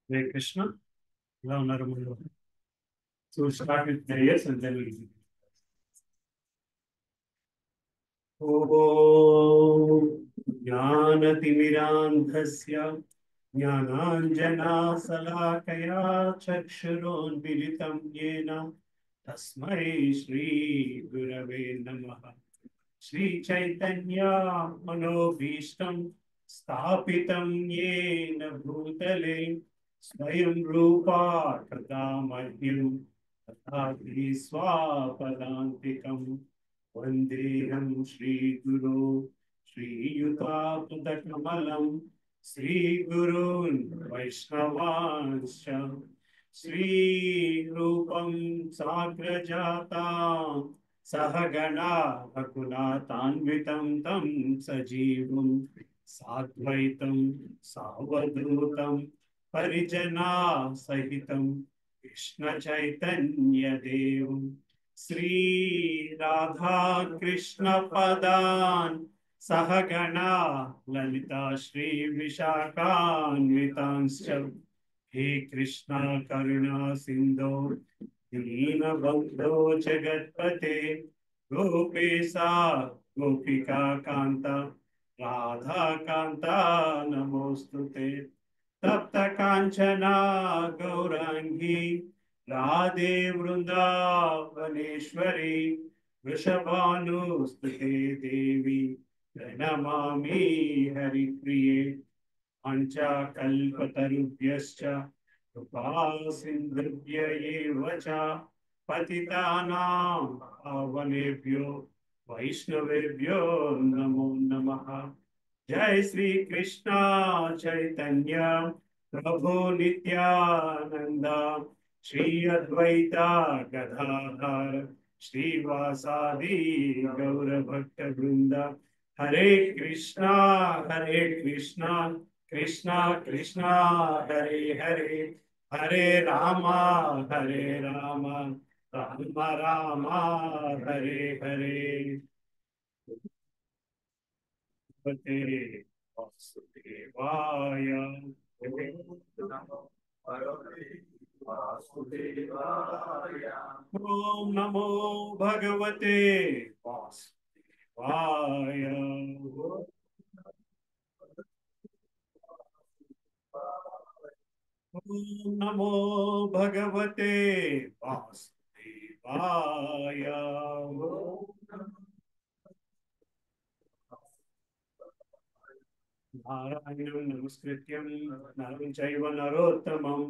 Hare Krishna. Hello, Narasimha. So we'll start with prayers and then we'll. ॐ ज्ञानतिमिरान्धस्य ज्ञानाञ्जनाशलाकया चक्षुरोन्मिलितं येन तस्मै श्रीगुरवे नमः। श्रीचैतन्य मनोभीष्टं स्थापितं येन भूतले स्वयं रूपा तथा मह्यं तथा स्वापदान्तिकम् वन्देऽहं श्रीगुरो श्रीयुतापदकमलं श्रीगुरून् वैष्णवांश्च श्रीरूपं साग्रजातां सहगणा रघुनाथान्वितं तं सजीवं साद्वैतं सावधूतं परिजना सहितं कृष्ण चैतन्य देवं श्री राधा कृष्ण पदान सहगणा ललिता श्री विशाखान्वितांश्च हे कृष्ण करुणा सिंधो दीनबन्धो जगत्पते गोपेशा गोपिका कांता राधा कांता नमोस्तुते तप्त कांचना गौरांगी राधे वृंदावनेश्वरी वृषभानुस्तुते देवी प्रणमामि हरिप्रिये पञ्चकल्पतरुभ्यश्च कृपा सिन्धुभ्य एव च पतितानां पावनेभ्यो वैष्णवेभ्यो नमो नमः। जय श्री कृष्ण चैतन्य प्रभु नित्यानंद श्री अद्वैता गदाधर श्रीवासादि गौर भक्त वृंद हरे कृष्णा कृष्णा कृष्णा हरे हरे हरे रामा राम रामा हरे हरे। भगवते वासुदेवाय ओम नमो भगवते वासुदेवाय ओम नमो भगवते वासुदेवाय नारायणं नमस्कृत्यं नरं चैव नरोत्तमं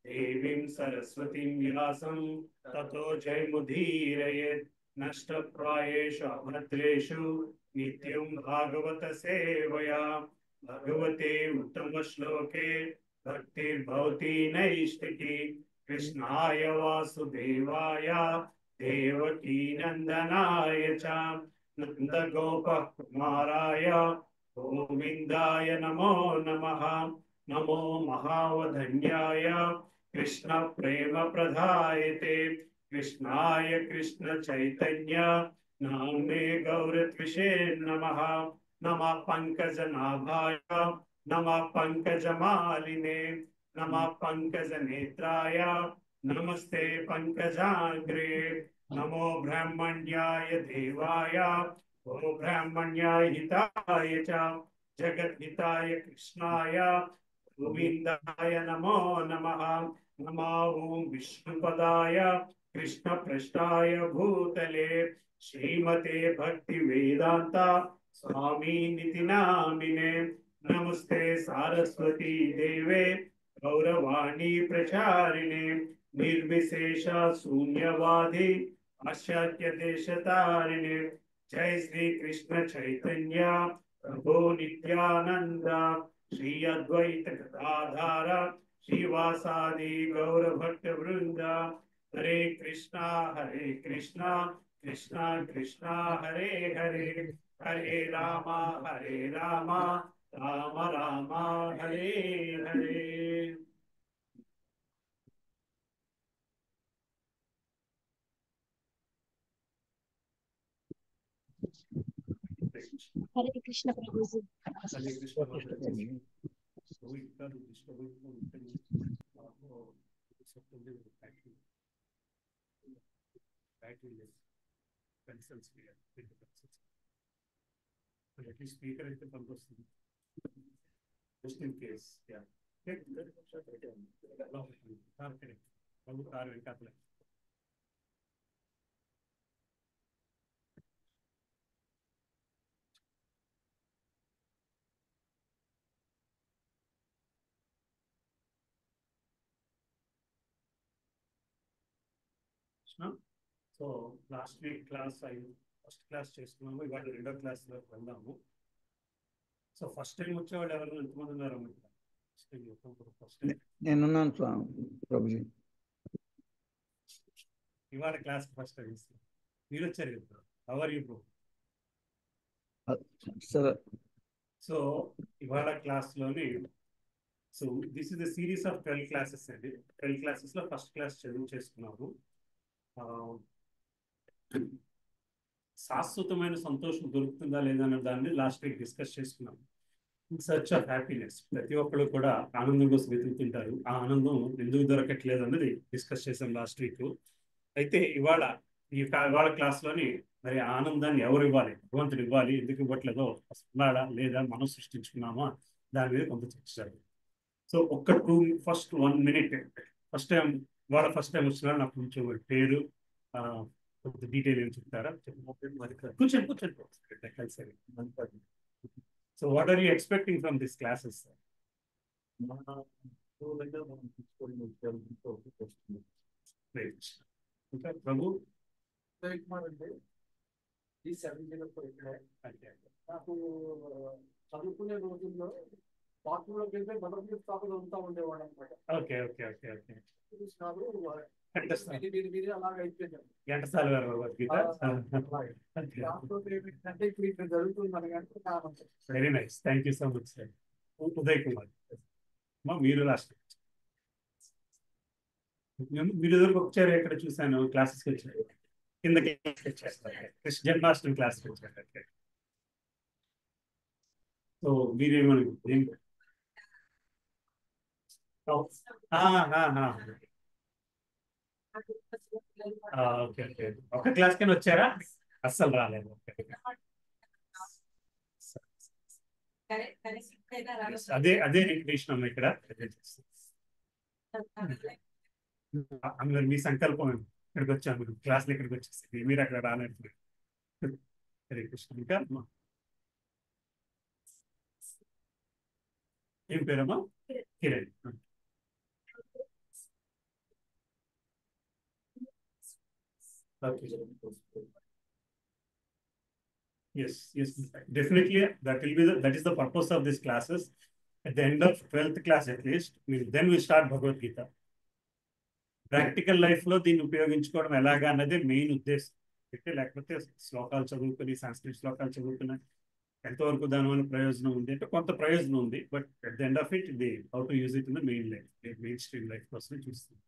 देवीं सरस्वतीं व्यासं ततो जयमुदीरयेत् नष्टप्रायेषु अभद्रेषु नित्यं भागवत सेवया भगवते उत्तमश्लोके भक्तिर्भवति नैष्टिकी कृष्णाय वासुदेवाय देवकी नन्दनाय च नन्दगोपः कुमाराय गोविंदाय नमो नमः। नमो महावधन्याय कृष्ण प्रेम प्रदायते कृष्णाय कृष्ण चैतन्य नाम्ने गौरत्विषे नमः। नमः पंकजनाभाय नमः पंकजमालिने नमः पंकजनेत्राय नमस्ते पंकजाग्रे नमो ब्रह्मण्याय देवाय ओ ब्राह्मण्याय हिताय च जगद्हिताय कृष्णाय गोविन्दाय नमो नमः। नमो ॐ विष्णुपदाय कृष्णपृष्ठाय भूतले श्रीमते भक्तिवेदान्ता स्वामिनिति नामिने नमस्ते सारस्वती देवे गौरवाणी प्रचारिणे निर्विशेष शून्यवादी पाश्चात्य देशतारिणे जय श्री कृष्ण चैतन्य प्रभु नित्यानंद श्री अद्वैत गदाधर श्रीवासादि गौर भक्त वृंद हरे कृष्णा कृष्णा कृष्णा हरे हरे हरे रामा राम राम हरे हरे। हरे कृष्ण प्रभु ji. Hare Krishna pencils at least speaker అయితే పనికొస్తుంది జస్ట్ ఇన్ కేస్ కారు వెంకట్లే so last week class first class చేసుకున్నాము, ఇవాళ రెండో క్లాస్లో వెళ్దాము. సో ఫస్ట్ టైం వచ్చేవాళ్ళు ఎవరు ఎంతమంది ఉన్నారు? ఫస్ట్ టైం నేనున్నాను ప్రభుజీ. ఇవాళ క్లాస్ ఫస్ట్ టైం మీరు వచ్చారు కదా, అవర్ యూ బ్రో? సరే. సో ఇవాళ క్లాస్లోని so this is the series of 12 classes అండి. 12 క్లాసెస్లో ఫస్ట్ క్లాస్ చదువు చేసుకున్నాము. శాశ్వతమైన సంతోషం దొరుకుతుందా లేదా అనే దాన్ని లాస్ట్ వీక్ డిస్కస్ చేసుకున్నాం. ఇన్ సర్చ్ ఆఫ్ హ్యాపీనెస్, ప్రతి ఒక్కరు కూడా ఆనందం కోసం వెతుకుతుంటారు. ఆ ఆనందం ఎందుకు దొరకట్లేదు అన్నది డిస్కస్ చేసాం లాస్ట్ వీక్. అయితే ఇవాళ క్లాస్లోని మరి ఆనందాన్ని ఎవరు ఇవ్వాలి, భగవంతుడు ఇవ్వాలి, ఎందుకు ఇవ్వట్లేదో ఉన్నాడా లేదా మనం సృష్టించుకున్నామా దాని మీద కొంత చర్చ జరిగింది. సో ఒక్క ఫస్ట్ 1 minute ఫస్ట్ టైం వచ్చిన నాకు కొంచెం పేరు కొంచెం డీటెయిల్ ఏం చెప్తారా? కూర్చొని కలిసి. So what are you expecting from this classes? ఇంకా ప్రభు ఈ 70 ఇక్కడే నాకు చదువుకునే రోజుల్లో బాత్రూంలోకి వెళ్తే మొదటి స్థాపన ఉంటా ఉండేవాడు అనమాట. ఓకే ఓకే ఓకే ఓకే అలాగ అయిపోయింది. ఘంటసాల గారు భగవద్గీత. అంటే ఇప్పుడు ఇక్కడ జరుగుతుంది కానీ. Very nice, thank you so much sir. Uday Kumar మీరు లాస్ట్ మీరు ఎదురుకు వచ్చారు, ఎక్కడ చూసాను క్లాసెస్కి వచ్చారు, కిందకి కృష్ణ జన్మాష్టమి క్లాస్కి వచ్చారు. సో మీరేమని ఓకే ఓకే ఒక క్లాస్ కింద వచ్చారా? అస్సలు రాలేదు. అదే అదే వెంకటేశ్వరం అమ్మ ఇక్కడ. అందరు మీ సంకల్పం ఇక్కడికి వచ్చాము, క్లాస్లో ఇక్కడికి వచ్చేసి మీరు అక్కడ రాలేదు. హరే కృష్ణ. ఇంకా ఏం పేరమ్మా? Kiran. Yes, definitely. That is the purpose of these classes. At the end of 12th class, at least, then we start Bhagavad Gita. Practical life లో దీన్ని ఉపయోగించుకోవడం ఎలాగా అన్నదే మెయిన్ ఉద్దేశం. లేకపోతే శ్లోకాలు చదువుకుని సంస్కృత శ్లోకాలు చదువుకున్న ఎంతవరకు దానివల్ల ప్రయోజనం ఉంది అంటే కొంత ప్రయోజనం ఉంది. But at the end of it ఇది how to use it in the mainstream life కోసమే చూస్తుంది.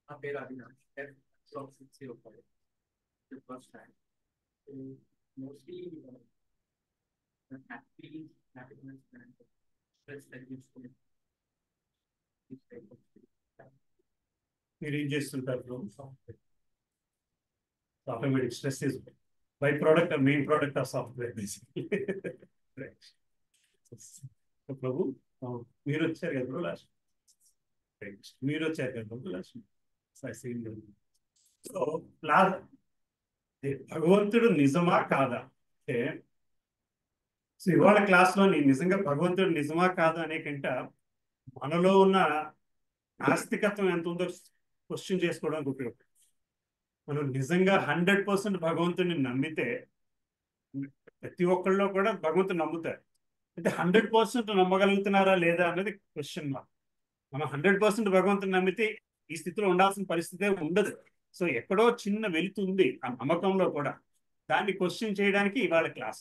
నా పేరు అవినాష్. ఫస్ట్ టైం మోస్ట్లీ మీరు ఏం చేస్తుంటారు? Automatic stress is byproduct or main product of software basically. Prabhu మీరు వచ్చారు కదా లాస్ట్, మీరు వచ్చారు కదా ప్రభు లాస్ట్. సో భగవంతుడు నిజమా కాదా అంటే, సో ఇవాళ క్లాస్లో నిజంగా భగవంతుడు నిజమా కాదా అనే కంట మనలో ఉన్న నాస్తికత్వం ఎంత ఉందో క్వశ్చన్ చేసుకోవడానికి ఉపయోగపడుతుంది. మనం నిజంగా 100% భగవంతుడిని నమ్మితే, ప్రతి ఒక్కళ్ళలో కూడా భగవంతుని నమ్ముతారు, అంటే 100% నమ్మగలుగుతున్నారా లేదా అన్నది క్వశ్చన్ మార్క్. మనం 100% భగవంతుని నమ్మితే ఈ స్థితిలో ఉండాల్సిన పరిస్థితే ఉండదు. సో ఎక్కడో చిన్న వెలుతుంది ఆ నమ్మకంలో కూడా. దాన్ని క్వశ్చన్ చేయడానికి ఇవాళ క్లాస్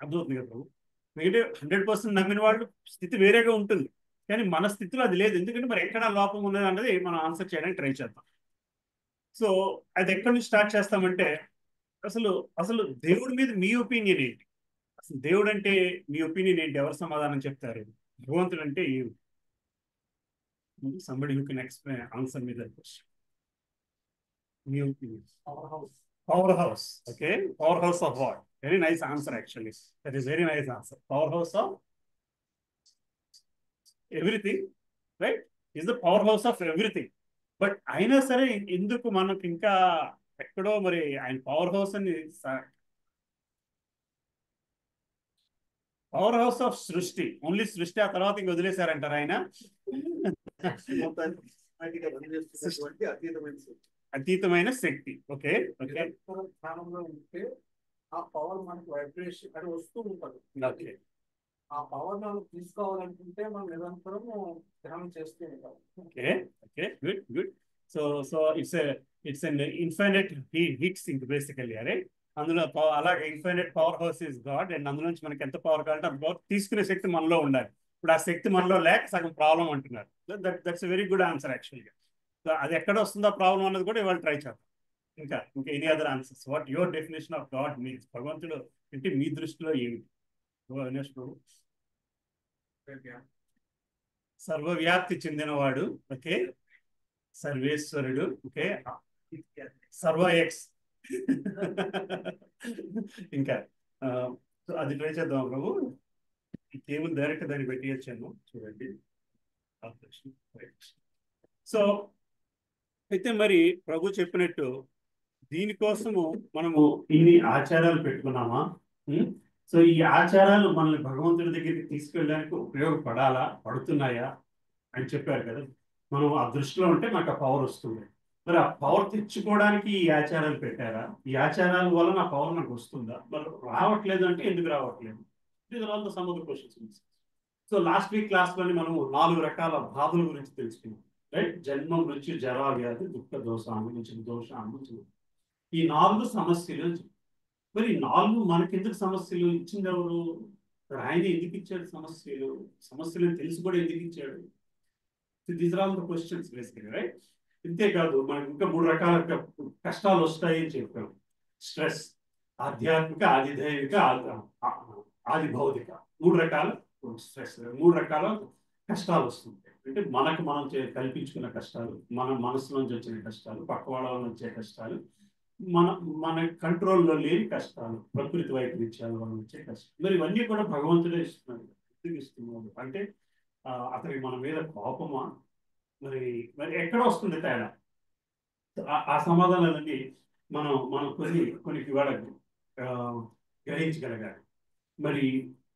అర్థమవుతుంది కదా ప్రభు. మిగతా 100% నమ్మిన వాళ్ళు స్థితి వేరేగా ఉంటుంది, కానీ మన స్థితిలో అది లేదు. ఎందుకంటే మరి ఎక్కడ లోపం ఉన్నది అన్నది మనం ఆన్సర్ చేయడానికి ట్రై చేద్దాం. సో అది ఎక్కడి నుంచి స్టార్ట్ చేస్తామంటే, అసలు దేవుడి మీద మీ ఒపీనియన్ ఏంటి? అసలు దేవుడు అంటే మీ ఒపీనియన్ ఏంటి? ఎవరు సమాధానం చెప్తారు? భగవంతుడు అంటే Somebody who can explain, answer me that question. New Powerhouse. powerhouse. Okay, powerhouse of what? Very nice answer actually. That is very nice answer. Powerhouse of everything, right? Is the powerhouse of everything. But అయినా సరే ఎందుకు మనకు ఇంకా ఎక్కడో మరి ఆయన power house అని power house of సృష్టి, ఓన్లీ సృష్టి, ఆ తర్వాత ఇంక వదిలేశారంటారు ఆయన. అతీతమైన శక్తి. ఓకే ఓకే, స్థానంలో ఉంటే ఆ పవర్ మనకు వైబ్రేషన్ అది వస్తూ ఉంటుంది. ఓకే ఆ పవర్ మనం తీసుకోవాలనుకుంటే మనం నిరంతరం ధ్యానం చేస్తూ ఉంటాం. Okay okay, good good. So so it's an infinite heat sink basically, అరే అందులో అలాగే infinite power house is God. And అందులో నుంచి మనకి ఎంత పవర్ కావాలంటే అంత పవర్ తీసుకునే శక్తి మనలో ఉండాలి. ఇప్పుడు ఆ శక్తి మనలో లేక సగం ప్రాబ్లం అంటున్నారు. దట్స్ వెరీ గుడ్ ఆన్సర్ యాక్చువల్గా. సో అది ఎక్కడ వస్తుందో ప్రాబ్లం అన్నది కూడా ఇవాళ ట్రై చేద్దాం. ఇంకా any other answers? What your definition of God means? భగవంతుడు అంటే మీ దృష్టిలో ఏమిటి? అవినాష్ ప్రభు. సర్వవ్యాప్తి చెందినవాడు. ఓకే, సర్వేశ్వరుడు. ఓకే, సర్వ ఎక్స్. ఇంకా అది ట్రై చేద్దాం ప్రభు. ఏముంది డైరెక్ట్ దాన్ని పెట్టి వచ్చాను చూడండి. సో అయితే మరి ప్రభు చెప్పినట్టు దీనికోసము మనము ఇన్ని ఆచారాలు పెట్టుకున్నామా? సో ఈ ఆచారాలు మనల్ని భగవంతుడి దగ్గరికి తీసుకెళ్ళడానికి ఉపయోగపడాలా, పడుతున్నాయా అని చెప్పారు కదా. మనం ఆ దృష్టిలో ఉంటే మనకు ఆ పవర్ వస్తుంది. మరి ఆ పవర్ తెచ్చుకోవడానికి ఈ ఆచారాలు పెట్టారా? ఈ ఆచారాల వల్ల నా పవర్ నాకు వస్తుందా? మరి రావట్లేదు అంటే ఎందుకు రావట్లేదు? ఇది all the sum of the questions. So last week క్లాస్లోని మనము 4 రకాల బాధల గురించి తెలుసుకున్నాం, రైట్? జన్మం, మృత్యు, జరా, వ్యాధి, దుఃఖ, దోష, అనుభవించిన దోష, అనుభవించిన ఈ 4 సమస్యలు. మరి 4 మనకెందుకు సమస్యలు ఇచ్చింది ఎవరు? ఆయన ఎందుకు ఇచ్చాడు సమస్యలు? సమస్యలను తెలిసి కూడా ఎందుకు ఇచ్చాడు? These are all the questions basically, right? ఇంతేకాదు మనకి ఇంకా 3 రకాల కష్టాలు వస్తాయని చెప్పాము. స్ట్రెస్, ఆధ్యాత్మిక, ఆదిదైవిక, ఆది భౌతిక. 3 రకాల స్ట్రెస్, 3 రకాల కష్టాలు వస్తుంటాయి. అంటే మనకు మనం కల్పించుకున్న కష్టాలు, మన మనసు నుంచి వచ్చిన కష్టాలు, పక్క వాళ్ళ వచ్చే కష్టాలు, మన కంట్రోల్లో లేని కష్టాలు, ప్రకృతి వైపరీత్యాల వల్ల వచ్చే కష్టాలు. మరి ఇవన్నీ కూడా భగవంతుడే ఇస్తున్నాడు. ఎందుకు ఇస్తున్నాడు అంటే అతనికి మన మీద కోపమా? మరి ఎక్కడ వస్తుంది తేడా? ఆ సమాధానాలన్నీ మనం కొన్ని ఇవాళ గ్రహించగలగాలి. మరి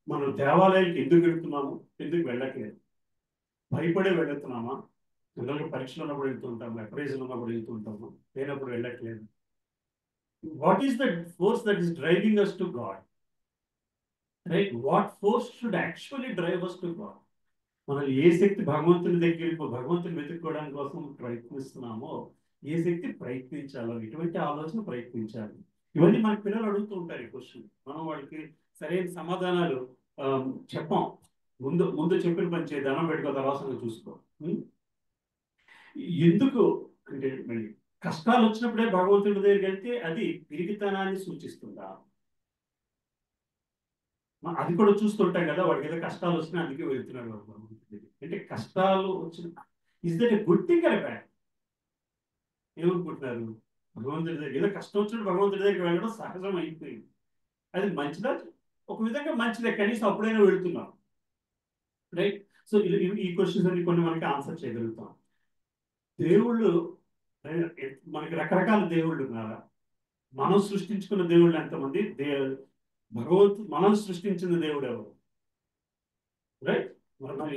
మనం దేవాలయానికి ఎందుకు వెళ్తున్నాము, ఎందుకు వెళ్ళట్లేదు? భయపడే వెళ్తున్నామా? జనరల్గా పరీక్షలు ఉన్నప్పుడు వెళ్తుంటాము, అప్రైజల్ ఉన్నప్పుడు వెళ్తుంటాము, లేనప్పుడు వెళ్ళట్లేదు. What is the force that is driving us to God? Right? What force should actually drive us to God? మనం ఏ శక్తి భగవంతుని దగ్గరికి, భగవంతుని వెతుక్కోవడానికి కోసం ప్రయత్నిస్తున్నామో, ఏ శక్తి ప్రయత్నించాలో, ఇటువంటి ఆలోచన ప్రయత్నించాలి. ఇవన్నీ మన పిల్లలు అడుగుతూ ఉంటారు ఈ క్వశ్చన్. మనం వాళ్ళకి సరైన సమాధానాలు చెప్పాం. ముందు చెప్పిన పని చేయి, దండం పెట్టుకో, తర్వాత చూసుకో. ఎందుకు అంటే మళ్ళీ కష్టాలు వచ్చినప్పుడే భగవంతుడి దగ్గరికి వెళ్తే అది పిరికితనాన్ని సూచిస్తుందా? అది కూడా చూస్తుంటాం కదా. వాడికి ఏదో కష్టాలు వచ్చినా అందుకే వెళ్తున్నాడు భగవంతుడి దగ్గరికి. అంటే కష్టాలు వచ్చిన is that a good thing or bad? ఏమనుకుంటున్నారు? భగవంతుడి దగ్గర ఏదో కష్టం వచ్చినప్పుడు భగవంతుడి దగ్గరికి వెళ్ళడం సహజం అయిపోయింది. అది మంచిదా? ఒక విధంగా మంచిదే, కనీసం అప్పుడైనా వెళ్తున్నాం, రైట్? సో ఈ క్వశ్చన్స్ అన్ని కొన్ని మనకి ఆన్సర్ చేయగలుగుతాం. దేవుళ్ళు మనకి రకరకాల దేవుళ్ళు ఉన్నారా? మనం సృష్టించుకున్న దేవుళ్ళు ఎంతమంది? మనం సృష్టించిన దేవుడు ఎవరు? రైట్? మనం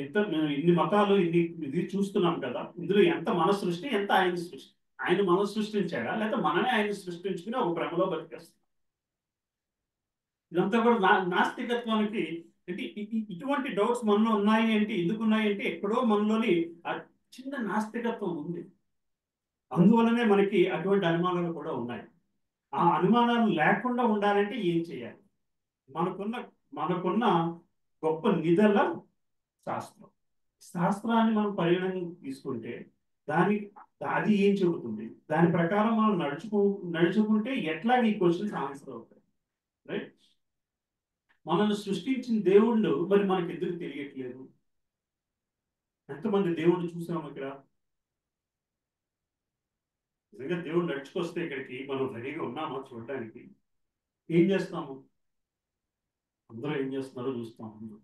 ఇన్ని మతాలు ఇది చూస్తున్నాం కదా. ఇందులో ఎంత మన సృష్టి, ఎంత ఆయన సృష్టి? ఆయన మనం సృష్టించాడా, లేకపోతే మనమే ఆయన సృష్టించుకుని ఒక భ్రమలో బతికేస్తాం? ఇదంతా కూడా నాస్తికత్వానికి అంటే ఇటువంటి డౌట్స్ మనలో ఉన్నాయి అంటే, ఎందుకు ఉన్నాయి అంటే ఎక్కడో మనలోని ఆ చిన్న నాస్తికత్వం ఉంది. అందువల్లనే మనకి అటువంటి అనుమానాలు కూడా ఉన్నాయి. ఆ అనుమానాలు లేకుండా ఉండాలంటే ఏం చేయాలి? మనకున్న గొప్ప నిధుల శాస్త్రాన్ని మనం పరిగణన తీసుకుంటే అది ఏం చెబుతుంది? దాని ప్రకారం మనం నడుచుకుంటే ఎట్లా ఈ క్వశ్చన్స్ ఆన్సర్ అవుతాయి, రైట్? మనల్ని సృష్టించిన దేవుళ్ళు మరి మనకి ఎందుకు తెలియట్లేదు? ఎంతమంది దేవుడిని చూసాము ఇక్కడ? నిజంగా దేవుడు నడుచుకొస్తే ఇక్కడికి మనం రెడీగా ఉన్నామా చూడడానికి? ఏం చేస్తాము? అందరూ ఏం చేస్తున్నారో చూస్తాము.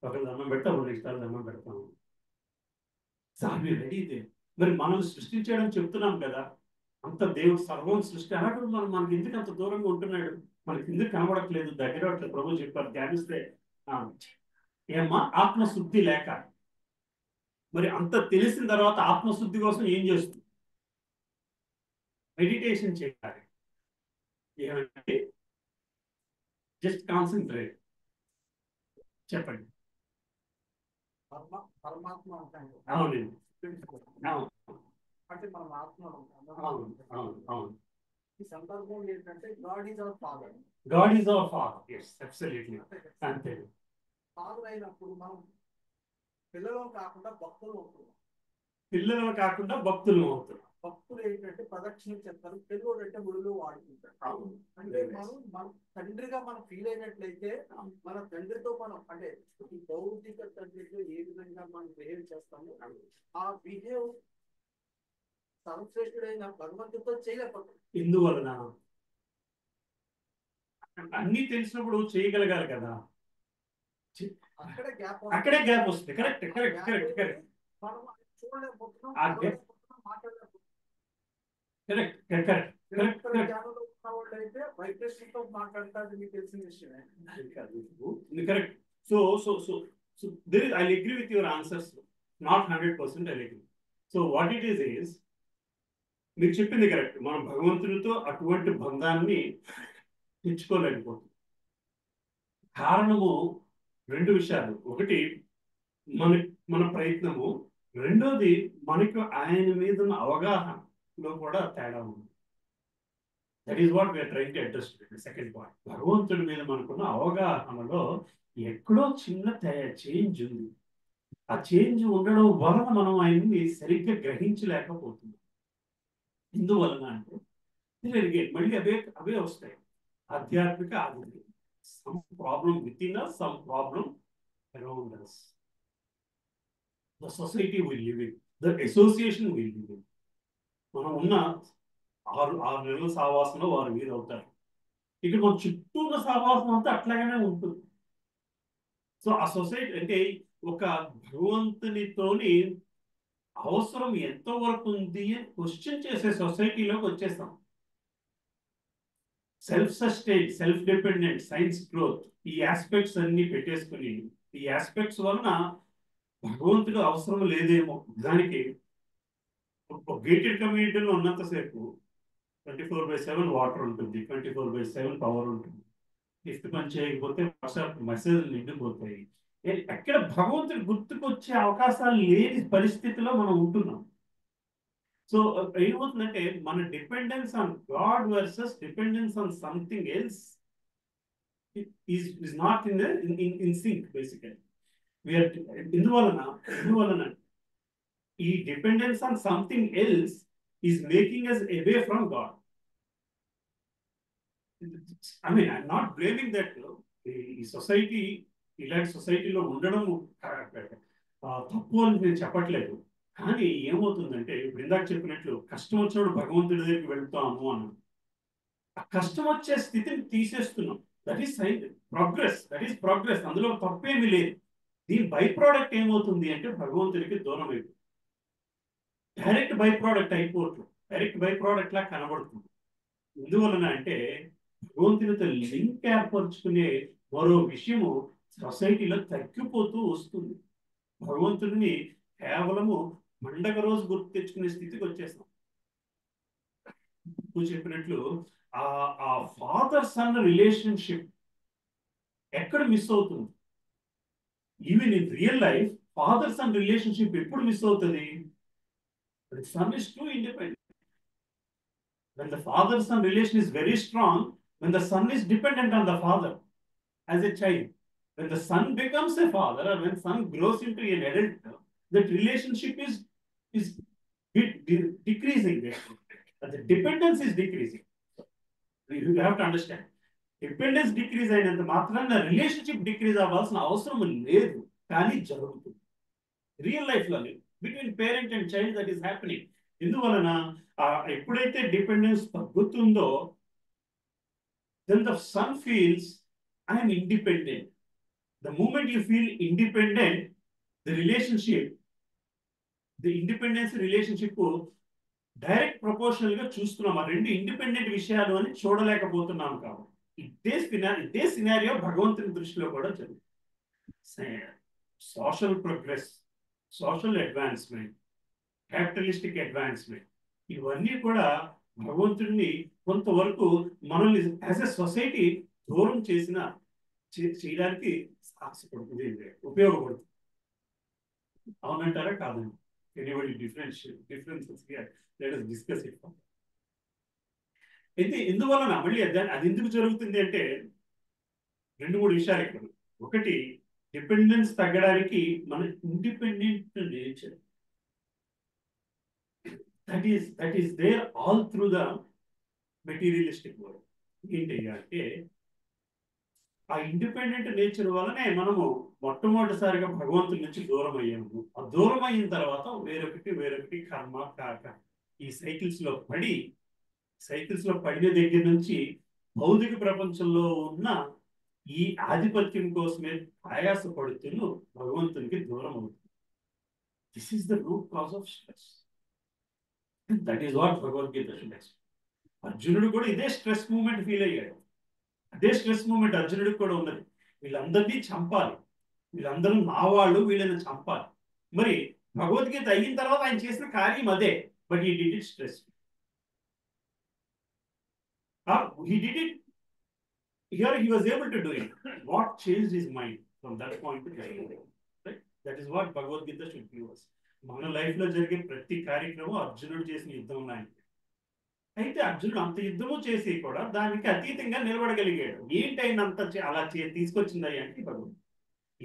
ఒకరు దండం పెడతా ఒకరు ఇష్టాలు దండం పెడతాము. సార్ రెడీ ఇదే. మరి మనం సృష్టించడం చెప్తున్నాం కదా, అంత దేవుడు సర్వం సృష్టి అలాగే మనకి ఎందుకు అంత దూరంగా ఉంటున్నాడు? మనకి ఎందుకు కనబడట్లేదు? దగ్గర అట్లా ప్రభు చెప్పారు ధ్యానిస్తే ఏమ్మా ఆత్మశుద్ధి లేక. మరి అంత తెలిసిన తర్వాత ఆత్మశుద్ధి కోసం ఏం చేస్తుంది? మెడిటేషన్ చేయాలి. ఏమంటే జస్ట్ కాన్సన్ట్రేట్. చెప్పండి. పరమాత్మ అంటాం. అవునండి. అవును అంటే మనం ఆత్మ అవును అవును అవును. ఈ సందర్భంలో ఏంటంటే God is our father. God is our father. Yes absolutely. అంతే. ఫాదర్ అయినప్పుడు మనం పిల్లలు కాకుండా భక్తులు అవుతున్నాం. పిల్లలు కాకుండా భక్తులు అవుతారు. భక్తులు ఏంటంటే ప్రదక్షిణ చెప్తారు, పిల్లలు అంటే ముడులు వాడుకుంటారు. అవును. అంటే మన తండ్రిగా మనం ఫీల్ అయినట్లయితే మన తండ్రితో మనం అంటే ఈ భౌతిక తండ్రితో ఏ విధంగా మనం బిహేవ్ చేస్తామో ఆ బిహేవ్ సర్వశ్రేష్ఠుడైన భగవంతుడితో చేయలేకపోతాం. ఎందువలన? అన్ని తెలిసినప్పుడు చేయగలగాలి కదా. అక్కడే గ్యాప్ వస్తుంది. Correct correct correct correct. మనం చూడలేకపోతున్నాం, మాట్లాడలేకపోతున్నాం. Correct correct correct correct. అయితే వైబ్రేషన్తో మాట్లాడతారు, మీకు తెలిసిన విషయమే. Correct. So so so so there is, I'll agree with your answers, not 100% I'll agree. So what it is మీరు చెప్పింది కరెక్ట్. మనం భగవంతునితో అటువంటి బంధాన్ని తెచ్చుకోలేకపోతుంది. కారణము రెండు విషయాలు. ఒకటి మన మన ప్రయత్నము, రెండోది మనకు ఆయన మీద ఉన్న అవగాహనలో కూడా తేడా ఉంది. That is what we are trying to address. Second point, భగవంతుడి మీద మనకున్న అవగాహనలో ఎక్కడో చిన్న చేంజ్ ఉంది. ఆ చేంజ్ ఉండడం వలన మనం ఆయన్ని సరిగ్గా గ్రహించలేకపోతున్నాం. ఎందువలన అంటే మళ్ళీ అవే వస్తాయి. ఆధ్యాత్మిక ఆధునిక, some problem with in us, some problem around us. The society we live in, the association we live in. మనం ఉన్న 6 నెలల సావాసంలో వారు వీరు అవుతారు. ఇక్కడ మన చుట్టూ ఉన్న సావాసం అంతా అట్లాగనే ఉంటుంది. సో ఆ సొసైటీ అంటే ఒక భగవంతునితోని అవసరం ఎంతో వరకు ఉంది అని క్వశ్చన్ చేసే సొసైటీలోకి వచ్చేస్తాం. Self sustain, self dependent, science growth, ఈ ఆస్పెక్ట్స్ అన్ని పెట్టేసుకుని ఈ ఆస్పెక్ట్స్ వలన భగవంతుడు అవసరం లేదేమో. దానికి గేటెడ్ కమ్యూనిటీలో ఉన్నంతసేపు 24/7 వాటర్ ఉంటుంది, 24/7 పవర్ ఉంటుంది. లిఫ్ట్ పని చేయకపోతే వాట్సాప్ మెసేజ్లు నిండిపోతాయి. ఎక్కడ భగవంతుడు గుర్తుకొచ్చే అవకాశాలు లేని పరిస్థితిలో మనం ఉంటున్నాం. సో ఏమవుతుందంటే మన dependence on God versus dependence on something else is not in sync basically. ఎందువలన ఈ dependence on something else is making us away from God. I mean, I'm not blaming that. ఈ సొసైటీ, ఇలాంటి సొసైటీలో ఉండడం తప్పు అని నేను చెప్పట్లేదు. కానీ ఏమవుతుందంటే ఇప్పుడు ఇందాక చెప్పినట్లు కష్టం వచ్చినప్పుడు భగవంతుడి దగ్గరికి వెళ్తాము అన్నాడు. ఆ కష్టం వచ్చే స్థితిని తీసేస్తున్నాం. That is progress, that is progress. అందులో తప్పేమీ లేదు. దీని బై ప్రోడక్ట్ ఏమవుతుంది అంటే భగవంతుడికి దూరం అయిపోతుంది. డైరెక్ట్ బై ప్రోడక్ట్ అయిపోవట్లేదు, డైరెక్ట్ బై ప్రోడక్ట్ లా కనబడుతుంది. ఎందువలన అంటే భగవంతునితో లింక్ ఏర్పరచుకునే మరో విషయము సొసైటీలో తగ్గిపోతూ వస్తుంది. భగవంతుడిని కేవలము పండగ రోజు గుర్తు తెచ్చుకునే స్థితికి వచ్చేస్తాం. చెప్పినట్లు ఆ ఫాదర్ సన్ రిలేషన్షిప్ ఎక్కడ మిస్ అవుతుంది? Even in real life father son relationship ఎప్పుడు మిస్ అవుతుంది? Son is too independent. When the father-son relation is very strong, when the son is dependent on the father as a child, when the son becomes a father or when son grows into an adult, that relationship is decreasing. The dependence is decreasing. You have to understand. Dependence decrease అయినంత మాత్రాన relationship decrease అవ్వాల్సిన అవసరం లేదు, కానీ జరుగుతుంది. Real life లో between parent and child that is happening. ఎందువలన ఎప్పుడైతే డిపెండెన్స్ తగ్గుతుందో then the son feels I am independent. The moment you feel independent, the relationship, the independence relationship direct proportional గా చూస్తున్నాం. ఆ రెండు ఇండిపెండెంట్ విషయాలు అని చూడలేకపోతున్నాం. కాబట్టి ఇదే సినారియో భగవంతుని దృష్టిలో కూడా జరుగుతుంది. Social progress, social advancement, capitalistic advancement, ఇవన్నీ కూడా భగవంతుడిని కొంతవరకు మనల్ని యాజ్ ఎ సొసైటీ దూరం చేయడానికి సాహసపడుతుంది, ఉపయోగపడుతుంది. అవునంటారా కాదండి? Anybody differences here, let us discuss it. అయితే ఎందువలన మళ్ళీ అది ఎందుకు జరుగుతుంది అంటే 2-3 విషయాలు ఇక్కడ. ఒకటి, డిపెండెన్స్ తగ్గడానికి మన independent nature that is there all through the materialistic world. ఏంటి అంటే ఆ ఇండిపెండెంట్ నేచర్ వల్లనే మనము మొట్టమొదటిసారిగా భగవంతుడి నుంచి దూరం అయ్యాము. ఆ దూరం అయిన తర్వాత వేరొకటి కర్మ కాక ఈ సైకిల్స్ లో పడిన దగ్గర నుంచి భౌతిక ప్రపంచంలో ఉన్న ఈ ఆధిపత్యం కోసమే ప్రయాసపడుతూ భగవంతునికి దూరం అవుతుంది. This is the root cause of stress. That is what Bhagavad Gita should explain. అర్జునుడు కూడా ఇదే స్ట్రెస్ మూమెంట్ ఫీల్ అయ్యాడు. అదే స్ట్రెస్ మూమెంట్ అర్జునుడికి కూడా ఉన్నది. వీళ్ళందరినీ చంపాలి, వీళ్ళందరూ నా వాళ్ళు, వీళ్ళని చంపాలి. మరి భగవద్గీత అయిన తర్వాత ఆయన చేసిన కార్యం అదే. But he did it stress. He did it here. He was able to do it. What changed his mind from that point to this point? Right? That is what Bhagavad Gita should give us. మన life లో జరిగే ప్రతి కార్యక్రమం అర్జునుడు చేసిన యుద్ధం లాంటిది. అయితే అర్జునుడు అంత యుద్ధము చేసి కూడా దానికి అతీతంగా నిలబడగలిగాడు. ఏంటైనంత అలా తీసుకొచ్చింది అంటే భగవంతుడు.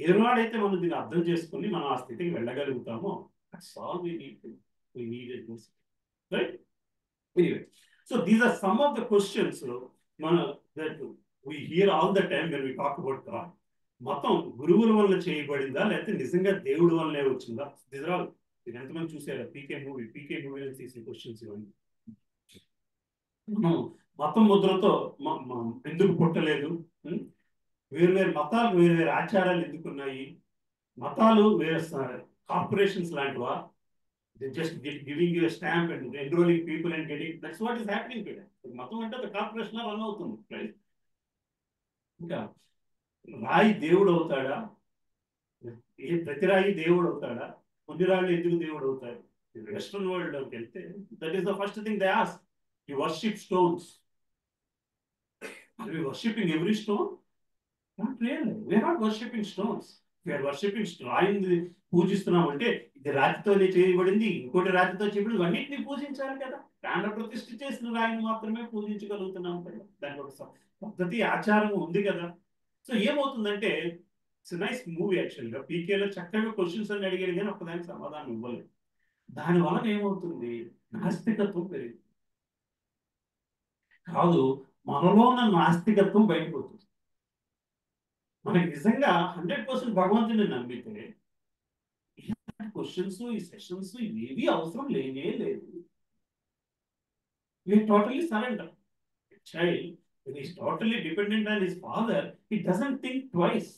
ఏనాడైతే మనం దీన్ని అర్థం చేసుకుని మనం ఆ స్థితికి వెళ్ళగలుగుతామో, right? Anyway, so these are some of the questions that we hear all the time when we talk about God. మతం గురువుల వల్ల చేయబడిందా లేకపోతే నిజంగా దేవుడి వల్లనే వచ్చిందా? These are all, మీరు ఎంతమంది చూసారా పీకే మూవీలో తీసిన క్వశ్చన్స్ ఇవన్నీ. మతం ముద్రతో ఎందుకు పుట్టలేదు? వేరు మతాలు వేరు ఆచారాలు ఎందుకున్నాయి? మతాలు వేరే corporations లాంటివా? just giving you a stamp and enrolling people and getting, that's what is happening today. మతం అంటే ఒక కార్పొరేషన్ రన్ అవుతుంది, రైట్? ఇంకా రాయి దేవుడు అవుతాడా? ప్రతి రాయి దేవుడు అవుతాడా? కొన్ని రాళ్ళు ఎందుకు దేవుడు అవుతారు? వెస్ట్రన్ వరల్డ్ లోకి వెళ్తే that is the first thing they ask. You worship stones. Are we worshipping every stone? Not really. We are not worshipping stones. We are worshipping రాయిని పూజిస్తున్నాం అంటే ఇది రాతితోనే చేయబడింది, ఇంకోటి రాతితో చేయబడింది, ఇవన్నిటిని పూజించాలి కదా. ప్రాణ ప్రతిష్ఠ చేసిన రాయిని మాత్రమే పూజించగలుగుతున్నాం కదా. దానికి ఒక పద్ధతి, ఆచారం ఉంది కదా. సో ఏమవుతుందంటే, ఇట్స్ నైస్ మూవీ యాక్చువల్గా. పీకేలో చక్కగా క్వశ్చన్స్ అన్ని అడిగారు కానీ ఒక్కదానికి సమాధానం ఇవ్వలేదు. దాని వలన ఏమవుతుంది? నాస్తికత్వం పెరిగింది. కాదు, మనలో ఉన్న నాస్తికత్వం బయటపోతుంది. మనకి నిజంగా 100% భగవంతుని నమ్మితే క్వశ్చన్స్, ఈ సెషన్స్ ఇవేవి అవసరం లేనే లేదు. We totally surrender. A child, when he is totally dependent on his father, he doesn't think twice.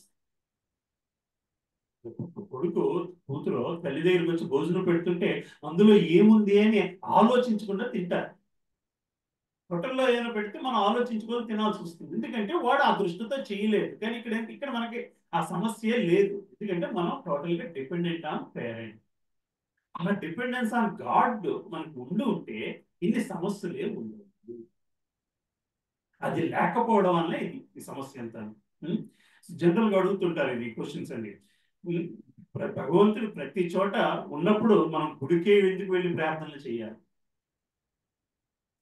కొడుకు కూతురు తల్లి దగ్గరికి వచ్చి భోజనం పెడుతుంటే అందులో ఏముంది అని ఆలోచించకుండా తింటారు. హోటల్లో ఏమైనా పెడితే మనం ఆలోచించుకొని తినాల్సి వస్తుంది. ఎందుకంటే వాడు ఆ దృష్టితో చేయలేదు. కానీ ఇక్కడ మనకి ఆ సమస్య లేదు. ఎందుకంటే మనం టోటల్గా డిపెండెంట్ ఆన్ పేరెంట్. అలా డిపెండెన్స్ ఆన్ గాడ్ మనకు ఉంటే ఇన్ని సమస్యలే ఉండవు. అది లేకపోవడం వల్ల ఈ సమస్య అంతా. జనరల్ గా అడుగుతుంటారు ఇది క్వశ్చన్స్ అండి. భగవంతుడు ప్రతి చోట ఉన్నప్పుడు మనం గుడికే ఎందుకు వెళ్ళి ప్రార్థనలు చేయాలి?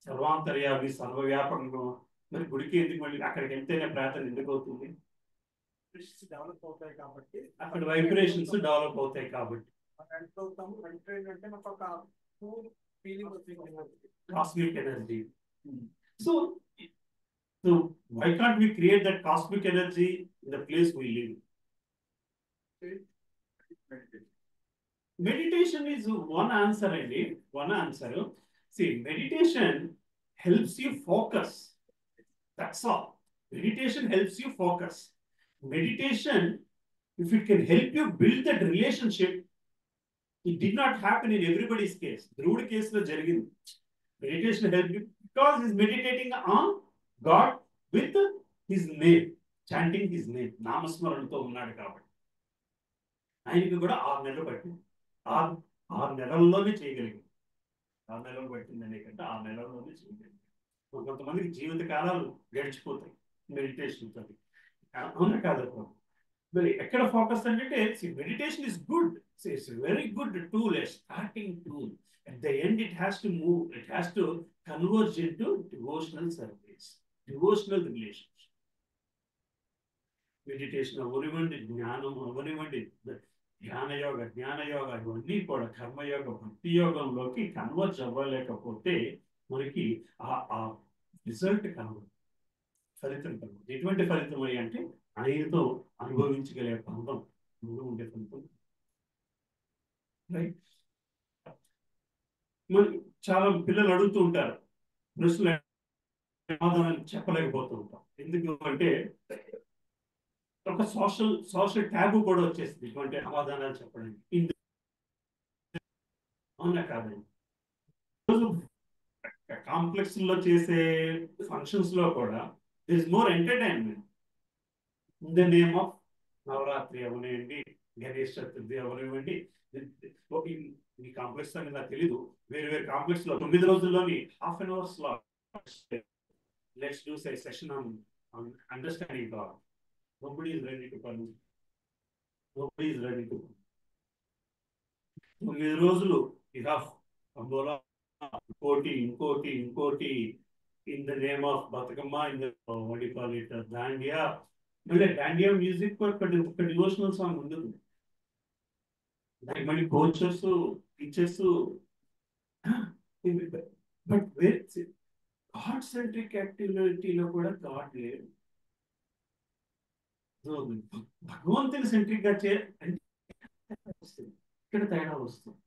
సర్వాంతర్యామి, సర్వవ్యాపకంగా మరి గుడికి ఎందుకు వెళ్ళి అక్కడికి వెళ్తేనే ప్రార్థన ఎందుకు అవుతుంది? డెవలప్ అవుతాయి కాబట్టి, అక్కడ వైబ్రేషన్స్ డెవలప్ అవుతాయి కాబట్టి. అంటే నాకు ఒక ఫీలింగ్ వచ్చింది, cosmic energy. So why can't we create that cosmic energy in the place we live? Meditation is one answer, Andy. One answer. See, meditation helps you focus. That's all. Meditation helps you focus. Meditation, if it can help you build that relationship, it did not happen in everybody's case. Dhruvuడి కేసులో జరిగింది. Meditation helped you because he's meditating on God with his name, chanting his name. నామస్మరణతో ఉన్నాడు కాబట్టి. ఆయనకి కూడా 6 నెలలు పట్టింది. 6 నెలల్లోనే చేయగలిగింది. 6 నెలలు పట్టింది అనే కంటే 6 నెలల్లోనే చేయగలిగింది. కొంతమందికి జీవిత కాలాలు గడిచిపోతాయి మెడిటేషన్ తోటి. అవునా కాదు? మరి ఎక్కడ ఫోకస్ అంటే meditation is good. It's very good tool, a starting tool. At the end, it has to move, it has to converge into devotional service, devotional relationship. Meditation అవనివ్వండి, జ్ఞానం అవనివ్వండి, జ్ఞాన యోగ ఇవన్నీ కూడా కర్మయోగ భక్తి యోగంలోకి కన్వర్జ్ అవ్వలేకపోతే మనకి ఆ రిజల్ట్ కనబడదు, ఫలితం కనబడదు. ఎటువంటి ఫలితం అంటే ఆయనతో అనుభవించగలిగే బంధం ముందు ఉండే ఫలితం. రైట్. మరి చాలా పిల్లలు అడుగుతూ ఉంటారు, ప్రశ్నలు సమాధానం చెప్పలేకపోతూ ఉంటాం. ఎందుకు అంటే ఒక సోషల్ ట్యాబు కూడా వచ్చేస్తుంది ఇటువంటి సమాధానాలు చెప్పడానికి. అవునా కాదండి? కాంప్లెక్స్ లో చేసే ఫంక్షన్స్ లో కూడా there is more entertainment in the name of Navratri అవనివ్వండి, గణేష్ చతుర్థి అవనివ్వండి. ఈ కాంప్లెక్స్ అని నాకు తెలీదు, వేరే కాంప్లెక్స్ లో 9 రోజుల్లోని half an hour slot. Let's do a session on understanding God. Nobody is ready to come. Nobody is ready to come. 9 రోజులు ఇరాఫ్ అంబోలా ఇంకోటి in the name of Batakama, in the what do you call it, Dandiya. మళ్ళీ Dandiya music ఒక devotional song ఉండదు. మళ్ళీ coaches teachers. But god centric యాక్టివిటీలో కూడా god లేరు. భగవంతుని సెంట్రిక్ గా ఇక్కడ తేడా వస్తుంది.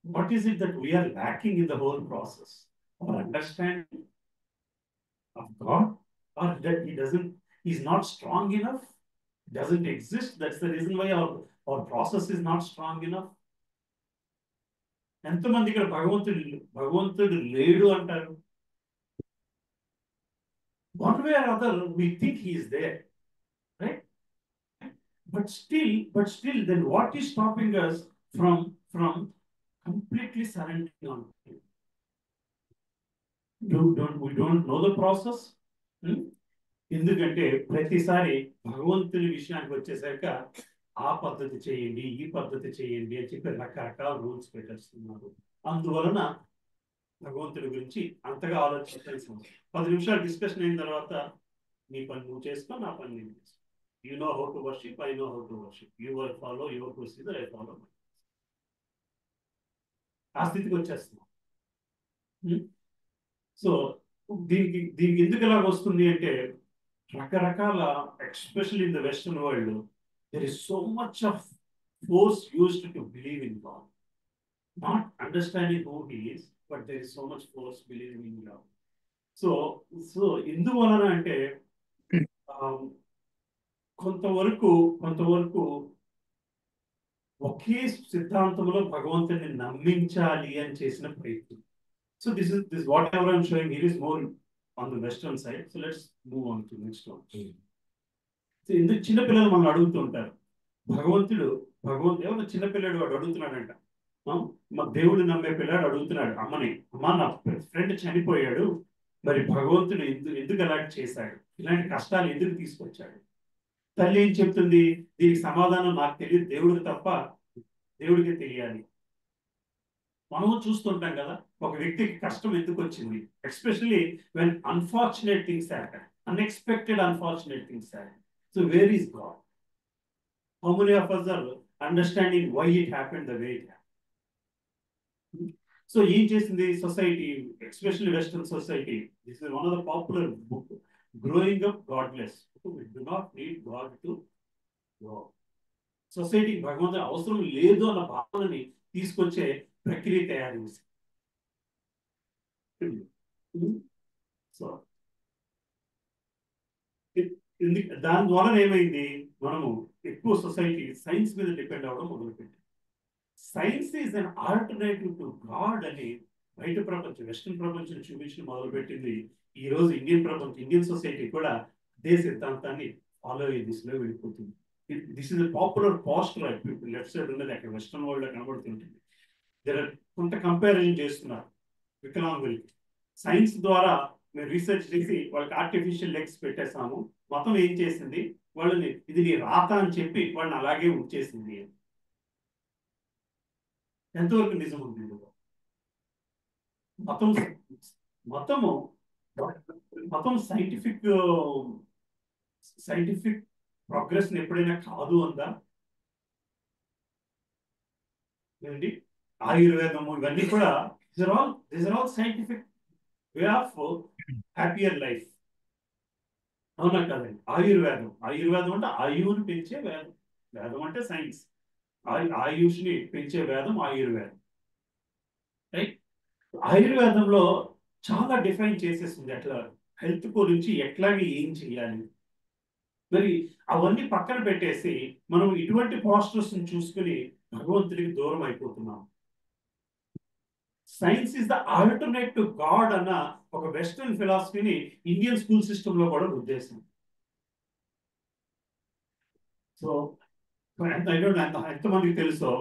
What is it that we are lacking in the whole process? Our understanding of God, or that he's not strong enough, doesn't exist. That's the reason why our process is not strong enough. ఎంతమంది ఇక్కడ భగవంతుడు లేడు అంటారు. One way or other we think he is there, right? But still then what is stopping us from completely surrendering on him? We don't know the process. ఎందుకంటే ప్రతిసారి భగవంతుని విషయానికి వచ్చేసాక ఆ పద్ధతి చేయండి, ఈ పద్ధతి చేయండి అని చెప్పి రకరకాల రూల్స్ పెట్టేస్తున్నారు. అందువలన భగవంతుడి గురించి అంతగా ఆలోచించాల్సిన 10 నిమిషాలు డిస్కషన్ అయిన తర్వాత నీ పని నువ్వు చేసుకో, నా పని నేను చేసుకో. You know how to worship, I know how to worship, you will follow your procedure, I follow. ఆ స్థితికి వచ్చేస్తున్నాం. సో దీనికి ఎందుకు ఎలాగ వస్తుంది అంటే రకరకాల, especially in the western world, there is so much of force used to believe in God, not understanding who he is, but there is so much force believing in God. So ఎందువలన అంటే కొంతవరకు ఒకే సిద్ధాంతంలో భగవంతుని నమ్మించాలి అని చేసిన ప్రయత్నం. So this whatever I'm showing here is more on the western side. So let's move on to next one. So ఇందుకు చిన్నపిల్లలు మనం అడుగుతూ ఉంటారు, భగవంతుడు ఎవరు చిన్నపిల్లడు వాడు అడుగుతున్నాడంట, మా దేవుడు నమ్మే పిల్లాడు అడుగుతున్నాడు అమ్మని, అమ్మ నా ఫ్రెండ్ చనిపోయాడు, మరి భగవంతుడు ఎందుకు అలాంటి చేశాడు, ఇలాంటి కష్టాలు ఎందుకు తీసుకొచ్చాడు? తల్లి ఏం చెప్తుంది, దీనికి సమాధానం నాకు తెలియదు, దేవుడికి తప్ప దేవుడికి తెలియాలి. మనము చూస్తుంటాం కదా, ఒక వ్యక్తికి కష్టం ఎందుకు వచ్చింది, especially when unfortunate things happen, unexpected unfortunate things happen. So where is God? How many of us are understanding why it happened the way it happened? So ఏం చేసింది society, especially western society, this is one of the popular book, growing up godless. We do not need God to grow. సొసైటీకి భగవంతుడు అవసరం లేదు అన్న భావనని తీసుకొచ్చే ప్రక్రియ తయారు చేసింది. సో దాని ద్వారా ఏమైంది, మనము ఎక్కువ సొసైటీ సైన్స్ మీద డిపెండ్ అవ్వడం మొదలుపెట్టింది. Science is an alternative to God అని బయట ప్రపంచం, వెస్ట్రన్ ప్రపంచం చూపించడం మొదలుపెట్టింది. ఈ రోజు ఇండియన్ సొసైటీ కూడా అదే సిద్ధాంతాన్ని ఫాలో అయ్యే దిశలో వెళ్ళిపోతుంది. దిస్ ఇస్ పాపులర్ పోస్టర్ ఇప్పుడు లెఫ్ట్ సైడ్ ఉన్నది అక్కడ వెస్ట్రన్ వరల్డ్ లో కనబడుతుంటుంది. కొంత కంపారిజన్ చేస్తున్నారు వికలాంగులకి. సైన్స్ ద్వారా మేము రీసెర్చ్ చేసి వాళ్ళకి ఆర్టిఫిషియల్ లెగ్స్ పెట్టేసాము, మతం ఏం చేసింది వాళ్ళని ఇది నీ రాత అని చెప్పి వాళ్ళని అలాగే ఉంచేసింది. ఎంతవరకు నిజం ఉంది ఇందులో? మతము మతం సైంటిఫిక్ ప్రోగ్రెస్ ఎప్పుడైనా కాదు అందా? ఏంటి ఆయుర్వేదము ఇవన్నీ కూడా these are all scientific way of happier life. అవునా కదండి? ఆయుర్వేదం అంటే ఆయువుని పెంచే వేదం. వేదం అంటే సైన్స్. ఆయుష్ని పెంచే వేదం ఆయుర్వేదం, రైట్? ఆయుర్వేదంలో చాలా డిఫైన్ చేసేస్తుంది ఎట్లా హెల్త్ గురించి ఎట్లాగే ఏం చేయాలి. మరి అవన్నీ పక్కన పెట్టేసి మనం ఇటువంటి పోస్టర్స్ చూసుకుని భగవంతుడికి దూరం అయిపోతున్నాం. Science is the alternate to God అన్న ఒక వెస్ట్రన్ ఫిలాసఫీని ఇండియన్ స్కూల్ సిస్టమ్ లో కూడా ఉద్దేశం. సో ఎంతమందికి తెలుసో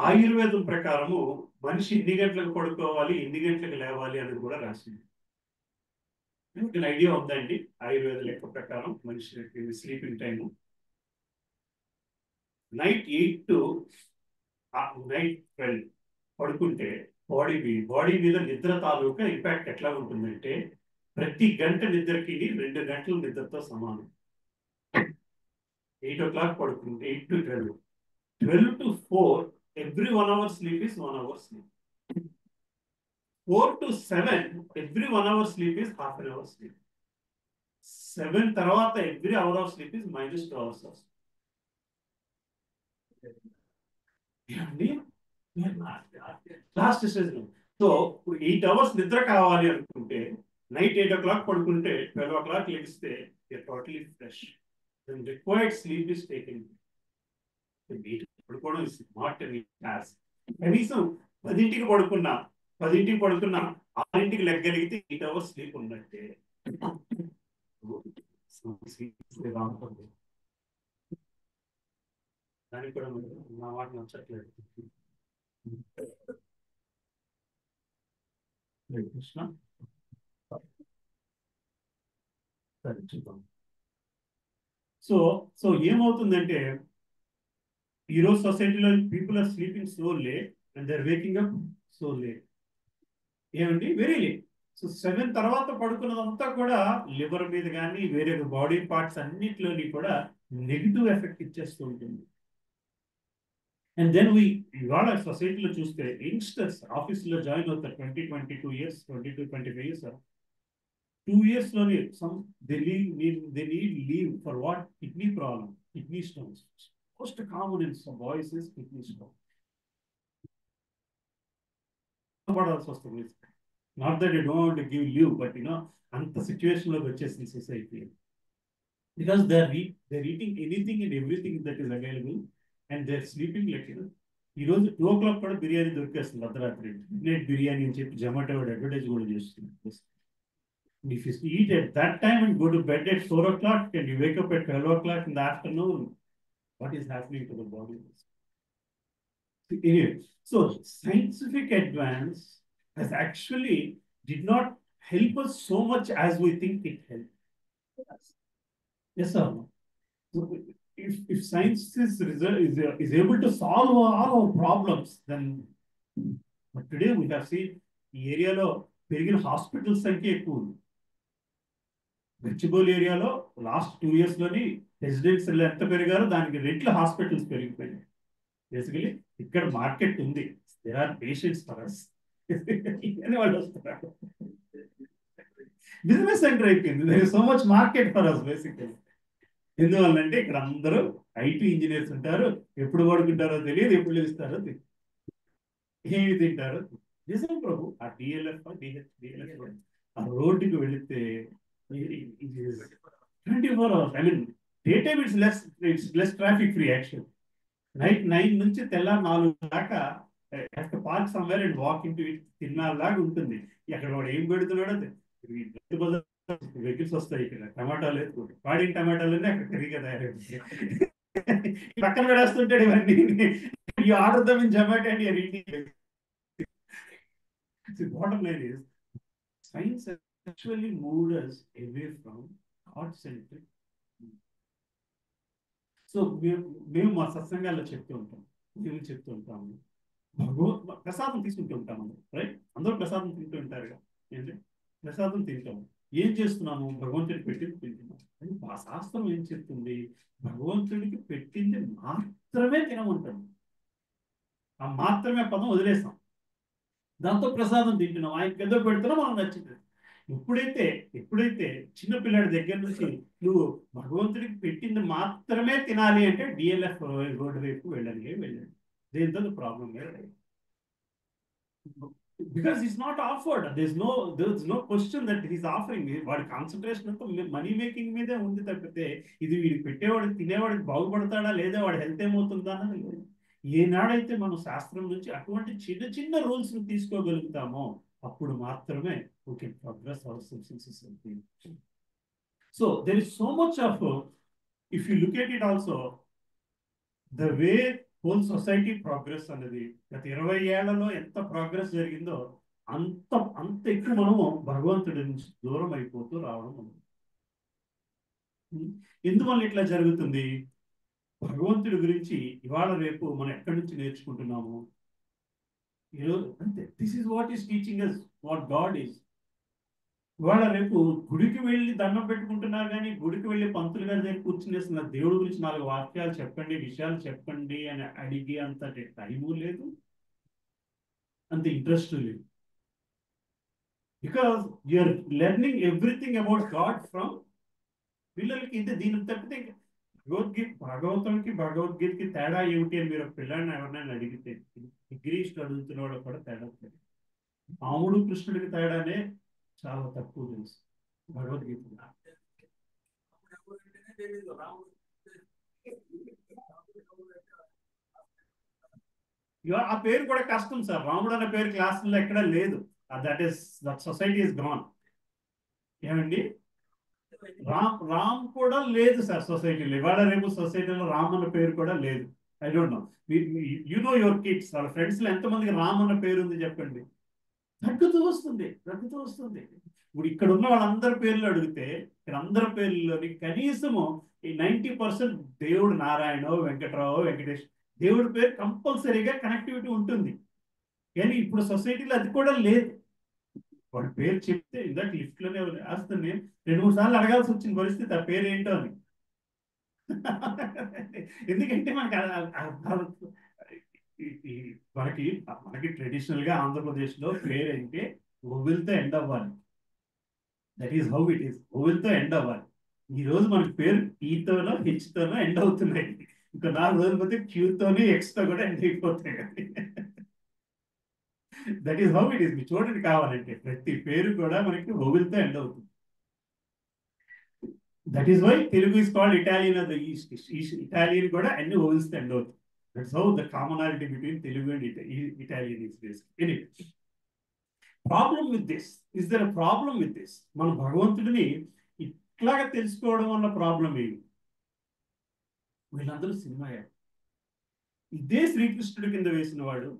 ఆయుర్వేదం ప్రకారము మనిషి ఎన్ని గంటలకు పడుకోవాలి, ఎన్ని గంటలకు లేవాలి అనేది కూడా రాసింది. మీకు ఐడియా ఉందండి? ఆయుర్వేద లెక్క ప్రకారం మనిషి sleeping time night 8 to night 12 పడుకుంటే బాడీ మీద నిద్ర తాలూకా ఇంపాక్ట్ ఎట్లా ఉంటుందంటే ప్రతి గంట నిద్రకి 2 గంటల నిద్రతో సమానం. 8 o'clock పడుకుంటే 8 to 12, 12 to 4 every 1 hour sleep is 1 hour sleep. 4 to 7 every 1 hour sleep is half an hour sleep. 7 తర్వాత every hour of sleep is -2 hours of sleep. Last stage. So 8 hours నిద్ర కావాలి అనుకుంటే నైట్ 8 o'clock పడుకుంటే 12 o'clock లెగిస్తే totally fresh. Required sleep is taken. పడుకోవడం is not any task. కనీసం 10ంటికి పడుకున్నా 6ంటికి లెగ్గలిగితే 8 hours స్లీప్ ఉన్నట్టే. దానికి కూడా నా మాట నచ్చట్లేదు. కృష్ణ సరే చూద్దాం. సో ఏమవుతుందంటే ఈరోజు సొసైటీలో people are sleeping so late and they are waking up so late. ఏమండి? Very late. సో 7 తర్వాత పడుకున్నదంతా కూడా లివర్ మీద కానీ వేరే బాడీ పార్ట్స్ అన్నిటిలోని కూడా నెగిటివ్ ఎఫెక్ట్ ఇచ్చేస్తూ ఉంటుంది. అండ్ దెన్ ఇవాళ సొసైటీలో చూస్తే యంగ్స్టర్స్ ఆఫీసులో జాయిన్ అవుతారు 22 years 22-25 years. 2 years లోనే they need leave for what? Kidney problem, kidney stones. Most common in some boys is kidney stone. పడాల్సి వస్తుంది. Not that I don't want to give leave, but అంత situation లోకి వచ్చేసింది society. Because they're eating anything and everything that is available and they're sleeping like ఈ రోజు 2 o'clock కూడా బిర్యానీ దొరికేస్తుంది అర్ధరాత్రి. Midnight biryani అని చెప్పి జొమాటో అడ్వర్టైజ్ కూడా చేస్తుంది. If you eat at that time and go to bed at 4 o'clock and you wake up at 12 o'clock in the afternoon, what is happening to the body? Anyway, so scientific advance has actually did not help us so much as we think it helped. Yes or no? So if science is able to solve all our problems, then but today we have seen ఈ ఏరియాలో పెరిగిన hospitals సంఖ్య ఎక్కువ ఉంది. గచ్చిబౌలి ఏరియాలో last 2 years లోని residents ఎంత పెరిగారో దానికి రెట్లు హాస్పిటల్స్ పెరిగిపోయినాయి. బేసికలీ ఇక్కడ మార్కెట్ ఉంది. There are patients for us అని వాళ్ళు వస్తున్నారు. బిజినెస్ సెంటర్ అయిపోయింది. There is so much market for us basically. ఎందువల్లంటే ఇక్కడ అందరూ ఐటీ ఇంజనీర్స్ ఉంటారు. ఎప్పుడు పడుకుంటారో తెలియదు, ఎప్పుడు లేస్తారో తెలియదు, ఏమి తింటారో తెలియదు. నిజం ప్రభు. ఆ డిఎల్ఎఫ్ డిఎల్ఎఫ్ ఆ రోడ్డుకి వెళితే 24 hours. I mean, daytime it's less traffic free actually. Night 9 నుంచి తెల్లారి 4 దాకా park somewhere and walk into it తిన్నాలాగా ఉంటుంది. ఎక్కడ వాడు ఏం పెడుతున్నాడో వెహికల్స్ వస్తాయి. ఇక్కడ టమాటాలు లేదు, వాడిన టమాటాలన్నీ అక్కడ కరిగా తయారవుతాయి. పక్కన పడేస్తుంటాడు ఇవన్నీ. ఈ order them in Zomato and you're eating. Bottom line is science actually moved us away from God-centric. So మేము మా సత్సంగాల్లో చెప్తూ ఉంటాం, ప్రసాదం తీసుకుంటూ ఉంటాం అందరూ, రైట్? అందరూ ప్రసాదం తింటూ ఉంటారు కదా, ఏంటి ప్రసాదం తింటాము. ఏం చేస్తున్నాము? భగవంతుడికి పెట్టింది తింటున్నాము. ఆ శాస్త్రం ఏం చెప్తుంది? భగవంతుడికి పెట్టింది మాత్రమే తినమంటాము. ఆ మాత్రమే పదం వదిలేస్తాం, దాంతో ప్రసాదం తింటున్నాం. ఆయనకి ఏదో పెడుతున్నాం, మనం నచ్చింది. ఎప్పుడైతే చిన్న పిల్లాడి దగ్గర నుంచి నువ్వు భగవంతుడికి పెట్టింది మాత్రమే తినాలి అంటే డిఎల్ఎఫ్ రోడ్డు వైపు వెళ్ళండి. దేంతో ప్రాబ్లం లేదు. Because it's not offered. there's no question that he's offering. వాడి కాన్సన్ట్రేషన్ అంతా మనీ మేకింగ్ మీదే ఉంది తప్పితే ఇది వీడికి పెట్టేవాడికి తినేవాడికి బాగుపడతాడా లేదా, వాడి హెల్త్ ఏమవుతుందా అన్నది లేదు. ఏనాడైతే మనం శాస్త్రం నుంచి అటువంటి చిన్న చిన్న రూల్స్ తీసుకోగలుగుతామో అప్పుడు మాత్రమే we can progress our substances. So there is so much of, if you look at it also, the way whole society progress అనేది గత 20 ఏళ్లలో ఎంత ప్రోగ్రెస్ జరిగిందో అంత ఎక్కువ మనము భగవంతుడి నుంచి దూరం అయిపోతూ రావడం. ఎందువల్ల ఇట్లా జరుగుతుంది? భగవంతుడి గురించి ఇవాళ రేపు మనం ఎక్కడి నుంచి నేర్చుకుంటున్నాము? ఈరోజు అంతే. This is what is teaching us what God is. ఇవాళ రేపు గుడికి వెళ్ళి దండం పెట్టుకుంటున్నారు, కానీ గుడికి వెళ్ళి పంతులు గారి దగ్గర కూర్చునేస్తున్నారు. దేవుడి గురించి 4 వాక్యాలు చెప్పండి, విషయాలు చెప్పండి అని అడిగి అంత టైము లేదు, అంత ఇంట్రెస్ట్ లేదు. Because you are learning everything about God from పిల్లలకి. ఇంతే. దీనికి తప్పితే భగవద్గీతకి తేడా ఏమిటి అని మీరు పిల్లల్ని ఎవరినైనా అడిగితే, గ్రీష్లు అడుగుతున్న కూడా తేడా లేదు. రాముడు కృష్ణుడికి తేడానే చాలా తక్కువ తెలుసు భగవద్గీత. ఆ పేరు కూడా కష్టం సార్. రాముడు అనే పేరు క్లాసుల్లో ఎక్కడా లేదు. That society is gone. ఏమండి? రామ్ కూడా లేదు సార్ సొసైటీలో. ఇవాళ రేపు సొసైటీలో రామ్ అన్న పేరు కూడా లేదు. I don't know, you know your kids, వాళ్ళ ఫ్రెండ్స్ లో ఎంతమందికి రామ్ అన్న పేరు ఉంది చెప్పండి. తగ్గుతూ వస్తుంది. ఇప్పుడు ఇక్కడ ఉన్న వాళ్ళందరి పేర్లు అడిగితే, ఇక్కడ అందరి పేర్లలోని కనీసము ఈ 90% దేవుడు నారాయణో, వెంకటరావు, వెంకటేష్, దేవుడి పేరు కంపల్సరీగా కనెక్టివిటీ ఉంటుంది. కానీ ఇప్పుడు సొసైటీలో అది కూడా లేదు. వాడి పేరు చెప్తే ఇందాక లిఫ్ట్ లోనే వస్తుంది, 2-3 సార్లు అడగాల్సి వచ్చిన పరిస్థితి ఆ పేరు ఏంటో అని. ఎందుకంటే మనకి ట్రెడిషనల్ గా ఆంధ్రప్రదేశ్ లో పేరు అంటే ఓవిల్తో ఎండ్ అవ్వాలి. That is how it is. ఓవిల్తో ఎండ్ అవ్వాలి. ఈ రోజు మనకి పేరు ఈతోనో హెచ్తోనో ఎండ్ అవుతున్నాయి. ఇంకా 4 రోజులు పోతే క్యూతోని ఎక్స్తో కూడా ఎండ్ అయిపోతాయి. That is how it is. మీరు చూడండి, కావాలంటే ప్రతి పేరు కూడా మనకి ఓవిల్తో ఎండ్ అవుతుంది. That is why Telugu is called Italian of the East. Italian కూడా అన్ని ఓవిల్స్తో ఎండ్ అవుతుంది. That's how the commonality between Telugu and Italian is based. Anyway, problem with this, is there a problem with this? మన భగవంతుడిని ఇట్లాగా తెలుసుకోవడం వల్ల ప్రాబ్లం ఏంటి? వీళ్ళందరూ సినిమా. ఇదే శ్రీకృష్ణుడి కింద వేసిన వాడు,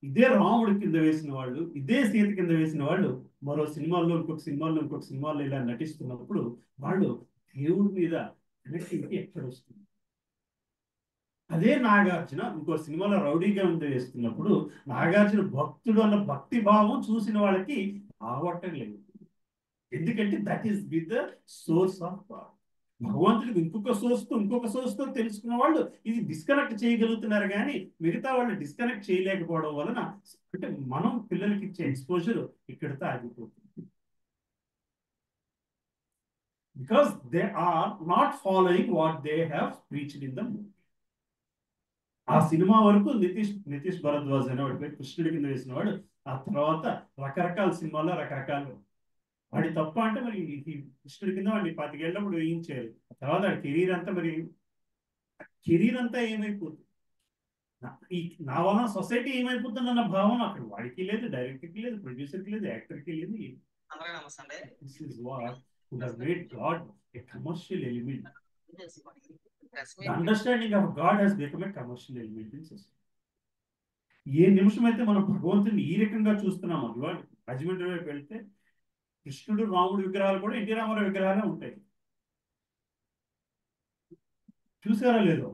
ఇదే రాముడి కింద వేసిన వాళ్ళు, ఇదే సీత కింద వేసిన వాళ్ళు మరో సినిమాల్లో, ఇంకొక సినిమాల్లో ఇలా నటిస్తున్నప్పుడు వాళ్ళు దేవుడి మీద కనెక్టివిటీ ఎక్కడ వస్తుంది? అదే నాగార్జున ఇంకో సినిమాలో రౌడీగా ఉంది వేస్తున్నప్పుడు నాగార్జున భక్తుడు అన్న భక్తి భావం చూసిన వాళ్ళకి ఆవటం లేదు. ఎందుకంటే that is with the source of God. భగవంతుడికి ఇంకొక సోర్స్తో తెలుసుకున్న వాళ్ళు ఇది డిస్కనెక్ట్ చేయగలుగుతున్నారు, కానీ మిగతా వాళ్ళు డిస్కనెక్ట్ చేయలేకపోవడం వలన అంటే మనం పిల్లలకి ఇచ్చే ఎక్స్పోజర్ ఇక్కడితో ఆగిపోతుంది. Because they are not following what they have preached in the movie. ఆ సినిమా వరకు నితీష్ భరద్వాజ్ అనేవాడు పేరు, కృష్ణుడి కింద వేసిన వాడు. ఆ తర్వాత రకరకాల సినిమాల్లో రకరకాలు. వాడి తప్ప అంటే మరి కృష్ణుడి కింద వాడిని 25 ఏళ్ళప్పుడు వేయించారు. ఆ తర్వాత కెరీర్ అంతా ఏమైపోతుంది, ఈ నా వలన సొసైటీ ఏమైపోతుంది అన్న భావన అక్కడ వాడికి లేదు, డైరెక్టర్కి లేదు, ప్రొడ్యూసర్కి లేదు, యాక్టర్కి లేదు. This is what would have made God a commercial element. The understanding of God has become a commercial element in society. ఏ నిమిషం అయితే మనం భగవంతుని ఈ రకంగా చూస్తున్నామో, ఇవాళ రాజమండ్రి వైపు వెళ్తే కృష్ణుడు రాముడు విగ్రహాలు కూడా ఎన్టీ రామారావు విగ్రహాలే ఉంటాయి. చూసారా లేదో?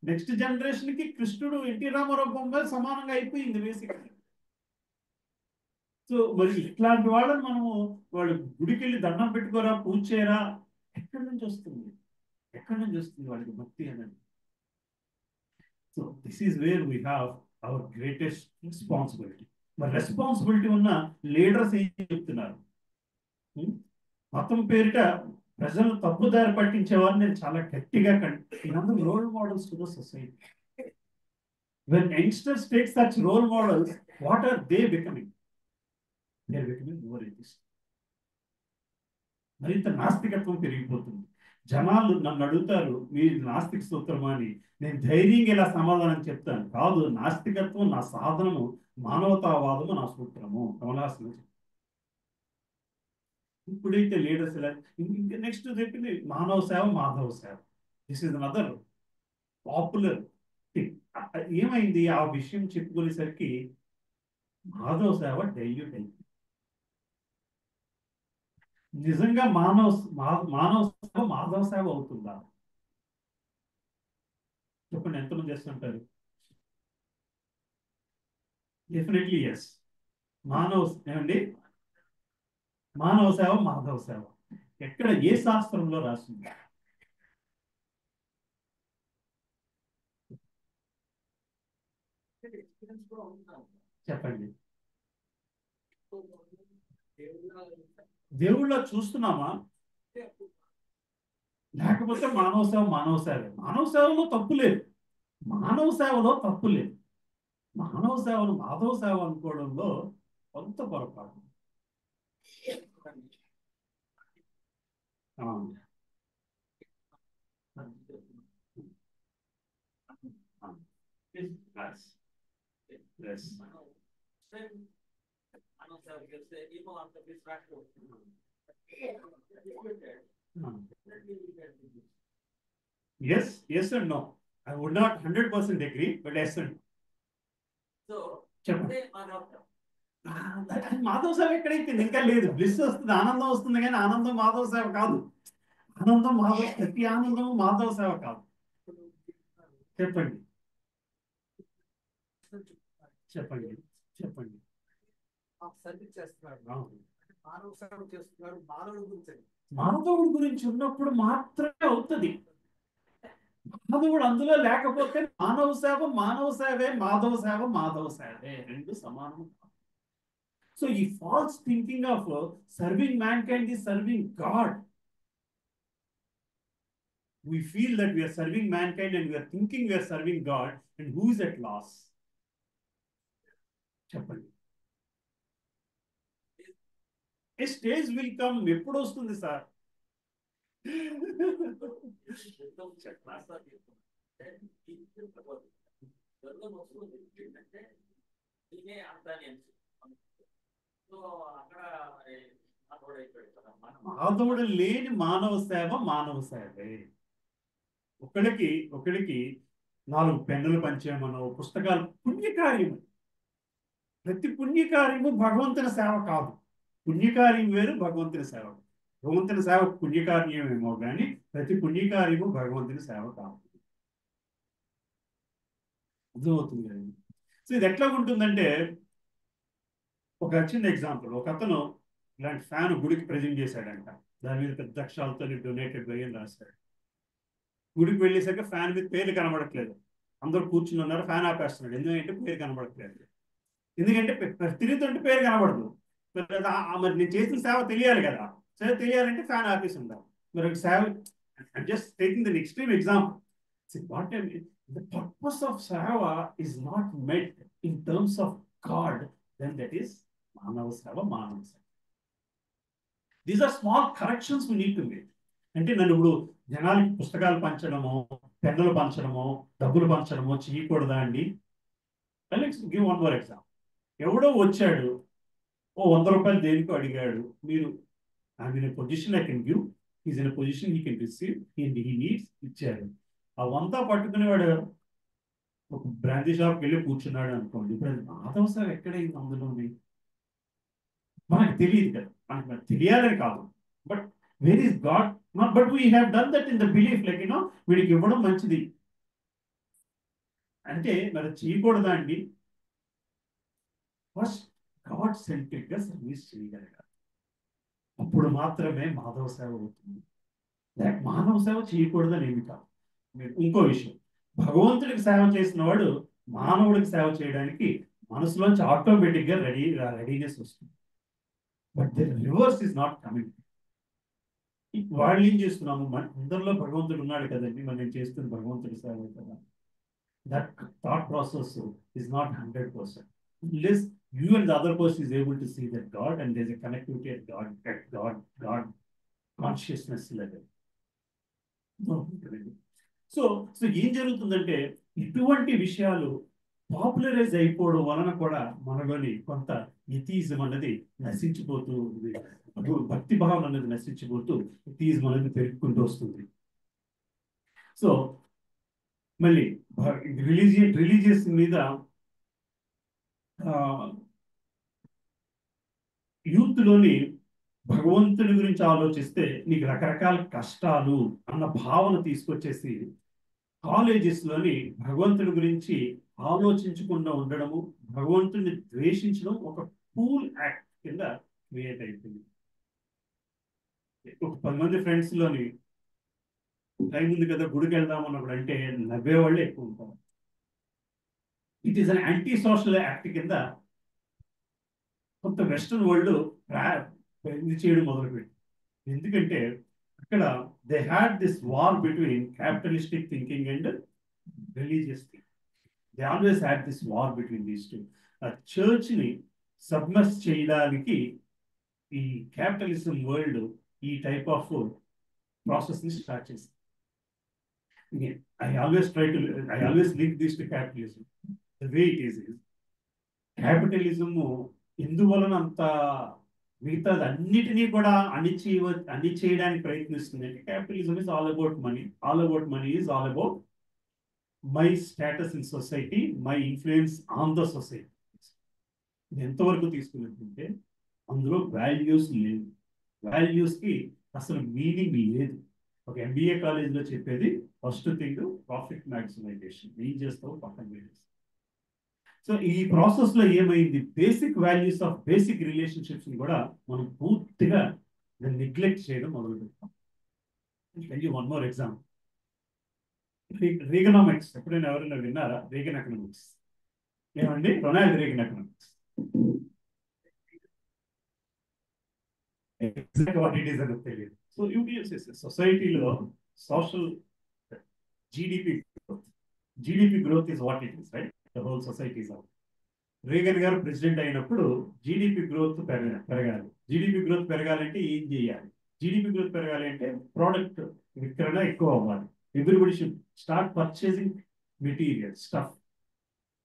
నెక్స్ట్ జనరేషన్ కి కృష్ణుడు ఎన్టీ రామారావు బొమ్మ సమానంగా అయిపోయింది బేసిక్. సో మరి ఇట్లాంటి వాళ్ళని మనము వాళ్ళు గుడికి వెళ్ళి దండం పెట్టుకోరా, పూజ చేయరా, ఎక్కడి నుంచి వస్తుంది వాళ్ళకి భక్తి అనేది? So this is where we have our greatest responsibility. మరి రెస్పాన్సిబిలిటీ ఉన్న లీడర్స్ ఏం చెప్తున్నారు? మతం పేరిట ప్రజలు తప్పుదారి పట్టించేవారు నేను చాలా గట్టిగా కంటే role models to the society. When youngsters take such role models, what are they becoming? They are becoming more atheist. మరింత నాస్తికత్వం పెరిగిపోతుంది. జనాలు నన్ను అడుగుతారు, మీరు నాస్తిక సూత్రమా అని. నేను ధైర్యంగా ఇలా సమాధానం చెప్తాను, కాదు, నాస్తికత్వం నా సాధనము, మానవతావాదము నా సూత్రము. కమలాసనం ఇప్పుడైతే లీడర్స్ ఇలా ఇంకా నెక్స్ట్ చెప్పింది మానవ సేవ, మాధవ సేవ. This is another popular thing. ఏమైంది ఆ విషయం చెప్పుకునేసరికి మాధవ సేవ డైల్యూట్ అయింది. నిజంగా మానవ సేవ మాధవ సేవ అవుతుందా? చెప్పండి, ఎంతమంది చేస్తుంటారు? Definitely yes. ఏమండి, మానవ సేవ మాధవ సేవ ఎక్కడ ఏ శాస్త్రంలో రాసింది? చెప్పండి. దేవుళ్ళ చూస్తున్నామా? లేకపోతే మానవ సేవే. మానవ సేవలో తప్పు లేదు, మానవ సేవను మాధవ సేవ అనుకోవడంలో కొంత పొరపాటు. Yes and no. I would not 100% agree, but yes and no. చెప్పండి. మాధవ సేవ ఎక్కడైతే ఇంకా లేదు. బ్లిస్ వస్తుంది, ఆనందం వస్తుంది, కానీ ఆనందం మాధవ సేవ కాదు. ప్రతి ఆనందం మాధవ సేవ కాదు. చెప్పండి. సర్వీస్ చేస్తున్నారు, మానవ సేవ చేస్తున్నారు, మానవుడి గురించి ఉన్నప్పుడు మాత్రమే అవుతుంది. మాధవుడు అందులో లేకపోతే మానవ సేవే, మాధవ సేవే రెండు సమానం. సో ఈ false thinking of serving mankind is serving God. We feel that we are serving mankind and we are thinking we are serving God, and who is at loss? చెప్పండి. A stage will come. ఎప్పుడు వస్తుంది sir? మాధవుడు లేని మానవ సేవే. ఒకడికి 4 పెన్నులు పంచేమనో, పుస్తకాలు, పుణ్యకార్యము. ప్రతి పుణ్యకార్యము భగవంతుని సేవ కాదు. పుణ్యకార్యం వేరు, భగవంతుని సేవ. భగవంతుని సేవ పుణ్యకార్యమేమో కానీ ప్రతి పుణ్యకార్యము భగవంతుని సేవ కాదు. అర్థమవుతుంది కదండి? సో ఇది ఎట్లా ఉంటుందంటే, ఒక చిన్న ఎగ్జాంపుల్. ఒక అతను ఇలాంటి ఫ్యాన్ గుడికి ప్రజెంట్ చేశాడంట. దాని మీద పెద్ద అక్షరాలతో డొనేటెడ్ బై అని రాశాడు. గుడికి వెళ్ళేసరికి ఫ్యాన్ మీద పేరు కనబడట్లేదు. అందరూ కూర్చుని ఉన్నారు, ఫ్యాన్ ఆపేస్తున్నాడు. ఎందుకంటే పేరు కనబడట్లేదు. ఎందుకంటే తిరుగుతుంటే పేరు కనబడదు. మరి నేను చేసిన సేవ తెలియాలి కదా. సరే తెలియాలంటే ఫ్యాన్ ఆఫీస్ ఉండాలి. మరి సేవ just taking the extreme example. What the purpose of seva is not met in terms of God, then that is manava seva, manava seva. These are small corrections we need to make. అంటే నన్ను ఇప్పుడు జనాలకి పుస్తకాలు పంచడమో, పెన్నులు పంచడమో, డబ్బులు పంచడమో చేయకూడదా అండి? Let's give one more example. ఎవడో వచ్చాడు, ఓ 100 రూపాయలు దేనికో అడిగాడు. మీరు I mean position I can give, is in position he can receive, he needs, ఇచ్చారు. ఆ 100 పట్టుకునేవాడు ఒక బ్రాందీ షాప్కి వెళ్ళి కూర్చున్నాడు అనుకోండి. ఇప్పుడు అది మాధవ సార్ ఎక్కడైంది అందులోని? మనకు తెలియదు కదా, మనకు తెలియాలని కాదు. But where is God? But we have done that in the belief, like you know వీడికి ఇవ్వడం మంచిది అంటే మరి చేయకూడదా అండి? ఫస్ట్ గాడ్ సెంట్రిక్ గా సర్వీస్ చేయగలగాలి, అప్పుడు మాత్రమే మాధవ సేవ అవుతుంది. మానవ సేవ చేయకూడదని ఏమి కాదు. ఇంకో విషయం, భగవంతుడికి సేవ చేసిన వాడు మానవుడికి సేవ చేయడానికి మనసులోంచి ఆటోమేటిక్ గా రెడీనెస్ వస్తుంది. But the reverse is not coming. వాళ్ళు ఏం చేస్తున్నాము, మన అందరిలో భగవంతుడు ఉన్నాడు కదండి, మరి నేను చేస్తున్న భగవంతుడి సేవ కదా. That thought process is not 100%. Unless you and the other person is able to see that God and there's a connectivity at God consciousness level. So ఏం జరుగుతుందంటే ఇటువంటి విషయాలు పాపులరైజ్ అయిపోవడం వలన కూడా మనలోని కొంత ఎథియిజం అన్నది నశించిపోతూ ఉంది, భక్తి భావం అనేది నశించిపోతూ ఎథియిజం అనేది పెరుగుకుంటూ వస్తుంది. సో మళ్ళీ రిలీజియస్ మీద యూత్ లోని భగవంతుడి గురించి ఆలోచిస్తే నీకు రకరకాల కష్టాలు అన్న భావన తీసుకొచ్చేసి కాలేజెస్ లోని భగవంతుడి గురించి ఆలోచించకుండా ఉండడము, భగవంతుడిని ద్వేషించడం ఒక కూల్ యాక్ట్ కింద క్రియేట్ అయిపోయింది. ఒక 10 మంది ఫ్రెండ్స్ లోని టైం ఉంది కదా గుడికి వెళ్దామన్నప్పుడు అంటే నవ్వేవాళ్ళే ఎక్కువ ఉంటారు. It is an anti social act కింద కొంత వెస్టర్న్ వరల్డ్ ఇది చేయడం మొదలుపెట్టి. ఎందుకంటే అక్కడ they had this war between capitalistic thinking and religious thinking. They always had this war between these two. ఆ చర్చ్ని సబ్మర్స్ చేయడానికి ఈ క్యాపిటలిజం వరల్డ్ ఈ టైప్ ఆఫ్ ప్రాసెస్ని స్టార్ట్ చేసింది. I always link this to capitalism. The way it is capitalism ఎందువలన అంత మిగతా అన్నిటినీ కూడా అణిచేయడానికి ప్రయత్నిస్తుంది అంటే capitalism is all about money. All about money is all about my status in society, my influence on the society. ఇది ఎంతవరకు తీసుకున్నట్టుంటే అందులో వాల్యూస్ లేవు, వాల్యూస్కి అసలు మీనింగ్ లేదు. ఒక MBA కాలేజ్లో చెప్పేది ఫస్ట్ థింగ్ ప్రాఫిట్ మ్యాక్సిమైజేషన్, ఏం చేస్తావు పక్కన పెట్టేసి. సో ఈ ప్రాసెస్ లో ఏమైంది, basic values of basic relationships కూడా మనం పూర్తిగా నెగ్లెక్ట్ చేయడం మొదలు పెట్టాం. One more example, Reaganomics. ఎప్పుడైనా ఎవరైనా విన్నారా రీగన్ ఎకనామిక్స్? ఏమండి, Ronald Reagan economics. Exact what it is అని తెలియదు. సో యూటీఎస్ సొసైటీలో social GDP growth is what it is, right? The whole society is out. Reagan garu president అయినప్పుడు జీడిపి గ్రోత్ పెరగాలి. జీడిపి గ్రోత్ పెరగాలంటే ఏం చేయాలి? జీడిపి గ్రోత్ పెరగాలి అంటే ప్రోడక్ట్ విక్రయణ ఎక్కువ అవ్వాలి. Everybody should start purchasing material stuff.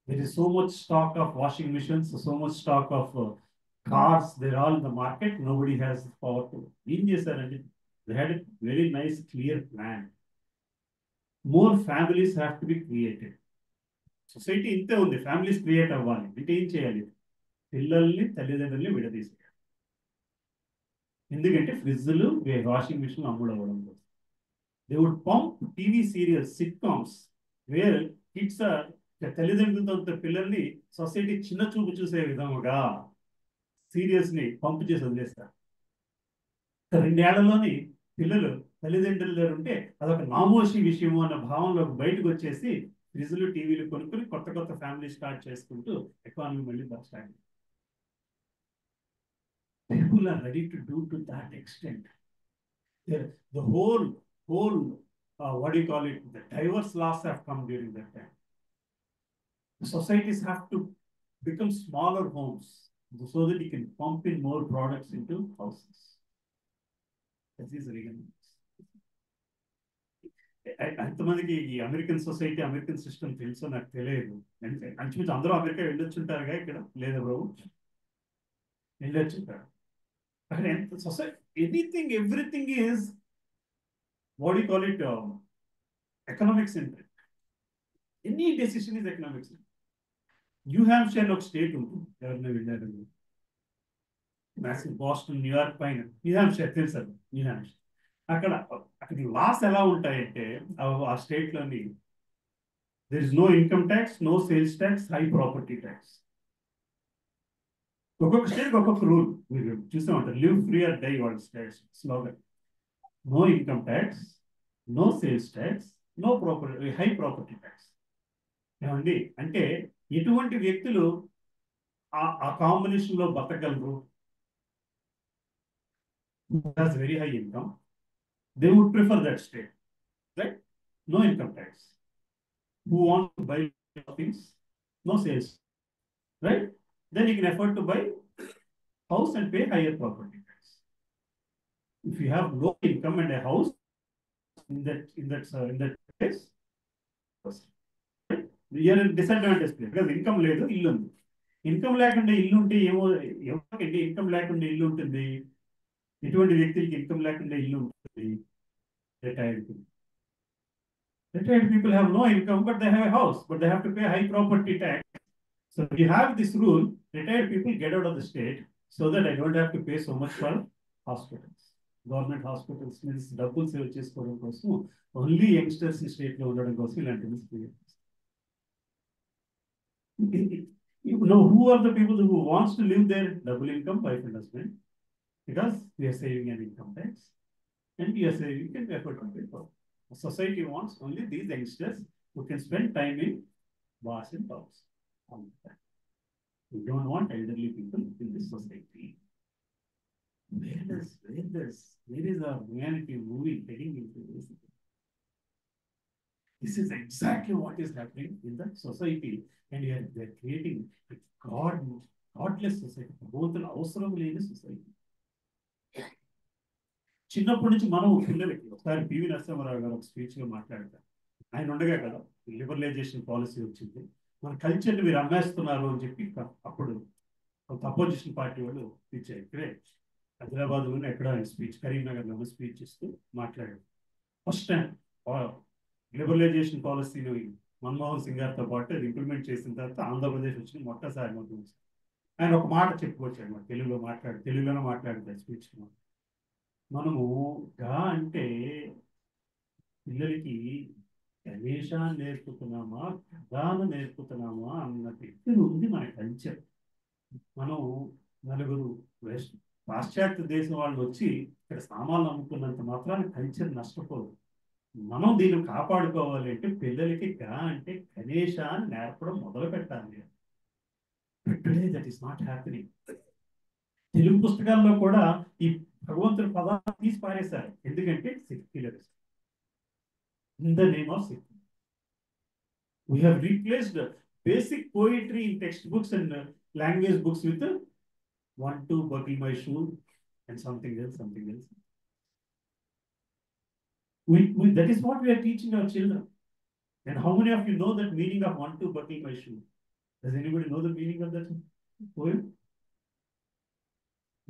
There is so much stock of washing machines, so much stock of cars, they're all in the market, nobody has power to. ఏం చేశారంటే they had a very nice clear plan. More families have to be created. Society ఇంతే ఉంది, families create అవ్వాలి అంటే ఏం చేయాలి? పిల్లల్ని తల్లిదండ్రుల్ని విడదీసేయాలి. ఎందుకంటే ఫ్రిడ్జ్లు, వాషింగ్ మిషన్ అమ్ముడవ్వడం కోసం. They would pump TV serials, sitcoms where kids are, తల్లిదండ్రులతో పిల్లల్ని సొసైటీ చిన్న చూపు చూసే విధముగా సీరియల్స్ ని పంప్ చేసి వదిలేస్తారు. 2 ఏళ్లలోని పిల్లలు తల్లిదండ్రుల దగ్గర ఉంటే అదొక నామోషి విషయము అన్న భావంలోకి బయటకు వచ్చేసి ఫ్రిడ్జ్లు, టీవీలు కొనుక్కొని కొత్త ఫ్యామిలీ స్టార్ట్ చేసుకుంటూ ఎకానమీ మళ్ళీ బాగా start. People are ready to do to that extent. The whole, what do you call it? The diverse laws have come during that time. The societies have to become smaller homes so that you can pump in more products into houses. That is reason. అంతమందికి ఈ American society, American system తెలుసో నాకు తెలియదు. అంచుమించు అందరూ America వెళ్ళొచ్చుంటారుగా, ఇక్కడ లేదా బాబు? వెళ్ళొచ్చుంటారు. అక్కడ ఎంత society, anything, everything is, what you call it, economic centric. Any decision is economic centric. New Hampshire ఒక స్టేట్ ఉంటుంది, ఎవరైనా వెళ్ళారు? బాస్టన్, న్యూయార్క్ పైన న్యూ హ్యాంప్షైర్ తెలుసు, న్యూ హ్యాంప్షైర్. అక్కడ లాస్ ఎలా ఉంటాయంటే, ఆ స్టేట్ లోని there is no income tax, no sales tax, high property tax. ఒక్కొక్క స్టేట్ ఒక్కొక్క రూల్ మీరు చూస్తూ ఉంటారు. లివ్ ఫ్రీ ఆర్ డై వాళ్ళ states slogan. No income tax, no sales tax, no property, high property tax. ఏమండి అంటే ఎటువంటి వ్యక్తులు ఆ కాంబినేషన్ లో బతకగలరు? Very high income, they would prefer that state, right? No income tax. Who want to buy things? No sales, right? Then you can afford to buy house and pay higher property tax. If you have low income and a house in that place, you are in disadvantage place because income లేదు, ఇల్లు ఉంది. Income లేకుండా ఇల్లు ఉంటే ఎవరికండి income లేకుండా ఇల్లు ఉంటుంది? ఎటువంటి వ్యక్తులకి ఇన్కమ్ లేకుండా ఇల్లు ఉంటుంది? Retired people. Retired people have no income, but they have a house, but they have to pay high property tax. So if you have this rule, retired people get out of the state so that I don't have to pay so much for hospitals. Government hospitals means double save చేసుకోవడం కోసం, only youngsters in state లో ఉండడం కోసం ఇలాంటి you know who are the people who wants to live there? Double income, wife and husband, because we are saving an income tax. And yes, you can afford to pay for. Society wants only these youngsters who can spend time in bars and pubs. We don't want elderly people in this society. Where is our humanity moving, heading into this? This is exactly what is happening in the society, and they're creating a godless society, both an అవసరం లేని society. చిన్నప్పటి నుంచి మనం పిల్లలకి ఒకసారి PV Narasimha Rao గారు ఒక speech లో మాట్లాడతారు. ఆయన ఉండగా కదా లిబరలైజేషన్ పాలసీ వచ్చింది. మన కల్చర్ని మీరు అమ్మేస్తున్నారు అని చెప్పి అప్పుడు ఒక అపోజిషన్ పార్టీ వాళ్ళు ఇచ్చారు. ఇక్కడే హైదరాబాద్ లోనే ఎక్కడ స్పీచ్, కరీంనగర్ లో స్పీచ్ ఇస్తూ మాట్లాడారు. ఫస్ట్ టైం లిబరలైజేషన్ పాలసీని మన్మోహన్ సింగ్ గారితో పాటు అది ఇంప్లిమెంట్ చేసిన తర్వాత ఆంధ్రప్రదేశ్ వచ్చిన మొట్టసారి మొదటి ఆయన ఒక మాట చెప్పుకొచ్చాడు. మన తెలుగులోనే మాట్లాడతారు స్పీచ్. మనము గా అంటే పిల్లలకి గణేశాన్ని నేర్పుతున్నామా, కథాను నేర్పుతున్నామా అన్న వ్యక్తి ఉంది మన కల్చర్. మనం నలుగురు పాశ్చాత్య దేశం వాళ్ళు వచ్చి ఇక్కడ సామాన్లు అమ్ముకున్నంత మాత్రాన్ని కల్చర్ నష్టపోదు. మనం దీన్ని కాపాడుకోవాలి అంటే పిల్లలకి గా అంటే గణేశాన్ని నేర్పడం మొదలు పెట్టాలి. Today that is not happening. Telugu పుస్తకాల్లో కూడా ఈ భగవంతుడి పదాన్ని తీసి పారేశారు. ఎందుకంటే secularism. In the name of secular, we have replaced basic poetry in textbooks and language books with 1-2 buckle my shoe and something else. That is what we are teaching our children. And how many of you know that meaning of 1-2 buckle my shoe? Does anybody know the meaning of that poem?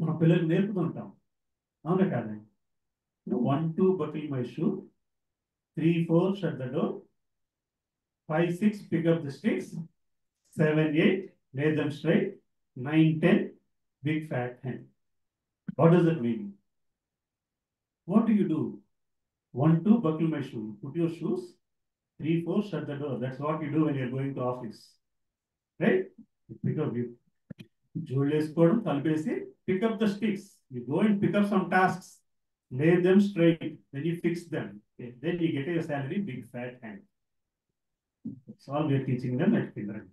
మన పిల్లలకు నేర్పుతుంటాం, అవునా కాదా? 1-2 buckle my shoe, 3-4 shut the door, 5-6 pick up the sticks, 7-8 lay them straight, 9-10 big fat hen. What does that mean? What do you do? 1-2 buckle my shoe, put your shoes, 3-4 shut the door. That's what you do when you're going to office, right? Pick up you జోళ్ళేసుకోవడం, తలపేసి pick up the sticks. You go and pick up some tasks, lay them straight, then you fix them. Okay. Then you get a salary, big fat hand. That's all we are teaching them at kindergarten.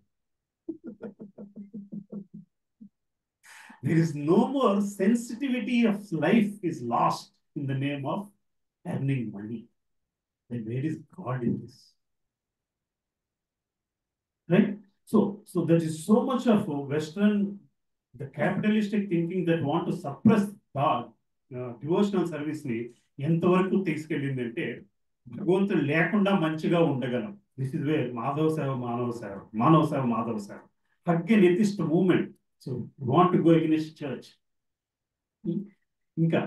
There is no more sensitivity of life is lost in the name of earning money. Then where is God in this? Right? So there is so much of Western, the capitalistic thinking that want to suppress God, devotional service ని ఎంతవరకు తీసుకెళ్ళిందంటే భగవంతుడు లేకుండా మంచిగా ఉండగలం. This is where Madhava సేవ మానవ సేవ, మానవ సేవ మాధవ సేవ. Hug an atheist movement. So want to go against church. ఇంకా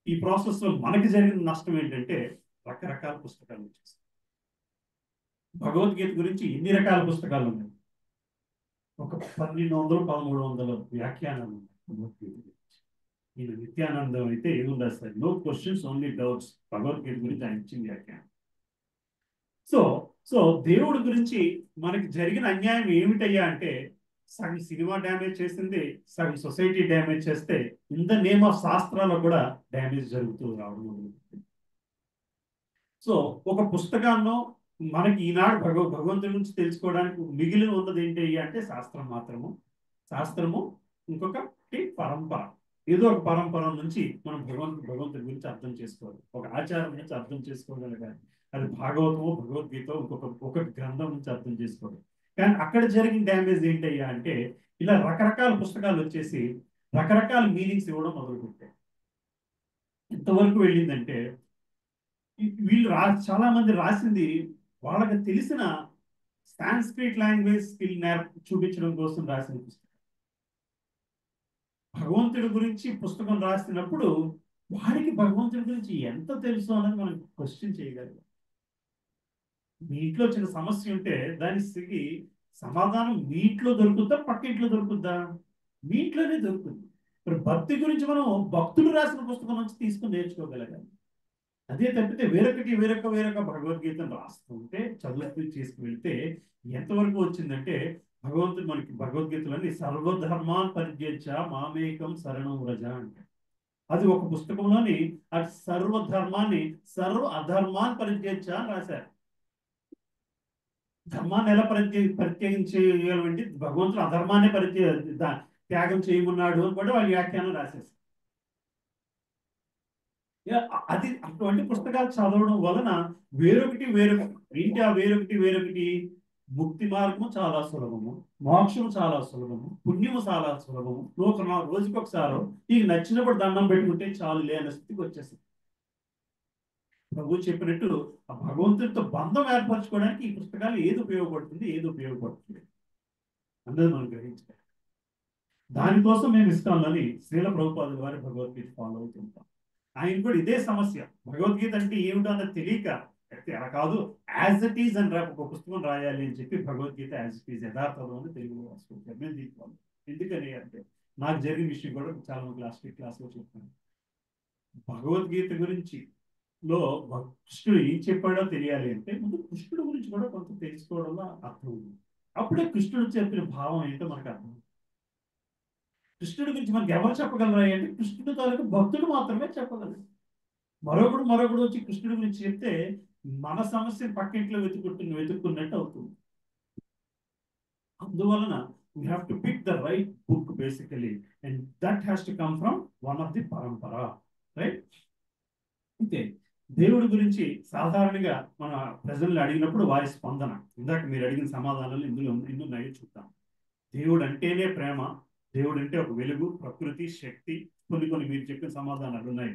ఈ ప్రాసెస్ లో మనకి జరిగిన నష్టం ఏంటంటే రకరకాల పుస్తకాలు వచ్చేస్తాయి. భగవద్గీత గురించి ఎన్ని రకాల పుస్తకాలు ఉన్నాయి? ఒక 1200-1300 వ్యాఖ్యానాలు ఉన్నాయి భగవద్గీత గురించి. ఈయన నిత్యానందం అయితే ఏముంది రాస్తారు? No questions, only doubts. Bhagavad Gita గురించి ఆయన ఇచ్చిన వ్యాఖ్యానం. సో సో దేవుడి గురించి మనకి జరిగిన అన్యాయం ఏమిటయ్యా అంటే, సగం సినిమా డ్యామేజ్ చేసింది, సగం సొసైటీ డ్యామేజ్ చేస్తే, ఇన్ ద నేమ్ ఆఫ్ శాస్త్రాల్లో కూడా డ్యామేజ్ జరుగుతూ రావడం. సో ఒక పుస్తకాల్లో మనకి ఈనాడు భగవంతుడి నుంచి తెలుసుకోవడానికి మిగిలి ఉన్నది ఏంటి అంటే శాస్త్రం మాత్రము. శాస్త్రము ఇంకొకటి పరంపర. ఏదో ఒక పరంపర నుంచి మనం భగవంతుడి గురించి అర్థం చేసుకోవాలి. ఒక ఆచారం నుంచి అర్థం చేసుకోగలగాలి. అది భాగవతమో భగవద్గీత ఒక గ్రంథం నుంచి అర్థం చేసుకోవాలి. కానీ అక్కడ జరిగిన డ్యామేజ్ ఏంటయ్యా అంటే, ఇలా రకరకాల పుస్తకాలు వచ్చేసి రకరకాల మీనింగ్స్ ఇవ్వడం మొదలుపెట్టాయి. ఎంతవరకు వెళ్ళిందంటే, వీళ్ళు చాలా మంది రాసింది వాళ్ళకి తెలిసిన సాంస్క్రిట్ లాంగ్వేజ్ స్కిల్ చూపించడం కోసం రాసిన పుస్తకం. భగవంతుడి గురించి పుస్తకం రాసినప్పుడు వాడికి భగవంతుడి గురించి ఎంత తెలుసు అన్నది మనం క్వశ్చన్ చేయగలిగాం. మీ ఇంట్లో చిన్న సమస్య ఉంటే దానికి సమాధానం మీ ఇంట్లో దొరుకుద్దా, పక్క ఇంట్లో దొరుకుద్దా? మీ ఇంట్లోనే దొరుకుతుంది. మరి భక్తి గురించి మనం భక్తులు రాసిన పుస్తకం నుంచి తీసుకుని నేర్చుకోగలగాలి. అదే తప్పితే వేరొక భగవద్గీతను రాస్తుంటే చదువుతూ చేసుకువెళ్తే ఎంతవరకు వచ్చిందంటే, భగవంతుడు మనకి భగవద్గీతలన్నీ సర్వధర్మాన్ పరిత్యజ్య మామేకం శరణం వ్రజ అంటే, అది ఒక పుస్తకంలోని అటు సర్వధర్మాన్ని సర్వ అధర్మాన్ పరిత్యజ్య అని రాశారు. ధర్మాన్ని ఎలా పరిత్యజించేయాలంటే భగవంతుడు అధర్మాన్ని త్యాగం చేయమన్నాడు అని కూడా వాళ్ళు వ్యాఖ్యానం రాసేసారు. అది అటువంటి పుస్తకాలు చదవడం వలన వేరొకటి ఏంటి ఆ వేరొకటి ముక్తి మార్గము చాలా సులభము, మోక్షము చాలా సులభము, పుణ్యము చాలా సులభము. రోజుకొకసారి నీకు నచ్చినప్పుడు దండం పెట్టుకుంటే చాలు లేని స్థితికి వచ్చేసింది. ప్రభు చెప్పినట్టు ఆ భగవంతుడితో బంధం ఏర్పరచుకోవడానికి ఈ పుస్తకాలు ఏది ఉపయోగపడుతుంది అన్నది మనం గ్రహించాలి. దానికోసం మేము ఇస్తామని శ్రీల ప్రభుపాదుల వారి భగవద్గీత ఫాలో అవుతుంటాం. ఆయన కూడా ఇదే సమస్య. భగవద్గీత అంటే ఏమిటో అన్నది తెలియక అలా కాదు, యాజ్ ఇట్ ఈజ్ అని ఒక పుస్తకం రాయాలి అని చెప్పి భగవద్గీత యాజ్ ఇట్ ఈజ్ యథార్థం అని తెలుగులో రాసుకుంటారు. నేను తీసుకోవాలి. ఎందుకని అంటే నాకు జరిగిన విషయం కూడా చాలా మంది క్లాస్లో చెప్తాను. భగవద్గీత గురించి కృష్ణుడు ఏం చెప్పాడో తెలియాలి అంటే ముందు కృష్ణుడు గురించి కూడా కొంత తెలుసుకోవడంలో అర్థం ఉంది. అప్పుడే కృష్ణుడు చెప్పిన భావం ఏంటో మనకు అర్థం. కృష్ణుడి గురించి మనకి ఎవరు చెప్పగలరా అంటే కృష్ణుడి తాలూకు భక్తుడు మాత్రమే చెప్పగలరు. మరొకడు వచ్చి కృష్ణుడి గురించి చెప్తే మన సమస్యను పక్కింట్లో వెతుక్కున్నట్టు అవుతుంది. అందువలన we have to pick the right book basically, and that has to come from one of the parampara, right? అయితే దేవుడి గురించి సాధారణంగా మన ప్రజల్ని అడిగినప్పుడు వారి స్పందన, ఇందాక మీరు అడిగిన సమాధానాలు ఇందులో ఉన్నాయో చూద్దాం. దేవుడు అంటేనే ప్రేమ, దేవుడు అంటే ఒక వెలుగు, ప్రకృతి, శక్తి, కొన్ని మీరు చెప్పిన సమాధానాలు ఉన్నాయి.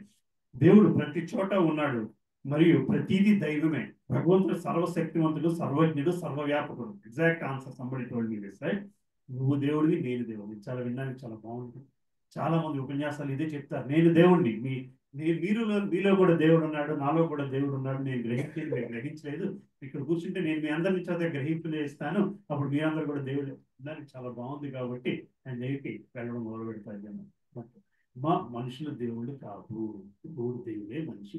దేవుడు ప్రతి చోట ఉన్నాడు మరియు ప్రతిదీ దైవమే. భగవంతుడు సర్వశక్తివంతుడు, సర్వజ్ఞుడు, సర్వవ్యాపకుడు. Exact answer somebody told me this, right? నువ్వు దేవుడివి, నేను దేవుడిని. చాలా వినడానికి చాలా బాగుంటుంది. చాలా మంది ఉపన్యాసాలు ఇదే చెప్తారు, నేను దేవుడిని, మీలో కూడా దేవుడు ఉన్నాడు, నాలో కూడా దేవుడు ఉన్నాడు, నేను గ్రహించలేదు. ఇక్కడ కూర్చుంటే నేను మీ అందరినీ చదివే గ్రహింపులు చేస్తాను, అప్పుడు మీరందరూ కూడా దేవుడు. దానికి చాలా బాగుంది కాబట్టి నేను దేవుడికి వెళ్ళడం మొదలు పెడతాను. మా మనుషుల దేవుళ్ళు కాదు, దేవుడు దేవుడే, మనిషి.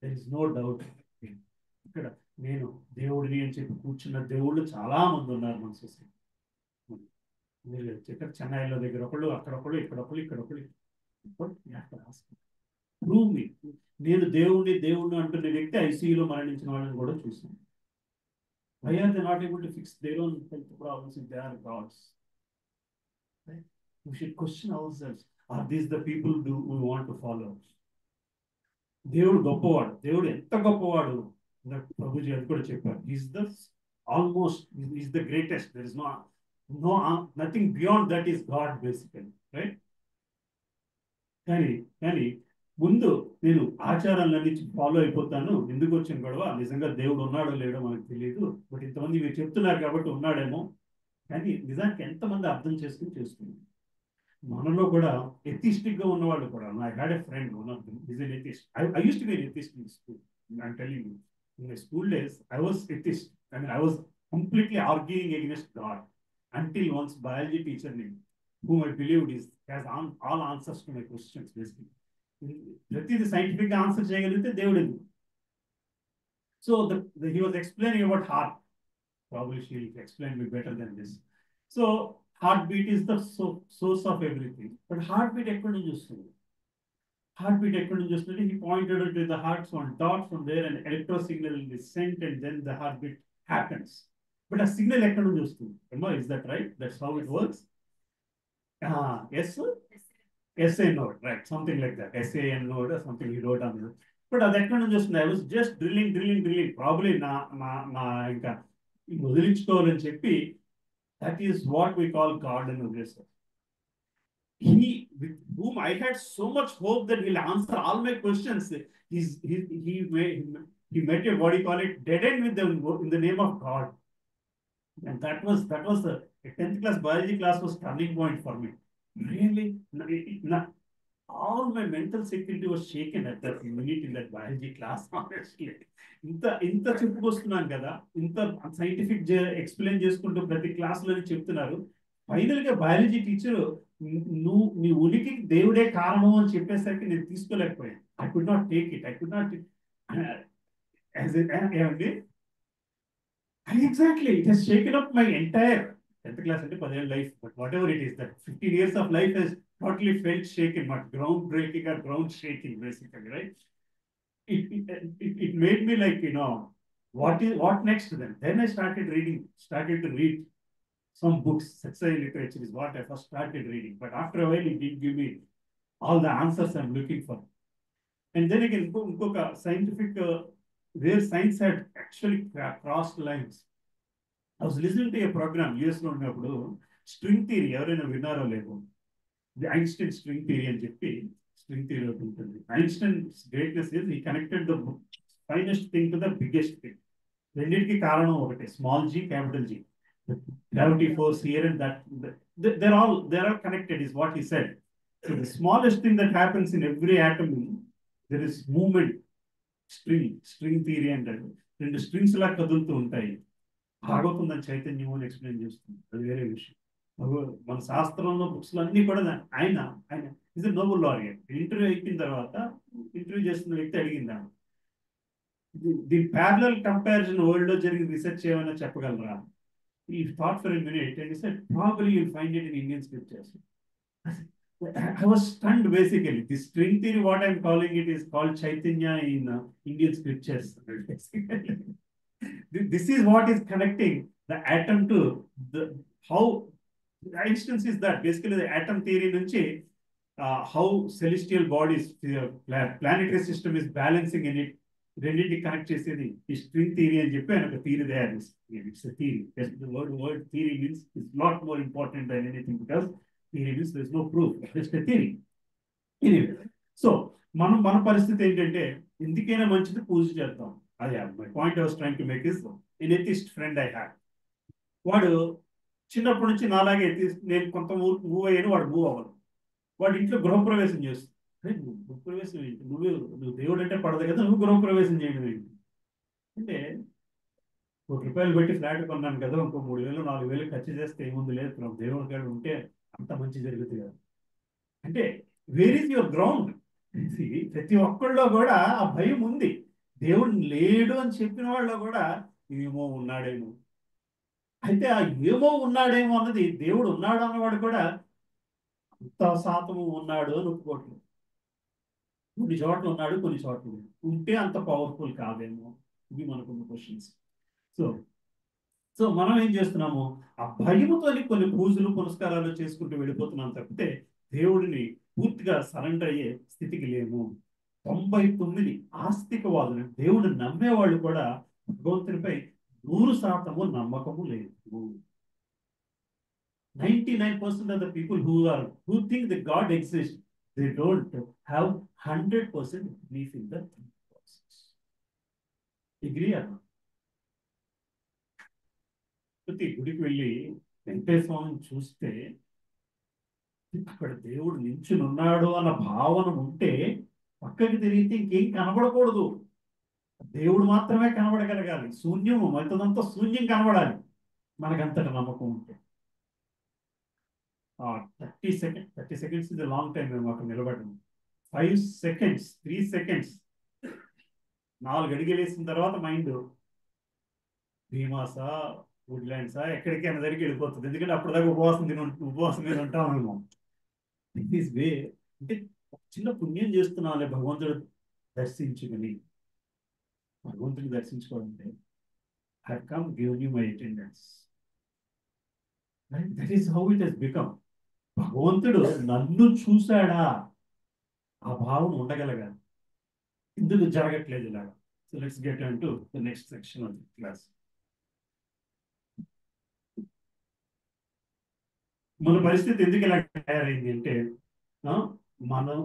There is no doubt. ఇక్కడ నేను దేవుడిని అని చెప్పి కూర్చున్న దేవుళ్ళు చాలా మంది ఉన్నారు మన సొసైటీ. మీరు చెప్పారు చెన్నైలో దగ్గర ఒకళ్ళు, అక్కడొకళ్ళు, ఇక్కడొకళ్ళు. Prove me. నేను దేవుడిని అంటున్న వ్యక్తి ఐసీయూలో మరణించిన వాళ్ళని కూడా చూసాను. Why are they not able to fix their own health problems if they are gods? Right? We should question ourselves. Are these the people do we want to follow? దేవుడు గొప్పవాడు, దేవుడు ఎంత గొప్పవాడు ప్రభుజీ అది కూడా చెప్పారు. Is the almost is the greatest. There is nothing beyond that is God basically, right? కానీ కానీ ముందు నేను ఆచారాలన్నీ ఫాలో అయిపోతాను, ఎందుకు వచ్చిన గొడవ, నిజంగా దేవుడు ఉన్నాడో లేడో మనకు తెలియదు, బట్ ఇంతమంది మీరు చెప్తున్నారు కాబట్టి ఉన్నాడేమో. కానీ నిజానికి ఎంతమంది అర్థం చేసుకుని చేస్తున్నారు. మనలో కూడా ఎథిస్టిక్ గా ఉన్నవాళ్ళు కూడా. I had a friend, one of them is an atheist. I used to be an atheist in school. I'm telling you, in my school days I was atheist. I mean, I was completely arguing against God until once biology teacher named, whom I believed has all answers to my questions basically. ప్రతిది scientific గా answer చేయగలిగితే దేవుడు ఎందుకు? So he was explaining about heart. Probably she'll explain me better than this. So heartbeat is the source of everything. But heartbeat ఎక్కడి నుంచి వస్తుంది? Heartbeat ఎక్కడి నుంచి వస్తుంది? He pointed out to the heart's one dot from there, and electro signal is sent, and then the heartbeat happens. But a signal ఎక్కడి నుంచి వస్తుంది? Is that right? That's how it works. Yes, sir? SA node, right? Something like that. SAN node or something he wrote on it. But అది ఎక్కడి నుంచి వస్తుంది? I was just drilling. Probably నా ఇంకా వదిలించుకోవాలని చెప్పి, that is what we call God in this. He, with whom I had so much hope that he'll answer all my questions, he met a, what do you call it, dead end with them in the name of God. And that was the 10th class biology class was turning point for me. Really, all my mental security was shaken at that minute in that biology class. Honestly, ఇంత చెప్పుకొస్తున్నాను కదా, ఇంత scientific explain చేసుకుంటూ ప్రతి క్లాసులో చెప్తున్నారు. Final గా biology teacher నీ ఉనికి దేవుడే కారణం అని చెప్పేసరికి నేను తీసుకోలేకపోయాను. I could not take it. ఏమండి, exactly it has shaken up my entire 10th class అంటే 10 ఏళ్ళ life. But whatever it is, that 15 years of life has totally felt shaken, not ground breaking or ground shaking basically, right? It made me like, what next then? Then I started to read some books. Sexual literature is what I first started reading. But after a while, it didn't give me all the answers I'm looking for. And then again, inkoka scientific, where science had actually crossed lines. I was listening to a program, US లో ఉన్నప్పుడు, string theory ఎవరైనా విన్నారో లేదో, the Einstein string theory అని చెప్పి string theory ఒకటి ఉంటుంది. Einstein greatness is he connected the finest thing to the biggest thing. రెండింటికి కారణం ఒకటే, small G capital G. Gravity force here and that, they're all connected is what he said. So the smallest thing that happens in every atom, there is movement. String theory and రెండు strings లా కదులుతూ ఉంటాయి. భాగవతం దాని చైతన్యం అని explain చేస్తుంది, అది వేరే విషయం. మన శాస్త్రంలో బుక్స్ లో అన్ని కూడా ఆయన ఇస్ నోబెల్ లారియట్. ఇంటర్వ్యూ అయిపోయిన తర్వాత ఇంటర్వ్యూ చేస్తున్న వ్యక్తి అడిగిందా, ది ప్యారలల్ కంపారిజన్ వరల్డ్ లో జరిగిన రీసెర్చ్ ఏమైనా చెప్పగలరా? He thought for a minute and he said, probably you'll find it in Indian scriptures. I was stunned basically. This string theory, what I'm calling it, is called Chaitanya in Indian scriptures. This is what is connecting the atom to how the instance is that basically the atom theory nunchi how celestial bodies, planetary system is balancing in it. రెండింటికి connect చేసేది ఈ string theory అని చెప్పి ఆయన ఒక theory తయారు చేస్తుంది. It's theory. Word theory means it's not more important than anything, because theory means there is no proof, just theory. So మన పరిస్థితి ఏంటంటే, ఎందుకైనా మంచిది పూజ చేద్దాం. అదే my point I was trying to make is, an atheist friend I had. వాడు చిన్నప్పటి నుంచి నాలాగే నేను కొంత మూవ్ అయ్యాను, వాడు మూవ్ అవ్వను. వాడు ఇంట్లో గృహప్రవేశం చేస్తుంది. గృహప్రవేశం ఏంటి, నువ్వు దేవుడు అంటే పడదు కదా, నువ్వు గృహప్రవేశం చేయడం ఏంటి అంటే, ₹1 పెట్టి ఫ్లాట్ కొన్నాను కదా, ఇంకో 3,000 4,000 ఖర్చు చేస్తే ఏముంది, లేదు దేవుడి కాడ ఉంటే అంత మంచి జరుగుతుంది కదా అంటే, వేర్ ఈజ్ యువర్ గ్రౌండ్? ప్రతి ఒక్కళ్ళలో కూడా ఆ భయం ఉంది. దేవుడు లేడు అని చెప్పిన వాళ్ళలో కూడా ఏమో ఉన్నాడేమో. అయితే ఆ ఏమో ఉన్నాడేమో అన్నది, దేవుడు ఉన్నాడు అన్నవాడు కూడా అంత శాతము ఉన్నాడు అని ఒప్పుకోవట్లేదు. కొన్ని చోట్ల ఉన్నాడు, కొన్ని చోట్ల ఉంటే అంత పవర్ఫుల్ కాదేమో. ఇవి మనకున్న క్వశ్చన్స్. సో సో మనం ఏం చేస్తున్నాము, ఆ భయముతో కొన్ని పూజలు పునస్కారాలు చేసుకుంటూ వెళ్ళిపోతున్నాం తప్పితే దేవుడిని పూర్తిగా సరెండర్ అయ్యే స్థితికి లేము. 99 ఆస్తికవాదులు, దేవుడు నమ్మేవాళ్ళు కూడా భగవంతునిపై 100% నమ్మకము లేదు. 99% of the people who think that God exists, they don't have 100% belief in the process. Agree or not? ప్రతి గుడికి వెళ్ళి వెంకటేశ్వర స్వామిని చూస్తే అక్కడ దేవుడు నించుని ఉన్నాడు అన్న భావన ఉంటే పక్కకి తిరిగితే ఇంకేం కనబడకూడదు. దేవుడు మాత్రమే కనబడగలగాలి. శూన్యము మరిదంతా శూన్యం కనబడాలి మనకంతటి నమ్మకం ఉంటే. 30 seconds is a long time. మేము అక్కడ నిలబడము. 5 seconds, 3 seconds, 4 అడుగులు వేసిన తర్వాత మైండ్ భీమాసా, వుడ్లాండ్సా, ఎక్కడికైనా దగ్గరికి వెళ్ళిపోతుంది. ఎందుకంటే అప్పటిదాకా ఉపవాసం మీద ఉంటాం మేము. This is way. అంటే చిన్న పుణ్యం చేస్తున్నాలే భగవంతుడు దర్శించుకుని, భగవంతుని దర్శించుకోవాలంటే I come give you my attendance. That is how it has become. భగవంతుడు నన్ను చూశాడా, ఆ భావన ఉండగలగాలి. ఎందుకు జరగట్లేదు ఇలాగా? So let's get on to the next section of the class. మన పరిస్థితి ఎందుకు ఇలా తయారైంది అంటే, మనం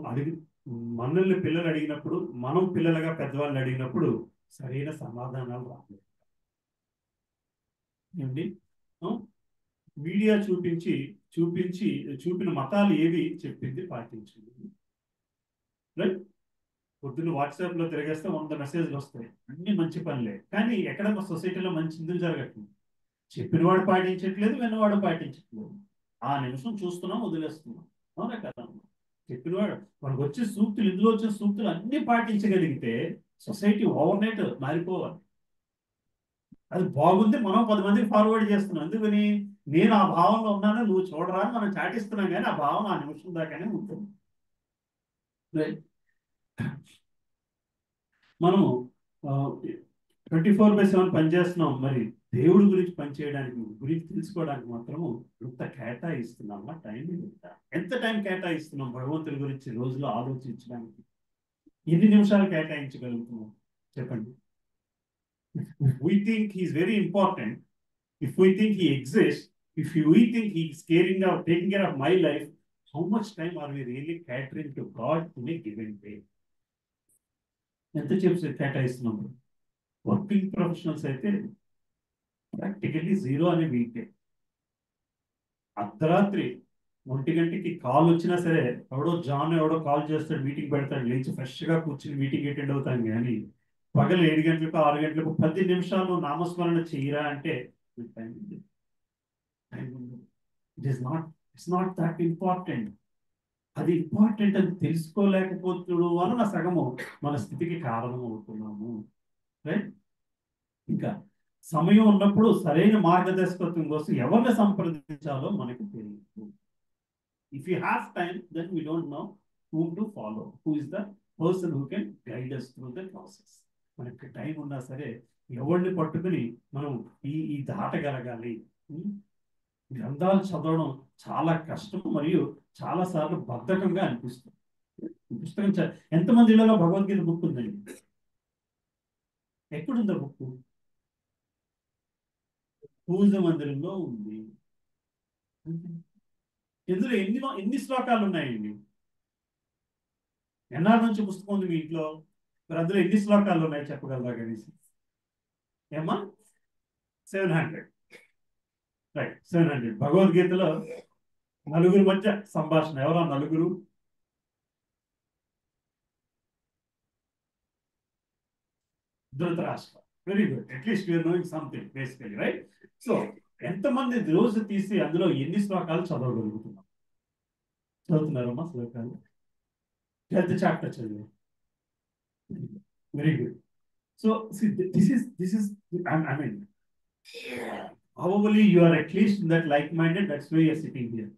మనల్ని పిల్లలు అడిగినప్పుడు, మనం పిల్లలుగా పెద్దవాళ్ళని అడిగినప్పుడు సరైన సమాధానాలు రాలేదు. ఏమండి, మీడియా చూపిన మతాలు ఏవి చెప్పింది పాటించింది. రైట్? పొద్దున్న వాట్సాప్లో తిరిగేస్తే 100 మెసేజ్లు వస్తాయి, అన్ని మంచి పనులే. కానీ ఎక్కడ సొసైటీలో మంచి ఎందుకు జరగట్లేదు? చెప్పినవాడు పాటించట్లేదు, విన్నవాడు పాటించట్లేదు. ఆ నిమిషం చూస్తున్నాం, వదిలేస్తున్నాం. అవునా కదా? చెప్పినవాడు మనకు వచ్చే సూక్తులు, ఇందులో వచ్చే సూక్తులు అన్ని పాటించగలిగితే సొసైటీ ఓవర్ నైట్ మారిపోవాలి. అది బాగుంది, మనం 10 మందికి ఫార్వర్డ్ చేస్తున్నాం. ఎందుకని? నేను ఆ భావంలో ఉన్నాను, నువ్వు చూడరా అని మనం చాటిస్తున్నాం. కానీ ఆ భావం ఆ నిమిషం దాకానే ఉంటుంది. మనము 24/7 పనిచేస్తున్నాం. మరి దేవుడి గురించి పనిచేయడానికి, గురించి తెలుసుకోవడానికి మాత్రము ఎంత కేటాయిస్తున్నామా? టైం ఎంత టైం కేటాయిస్తున్నాం భగవంతుడి గురించి రోజులో ఆలోచించడానికి? ఎన్ని నిమిషాలు కేటాయించగలుగుతున్నాం చెప్పండి? If we think he is very important, if we think he exists, if we think he is taking care of my life, how much time are we really catering to God in a given day? ఎంత చెప్పి కేటాయిస్తున్నాం? Working professionals అయితే practically 0 అనే వీకే. అర్ధరాత్రి 1 గంటకి call వచ్చినా సరే, ఎవడో call చేస్తాడు, మీటింగ్ పెడతాడు, లేచి ఫ్రెష్గా కూర్చుని మీటింగ్ అటెండ్ అవుతాను. కానీ పగలు 7 గంటలకు 6 గంటలకు 10 నిమిషాలు నామస్మరణ చేయరా అంటే ఇట్స్ నాట్ దట్ ఇంపార్టెంట్. అది ఇంపార్టెంట్ అని తెలుసుకోలేకపోతుడు వలన సగము మన స్థితికి కారణం అవుతున్నాము. రైట్? ఇంకా సమయం ఉన్నప్పుడు సరైన మార్గదర్శకత్వం కోసం ఎవరిని సంప్రదించాలో మనకు తెలియదు. If you have time, then we don't know whom to follow, who is the person who can guide us through the process. మనకి టైం ఉన్నా సరే ఎవరిని పట్టుకుని మనం ఈ దాటగలగాలి. గ్రంథాలు చదవడం చాలా కష్టం, మరియు చాలా సార్లు బద్ధకంగా అనిపిస్తుంది. పుస్తకం ఎంతమంది ఇళ్లలో భగవద్గీత బుక్ ఉందండి? ఎక్కడుందా బుక్? పూజ మందిరంలో ఉంది. ఇందులో ఎన్ని శ్లోకాలు ఉన్నాయండి? ఎన్నాళ్ళ నుంచి పుస్తకం ఉంది మీ ఇంట్లో? మరి అందులో ఎన్ని శ్లోకాలు ఉన్నాయి చెప్పగలరా కనీసం? ఏమా? 700. రైట్, 700. భగవద్గీతలో నలుగురు మధ్య సంభాషణ. ఎవరా నలుగురు? Dhritarashtra. Very good, at least you are knowing something basically, right? So ఎంతమంది రోజు తీసి అందులో ఎన్ని శ్లోకాలు చదవగలుగుతున్నాం? చదువుతున్నారమ్మా శ్లోకాలు? 12th చాప్టర్ చదివి. Very good. So this is I mean probably you are at least in that like-minded, that's why you are sitting here.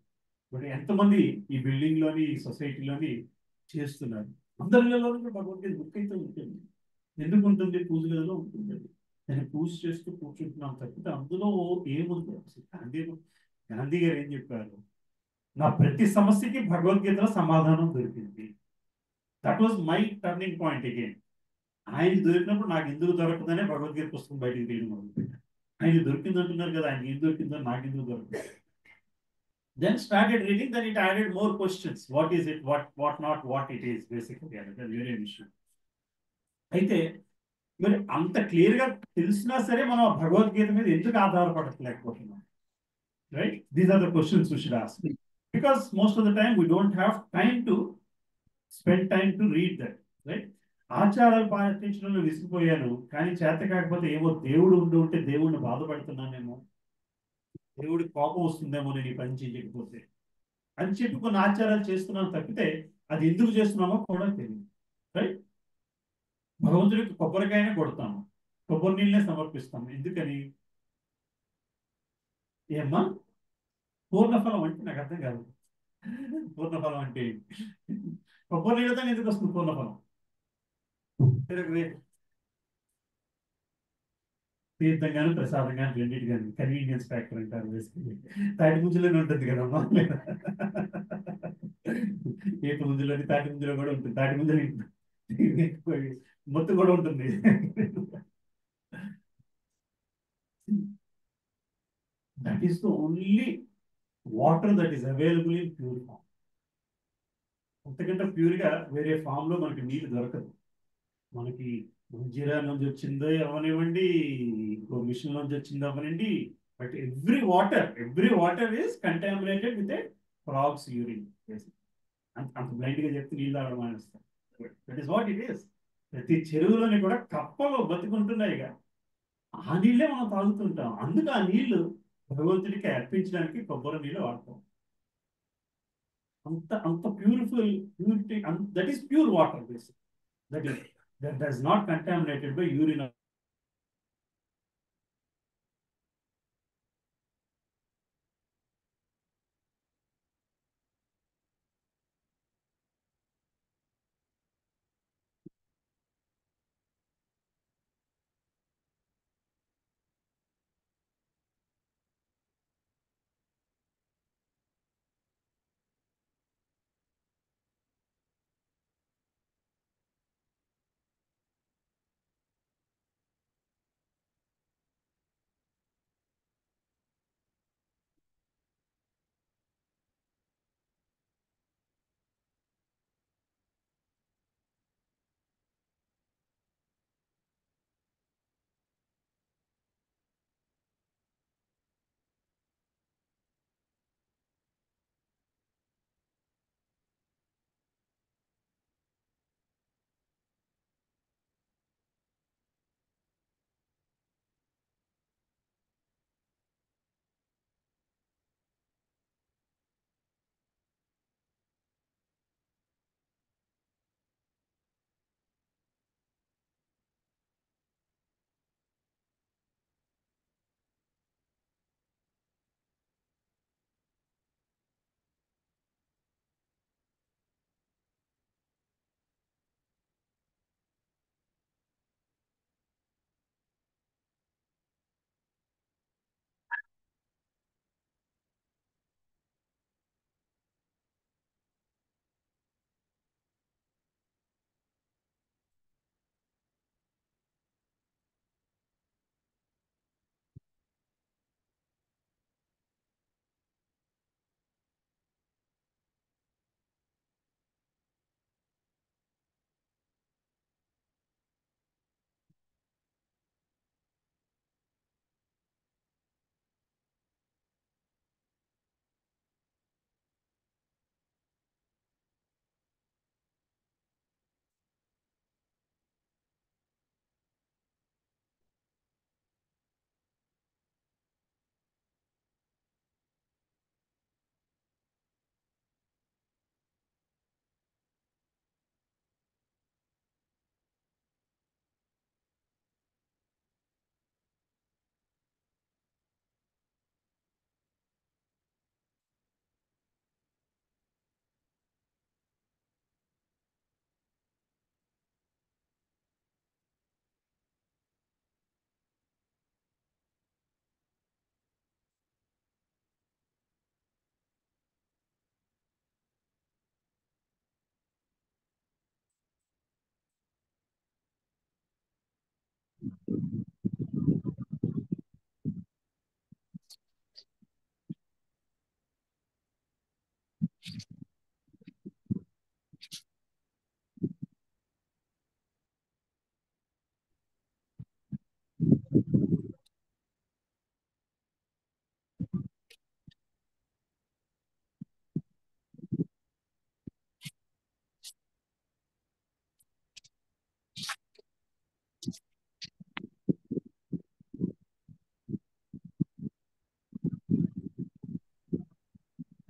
But ఎంతమంది ఈ బిల్డింగ్ లోని, ఈ సొసైటీలోని చేస్తున్నారు? అందరిలో భగవద్గీత బుక్ అయితే ఉంటుంది. ఎందుకు ఉంటుంది? పూజ గదిలో ఉంటుంది. దాన్ని పూజ చేస్తూ కూర్చుంటున్నాం తప్పితే అందులో ఏముంది అసలు గాంధీ గారు ఏం చెప్పారు? నా ప్రతి సమస్యకి భగవద్గీతలో సమాధానం దొరికింది. That was my turning point again. ఆయన దొరికినప్పుడు నాకు ఎందుకు దొరకదనే భగవద్గీత పుస్తకం బయటికి తీయడం మొదలుపెట్టాను. ఆయన దొరికింది అంటున్నారు కదా, ఆయనకి ఏం దొరికిందో నాకు ఎందుకు దొరకదు. Then started reading, then it added more questions. What is it? What not? What it is? Basically, that's very issue. అయితే మరి అంత క్లియర్ గా తెలిసినా సరే మనం ఆ భగవద్గీత మీద ఎందుకు ఆధారపడలేకపోతున్నాం? Right, these are the questions we should ask. Because most of the time we don't have time to spend time to read that. Right, ఆచారాలు పాటించడంలో విసిగిపోయాను, కానీ చేత కాకపోతే ఏమో దేవుడు ఉంటే దేవుడిని బాధపడుతున్నానేమో, దేవుడి కోపం వస్తుందేమో నేను ఈ పని చేయకపోతే అని చెప్పి కొన్ని ఆచారాలు చేస్తున్నాం తప్పితే అది ఎందుకు చేస్తున్నామో కూడా తెలియదు. రైట్, భగవంతుడికి కొబ్బరికాయనే కొడతాము, కొబ్బరి నీళ్ళనే సమర్పిస్తాము. ఎందుకని? ఏమ్మా, పూర్ణఫలం అంటే నాకు అర్థం కాదు. పూర్ణఫలం అంటే కొబ్బరి నీళ్ళతో ఎందుకు వస్తుంది పూర్ణఫలం? తీర్థం కానీ ప్రసాదం కానీ రెండింటి కానీ కన్వీనియన్స్ ఫ్యాక్టర్ అంటారు. బేసికలీ తాటి ముంజలోనే ఉంటుంది కదమ్మా. ఏప ముంజలోని తాటి ముంజలో కూడా ఉంటుంది. తాటి ముంజలు మొత్తం కూడా ఉంటుంది. That is the only water that is available in pure form. అంతకంటే ప్యూర్గా వేరే ఫామ్లో మనకి నీళ్ళు దొరకదు. మనకి మంజీరా నుంచి వచ్చిందో అవనివ్వండి, ఇంకో మిషన్ నుంచి వచ్చిందో అవనండి, but every water is contaminated with a frogs urine. అంత బ్లైండ్గా చెప్తే నీళ్ళు తాగడం మానేస్తాం. That is what it is. ప్రతి చెరువులోని కూడా కప్పలు బతికుంటున్నాయిగా, ఆ నీళ్ళే మనం తాగుతుంటాం. అందుకు ఆ నీళ్లు భగవంతుడికి అర్పించడానికి కొబ్బరి నీళ్ళు వాడతాం. అంత purity, that is pure water. Basic that does not contaminated by urine.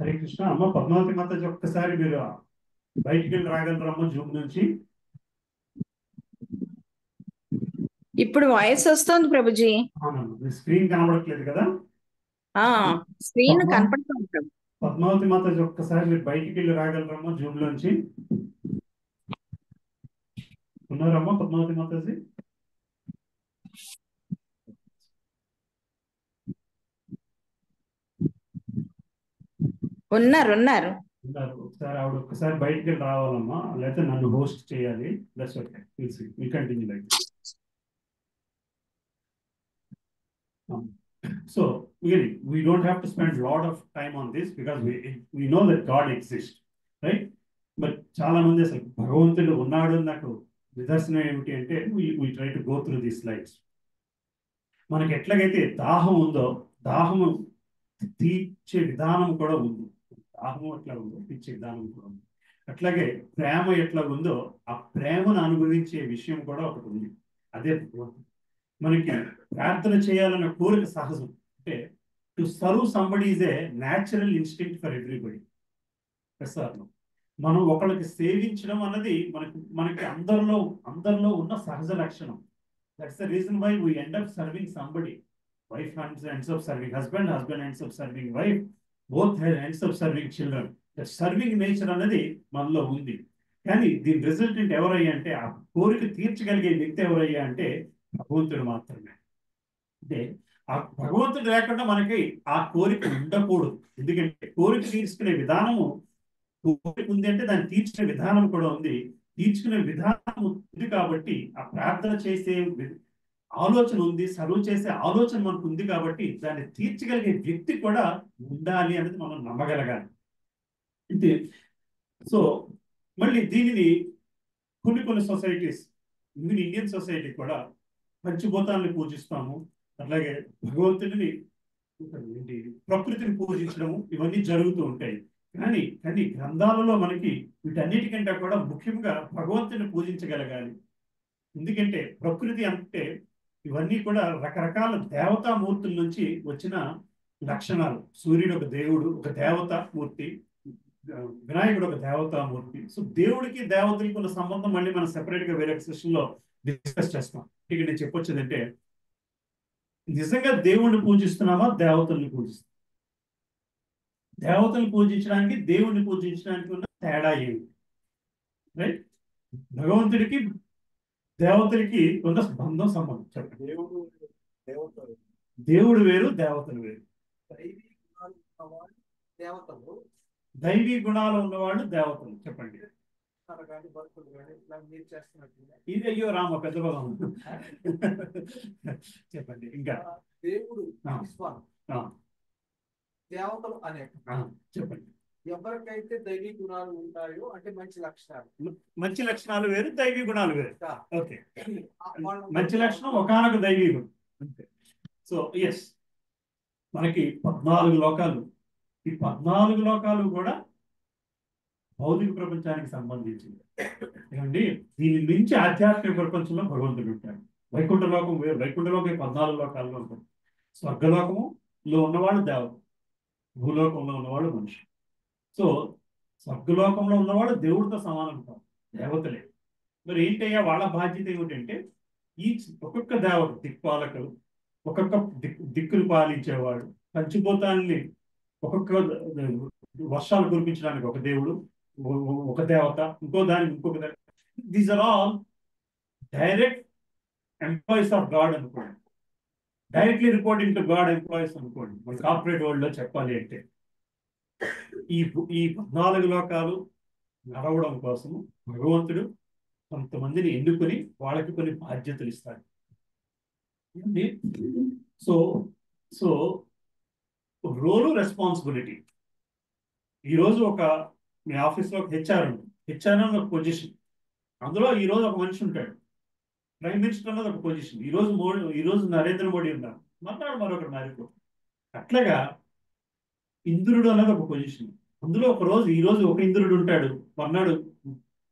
Hare Krishna. అమ్మ పద్మావతి మాతాజీ ఒక్కసారి మీరు బయటికి వెళ్ళి రాగలరమ్మ జూమ్ నుంచి. ఇప్పుడు వాయిస్ వస్తుంది ప్రభుజీ. అవునమ్మా, మీ స్క్రీన్ కనబడట్లేదు కదా. స్క్రీన్ కనపడుతుంది ప్రభు. పద్మావతి మాతాజీ ఒక్కసారి మీరు బయటికి వెళ్ళి రాగలరమ్మా జూమ్ లోంచి. ఉన్నారమ్మా పద్మావతి మాతాజీ? ఉన్నారు. ఉన్నారు. ఒకసారి ఆవిడ ఒక్కసారి బయటికి వెళ్ళి రావాలమ్మా, లేకపోతే నన్ను హోస్ట్ చేయాలి. That's okay, will continue like. So really, we don't have to spend a lot of time on this because we know that God exists, right? But చాలా మంది అసలు భగవంతుడు ఉన్నాడు నాకు నిదర్శనం ఏమిటి అంటే we try to go through these slides. మనకి ఎట్లాగైతే దాహం ఉందో, దాహము తీర్చే విధానం కూడా ఉంది. దాహము ఎట్లా ఉందో తీర్చే విధానం కూడా ఉంది. అట్లాగే ప్రేమ ఎట్లా ఉందో ఆ ప్రేమను అనుభవించే విషయం కూడా ఒకటి ఉంది. అదే భగవంతుడు. మనకి ప్రార్థన చేయాలన్న కోరిక సహజం. అంటే to serve somebody is a natural instinct for everybody. మనం ఒకళ్ళకి సేవించడం అన్నది మనకి అందరిలో ఉన్న సహజ లక్షణం. That's the reason why we end up serving somebody. Wife ends up serving husband ends up serving wife, both ends up serving children. The serving nature అన్నది మనలో ఉంది. కానీ దీని రిజల్టెంట్ ఎవరయ్యా అంటే, ఆ కోరిక తీర్చగలిగే వ్యక్తి ఎవరయ్యా అంటే భగవంతుడు మాత్రమే. అంటే ఆ భగవంతుడు లేకుండా మనకి ఆ కోరిక ఉండకూడదు. ఎందుకంటే కోరిక తీర్చుకునే విధానము, కోరిక ఉంది అంటే దాన్ని తీర్చుకునే విధానం కూడా ఉంది. తీర్చుకునే విధానం ఉంది కాబట్టి ఆ ప్రార్థన చేసే ఆలోచన ఉంది, సర్వ్ చేసే ఆలోచన మనకు ఉంది కాబట్టి దాన్ని తీర్చగలిగే వ్యక్తి కూడా ఉండాలి అనేది మనం నమ్మగలగాలి. ఇది సో మళ్ళీ దీనిని కొన్ని సొసైటీస్, ఇండియన్ సొసైటీ కూడా పంచభూతాలను పూజిస్తాము. అట్లాగే భగవంతుడిని, ప్రకృతిని పూజించడము ఇవన్నీ జరుగుతూ ఉంటాయి. కానీ గ్రంథాలలో మనకి వీటన్నిటికంటే కూడా ముఖ్యంగా భగవంతుని పూజించగలగాలి. ఎందుకంటే ప్రకృతి అంటే ఇవన్నీ కూడా రకరకాల దేవతామూర్తుల నుంచి వచ్చిన లక్షణాలు. సూర్యుడు ఒక దేవుడు, ఒక దేవతామూర్తి. వినాయకుడు ఒక దేవతామూర్తి. సో దేవుడికి దేవతలకి ఉన్న సంబంధం మళ్ళీ మనం సెపరేట్ గా వేరే సెషన్ లో డిస్కస్ చేస్తాం. ఇక్కడ నేను చెప్పొచ్చేదంటే, నిజంగా దేవుణ్ణి పూజిస్తున్నామా దేవతల్ని పూజిస్తున్నాం? దేవతల్ని పూజించడానికి దేవుణ్ణి పూజించడానికి ఉన్న తేడా ఏమి? రైట్? భగవంతుడికి దేవతలకి ఉన్న బంధం సంబంధం చెప్పండి. దేవుడు వేరు, దేవతలు వేరు. దైవీ గుణాలు ఉన్నవాళ్ళు దేవతలు చెప్పండి. ఇది అయ్యో రామ పెద్ద పదం. చెప్పండి ఇంకా. దేవుడు దేవతలు అనేక. చెప్పండి. ఎవరికైతే దైవీ గుణాలు ఉంటాయో అంటే మంచి లక్షణాలు వేరు, దైవీ గుణాలు వేరు. ఓకే, మంచి లక్షణం ఒకానొక దైవీ గుణం. సో ఎస్, మనకి 14 లోకాలు. ఈ 14 లోకాలు కూడా భౌతిక ప్రపంచానికి సంబంధించింది. ఏమండి, దీని నుంచి ఆధ్యాత్మిక ప్రపంచంలో భగవంతుడు ఉంటాడు. వైకుంఠ లోకం వేరు. వైకుంఠలోకం 14 లోకాల్లో ఉంటుంది. స్వర్గలోకములో ఉన్నవాడు దేవత, భూలోకంలో ఉన్నవాడు మనిషి. సో స్వర్గలోకంలో ఉన్నవాడు దేవుడితో సమానం కాదు, దేవతలే. మరి ఏంటయ్యా వాళ్ళ బాధ్యత ఏమిటంటే, ఈ ఒక్కొక్క దేవత దిక్పాలకులు, ఒక్కొక్క దిక్కులు పాలించేవాడు, పంచిభూతాన్ని ఒక్కొక్క వర్షాలు కురిపించడానికి ఒక దేవుడు, ఒక దేవత, ఇంకొక దేవత. These are all direct employees of god అనుకోండి. Directly reporting to god employees అనుకోండి. మన కార్పొరేట్ వరల్డ్ లో చెప్పాలి అంటే, ఈ 14 లోకాలు నడవడం కోసము భగవంతుడు కొంతమందిని ఎన్నుకొని వాళ్ళకి కొన్ని బాధ్యతలు ఇస్తాడు. సో సో రోలు రెస్పాన్సిబిలిటీ. ఈరోజు మీ ఆఫీస్లో ఒక హెచ్ఆర్ ఉంది. హెచ్ఆర్ అని ఒక పొజిషన్. అందులో ఈరోజు ఒక మనిషి ఉంటాడు. ప్రైమ్ మినిస్టర్ అన్నది ఒక పొజిషన్. ఈరోజు నరేంద్ర మోడీ ఉన్నారు, మర్నాడు మరొకటి మారిపోతుంది. అట్లాగా ఇంద్రుడు అన్నది ఒక పొజిషన్. అందులో ఈరోజు ఒక ఇంద్రుడు ఉంటాడు, మర్నాడు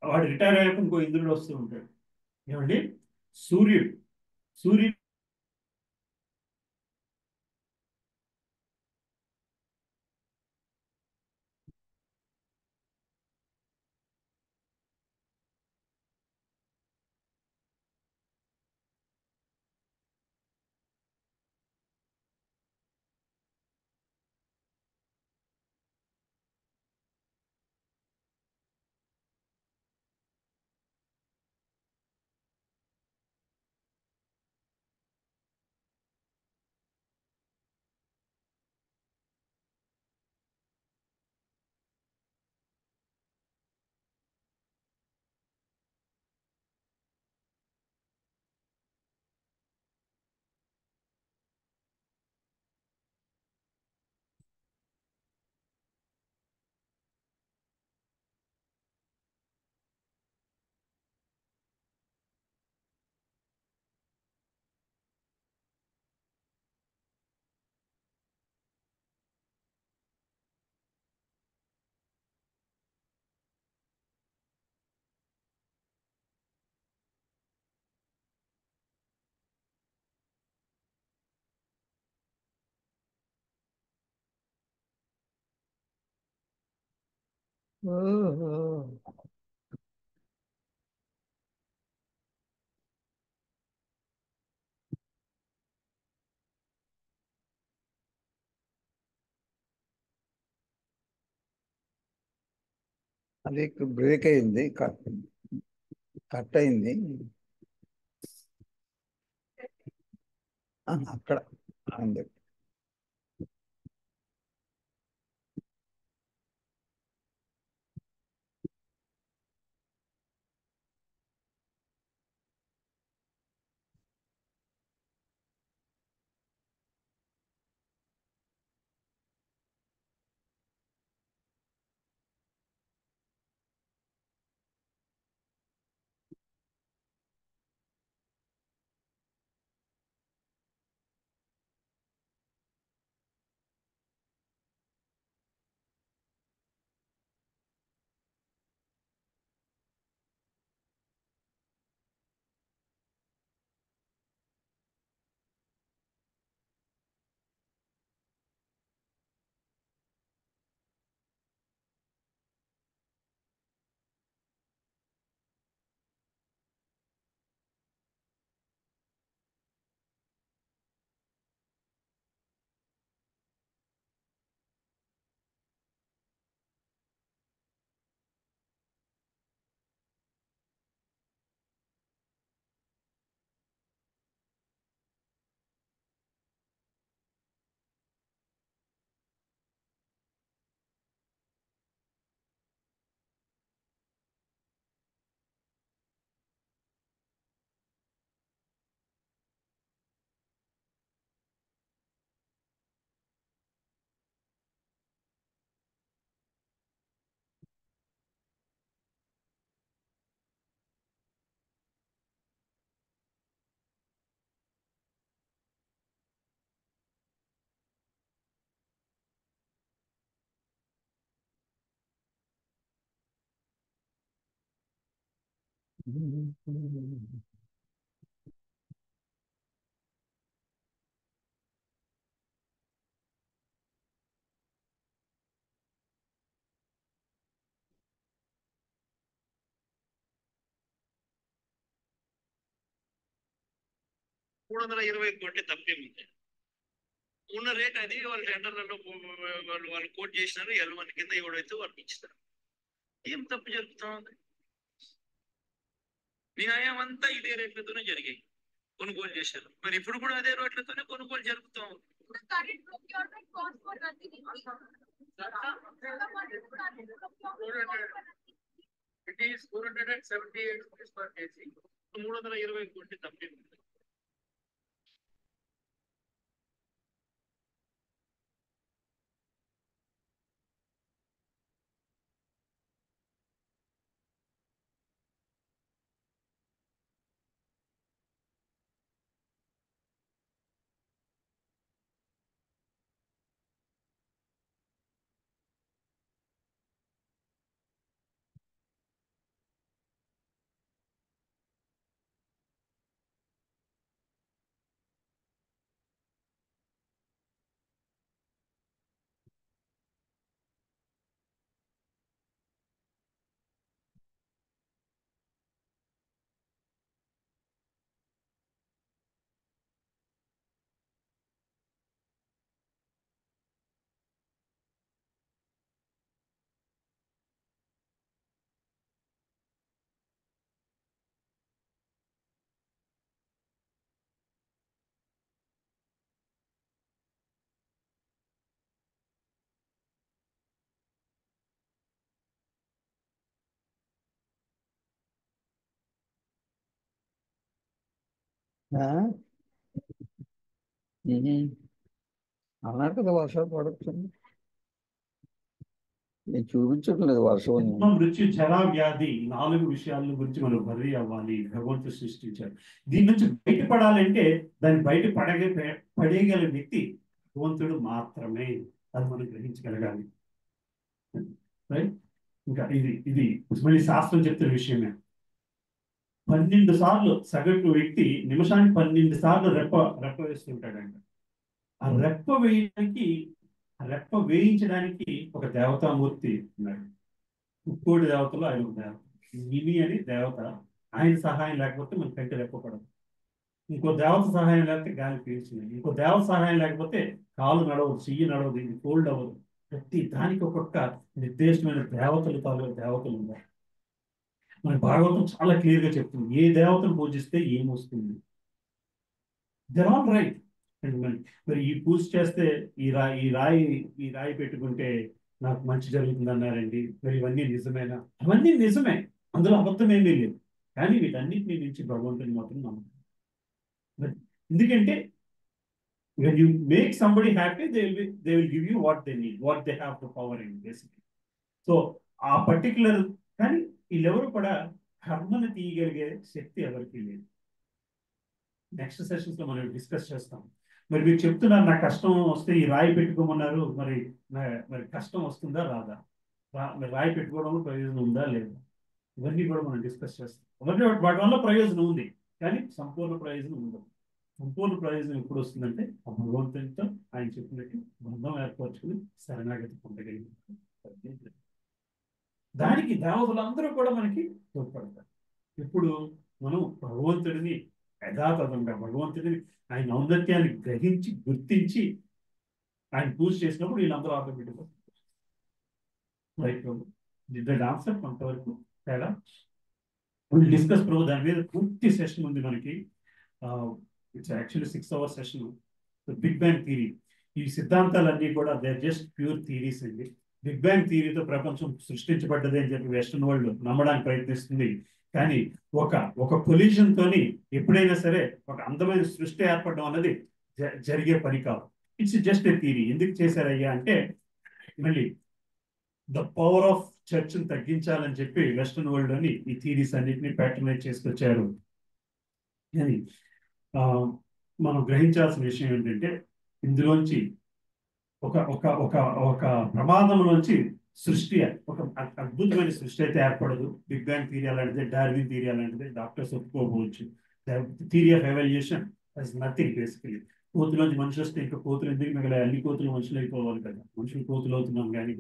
వాడు రిటైర్ అయ్యాక ఇంకో ఇంద్రుడు వస్తూ ఉంటాడు. ఏమండి, సూర్యుడు ఓహో. అది బ్రేక్ అయింది, కట్ అయింది. అక్కడ ఉంది. $320 తప్పేముంది ఉన్న రేట్. అది వాళ్ళు టెండర్లలో వాళ్ళు కోట్ చేసినారు, L1 కింద ఎవడైతే వాళ్ళకి ఇచ్చినారు. ఏం తప్పు జరుగుతా ఉంది? న్యాయం అంతా ఇదే రేట్లతోనే జరిగాయి, కొనుగోలు చేశారు. మరి ఇప్పుడు కూడా అదే రేట్లతోనే కొనుగోలు జరుగుతూ ఉంది. It is 478 rupees per kg. $320 తప్పేముంది? ఆ? అన్నారు కదా వర్షం పడుతుంది. నేను చూపించట్లేదు వర్షం అని. జన్మ మృత్యు జరా వ్యాధి 4 విషయాల గురించి మనం వర్రీ అవ్వాలి. భగవంతుడు సృష్టించారు. దీని నుంచి బయటపడాలంటే దాన్ని పడేయగల వ్యక్తి భగవంతుడు మాత్రమే. అది మనం గ్రహించగలగాలి. రైట్? ఇంకా ఇది మళ్ళీ శాస్త్రం చెప్తున్న విషయమే. 12 సార్లు సగటు వ్యక్తి నిమిషానికి 12 సార్లు రెప్ప వేస్తుంటాడంట. ఆ రెప్ప వేయించడానికి ఒక దేవతామూర్తి ఉన్నాడు. ముక్కోడి దేవతలు ఆయన ఒక దేవత. నిమి అని దేవత. ఆయన సహాయం లేకపోతే మన కంటి రెప్పపడదు. ఇంకో దేవత సహాయం లేకపోతే గాలి పీల్చలేదు. ఇంకో దేవత సహాయం లేకపోతే కాలు నడవదు, చెయ్యి నడవదు, ఇది ఫోల్డ్ అవ్వదు. ప్రతి దానికి ఒక్కొక్క నిర్దేశమైన దేవతలు ఉన్నారు. మన భాగవతం చాలా క్లియర్ గా చెప్తుంది. ఏ దేవతను పూజిస్తే ఏమొస్తుంది. They're all right. మరి ఈ పూజ చేస్తే ఈ రాయి పెట్టుకుంటే నాకు మంచి జరుగుతుంది అన్నారండి. మరి ఇవన్నీ నిజమేనా? అవన్నీ నిజమే, అందులో అబద్ధం ఏమీ లేదు. కానీ వీటన్నిటిని నుంచి భగవంతుని మాత్రం నమ్మకం. ఎందుకంటే when you make somebody happy, they will give you what they need, what they have the power in, basically. So ఆ పర్టికులర్ కానీ వీళ్ళెవరు కూడా కర్మను తీయగలిగే శక్తి ఎవరికి లేదు. నెక్స్ట్ సెషన్స్ లో మనం డిస్కస్ చేస్తాం. మరి మీరు చెప్తున్నారు నాకు కష్టం వస్తే ఈ రాయి పెట్టుకోమన్నారు. మరి కష్టం వస్తుందా రాదా? మరి రాయి పెట్టుకోవడంలో ప్రయోజనం ఉందా లేదా? ఇవన్నీ కూడా మనం డిస్కస్ చేస్తాం. వాటి వల్ల ప్రయోజనం ఉంది, కానీ సంపూర్ణ ప్రయోజనం ఉండదు. సంపూర్ణ ప్రయోజనం ఎప్పుడు వస్తుందంటే ఆ భగవంతునితో ఆయన చెప్పినట్టు బంధం ఏర్పరచుకుని శరణాగతి పొందగలిగింది. దానికి దేవతలందరూ కూడా మనకి తోడ్పడతారు. ఇప్పుడు మనం భగవంతుడిని యథాతథంగా భగవంతుడిని ఆయన ఔన్నత్యాన్ని గ్రహించి గుర్తించి ఆయన పూజ చేసినప్పుడు వీళ్ళందరూ ఆటోమేటిక్గా ఆన్సర్ కొంతవరకు తేడా డిస్కస్ ప్రభు. దాని మీద పూర్తి సెషన్ ఉంది మనకి. It's actually 6 hour session. Big bang theory, ఈ సిద్ధాంతాలన్నీ కూడా they are just pure theories అండి. బిగ్ బ్యాంగ్ థియరీతో ప్రపంచం సృష్టించబడ్డది అని చెప్పి వెస్టర్న్ వరల్డ్ నమ్మడానికి ప్రయత్నిస్తుంది. కానీ ఒక కొలిజన్ తోని ఎప్పుడైనా సరే ఒక అందమైన సృష్టి ఏర్పడడం అన్నది జరిగే పని కాదు. It's just a theory. ఎందుకు చేశారయ్యా అంటే మళ్ళీ ద పవర్ ఆఫ్ చర్చ్ ని తగ్గించాలని చెప్పి వెస్టర్న్ వరల్డ్ అని ఈ థియరీస్ అన్నిటిని ప్యాటర్నైజ్ చేసుకొచ్చారు. అని మనం గ్రహించాల్సిన విషయం ఏంటంటే ఇందులోంచి ఒక ప్రమాదంలోంచి సృష్టి, ఒక అద్భుతమైన సృష్టి అయితే ఏర్పడదు. బిగ్ బ్యాంగ్ థియరీ అలాంటిది, డార్విన్ థియరీ అలాంటిది, డాక్టర్స్ ఒప్పుకోవచ్చు. Theory of evolution is nothing basically. కోతులోంచి మనుషులు వస్తే ఇంకా కోతులు ఎందుకు మిగిలాయి? అన్ని కోతులు మనుషులు అయిపోవాలి కదా. మనుషులు కోతులు అవుతున్నాం కానీ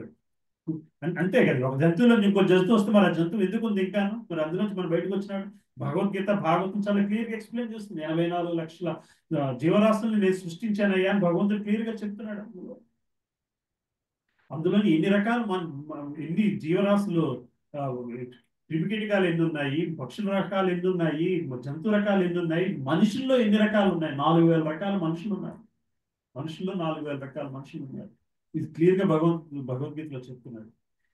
అంతే కదా. ఒక జంతువులోంచి ఇంకో జంతువు వస్తే మరి ఆ జంతువు ఎందుకు ఉంది ఇంకాను? మరి అందులోంచి మనం బయటకు వచ్చినాడు. భగవద్గీత భాగవతం చాలా క్లియర్ గా ఎక్స్ప్లెయిన్ చేస్తుంది. 84 లక్షల జీవరాశులను నేను సృష్టించానయ్యా అని భగవంతుడు క్లియర్ గా చెప్తున్నాడు. అందులోని ఎన్ని జీవరాశులు, క్రిమికీటకాలు ఎన్ని ఉన్నాయి, పక్షుల రకాలు ఎన్ని ఉన్నాయి, జంతు రకాలు ఎన్ని ఉన్నాయి, మనుషుల్లో ఎన్ని రకాలు ఉన్నాయి? 4000 రకాల మనుషులు ఉన్నారు. మనుషుల్లో 4000 రకాల మనుషులు ఉన్నారు. ఇది క్లియర్ గా భగవద్గీతలో చెప్తున్నాడు.